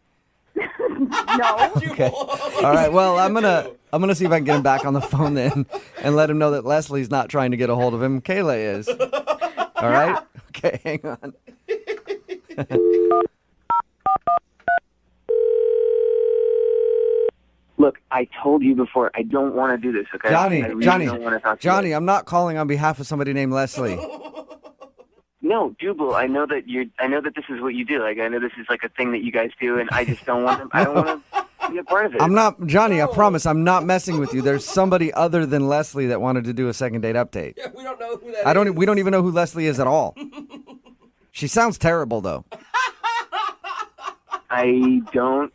No. Okay. All right. Well, I'm gonna see if I can get him back on the phone then, and let him know that Leslie's not trying to get a hold of him. Kayla is. All right. Okay. Hang on. Look, I told you before, I don't want to do this, okay? I really don't want to talk to Johnny, you. I'm not calling on behalf of somebody named Leslie. No, Jubal, I know that this is what you do. Like, I know this is like a thing that you guys do, and I just don't want to, I don't want to be a part of it. I'm not, Johnny, I promise I'm not messing with you. There's somebody other than Leslie that wanted to do a second date update. Yeah, we don't know who that is. We don't even know who Leslie is at all. She sounds terrible though. I don't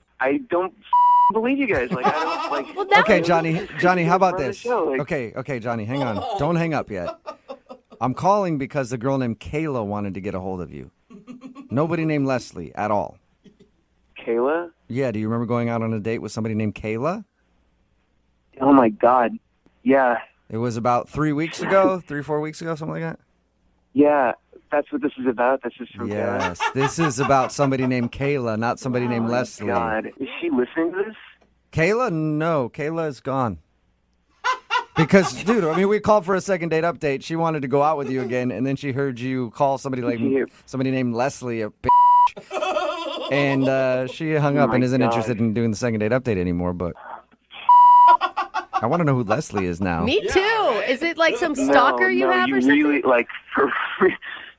believe you guys. Like, I don't, like. Okay, Johnny, how about run the this? show, like- Okay, Johnny, hang on. Don't hang up yet. I'm calling because the girl named Kayla wanted to get a hold of you. Nobody named Leslie at all. Kayla? Yeah, do you remember going out on a date with somebody named Kayla? Oh my God. Yeah. It was about 3 weeks ago, 4 weeks ago, something like that? Yeah, that's what this is about. This is from Yes, this is about somebody named Kayla, not somebody named Leslie. God, is she listening to this? Kayla? No, Kayla is gone. Because, dude, I mean, we called for a second date update. She wanted to go out with you again, and then she heard you call somebody named Leslie a bitch. And she hung up and isn't interested in doing the second date update anymore, but I want to know who Leslie is now. Me too. Is it like some stalker you have or something? Really, like,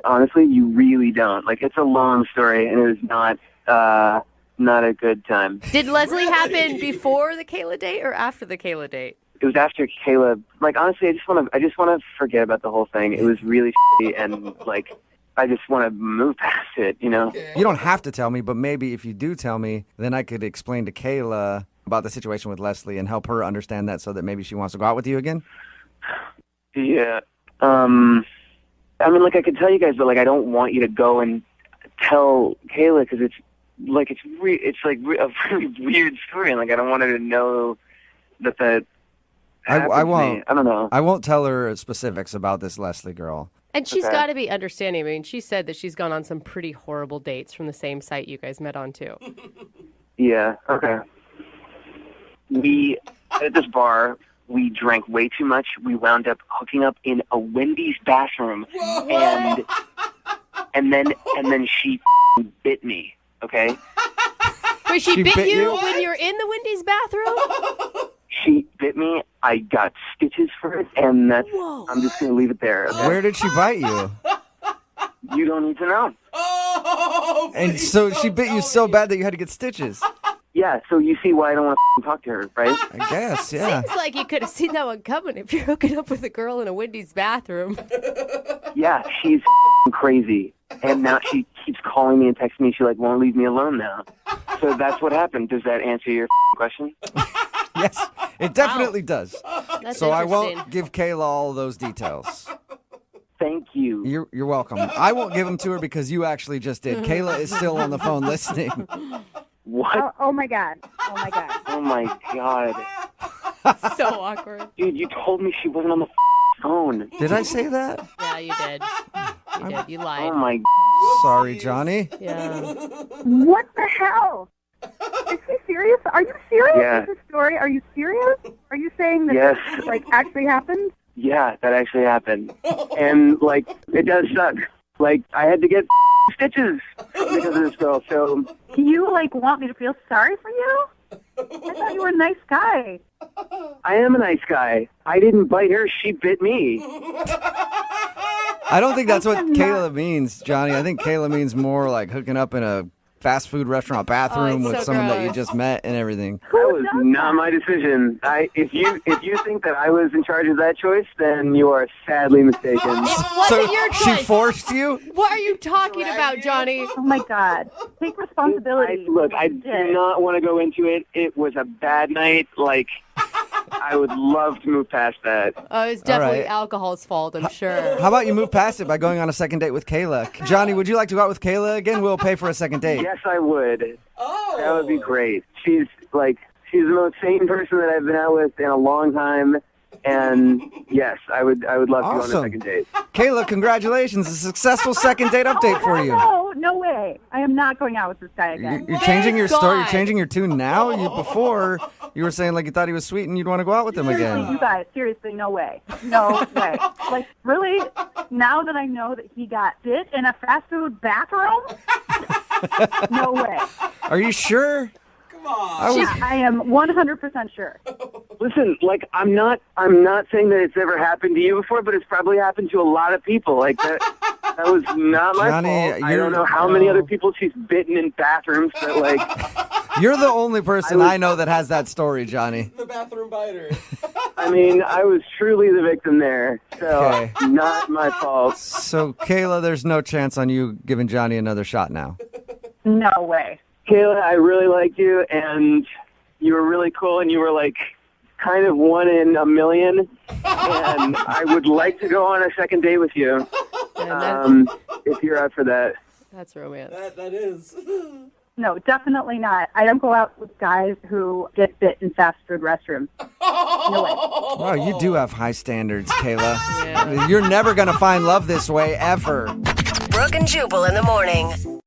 honestly, you really don't. Like, it's a long story, and it is not a good time. Did Leslie happen before the Kayla date or after the Kayla date? It was after Kayla. Like, honestly, I just want to forget about the whole thing. It was really shitty, and like, I just want to move past it. You know. You don't have to tell me, but maybe if you do tell me, then I could explain to Kayla about the situation with Leslie and help her understand that, so that maybe she wants to go out with you again. Yeah. I mean, like, I could tell you guys, but like, I don't want you to go and tell Kayla because it's like a really weird story, and like, I don't want her to know that. I won't. I don't know. I won't tell her specifics about this Leslie girl. And she's got to be understanding. I mean, she said that she's gone on some pretty horrible dates from the same site you guys met on, too. Yeah, okay. At this bar, we drank way too much. We wound up hooking up in a Wendy's bathroom. And then she bit me, okay? Wait, she bit you when you're in the Wendy's bathroom? She bit me. I got stitches for it, and I'm just going to leave it there. Okay? Where did she bite you? You don't need to know. And so she bit you so bad that you had to get stitches. Yeah, so you see why I don't want to talk to her, right? I guess, yeah. Seems like you could have seen that one coming if you're hooking up with a girl in a Wendy's bathroom. Yeah, she's crazy. And now she keeps calling me and texting me. She like won't leave me alone now. So that's what happened. Does that answer your question? Yes, it definitely does. That's so I interesting. won't give Kayla all those details. Thank you. You're welcome. I won't give them to her because you actually just did. Kayla is still on the phone listening. What? Oh my God. Oh my God. Oh my God. So awkward. Dude, you told me she wasn't on the phone. Did I say that? Yeah, you did. You did. You lied. Oh my. Sorry, Johnny. Yeah. What the hell? Is he serious? Are you serious Yeah. with this story? Are you serious? Are you saying that Yes. this like actually happened? Yeah, that actually happened. And like, it does suck. Like, I had to get stitches because of this girl. So You want me to feel sorry for you? I thought you were a nice guy. I am a nice guy. I didn't bite her. She bit me. I don't think that's what Kayla means, Johnny. I think Kayla means more like hooking up in a fast food restaurant bathroom with someone that you just met and everything. That was not my decision. If you think that I was in charge of that choice, then you are sadly mistaken. It wasn't your choice. She forced you? What are you talking about, Johnny? Oh, my God. Take responsibility. Look, I do not want to go into it. It was a bad night. I would love to move past that. Oh, it's definitely All right. alcohol's fault, I'm sure. How about you move past it by going on a second date with Kayla? Johnny, would you like to go out with Kayla again? We'll pay for a second date. Yes, I would. Oh. That would be great. She's the most sane person that I've been out with in a long time. And yes, I would love to go on a second date. Kayla, congratulations. A successful second date update for you. No way. I am not going out with this guy again. You're changing your story. You're changing your tune now. Before, you were saying you thought he was sweet and you'd want to go out with him again. You guys, seriously, no way. No way. Really, now that I know that he got bit in a fast food bathroom, no way. Are you sure? I am 100% sure. Listen, I'm not saying that it's ever happened to you before, but it's probably happened to a lot of people. That was not my Johnny, fault. I don't know how many other people she's bitten in bathrooms, but You're the only person I know that has that story, Johnny. The bathroom biter. I mean, I was truly the victim there, so not my fault. So, Kayla, there's no chance on you giving Johnny another shot now. No way. Kayla, I really liked you, and you were really cool, and you were kind of one in a million, and I would like to go on a second date with you, if you're up for that. That's romance. That is. No, definitely not. I don't go out with guys who get bit in fast food restrooms. No way. Wow, you do have high standards, Kayla. Yeah. You're never going to find love this way, ever. Brooke and Jubal in the morning.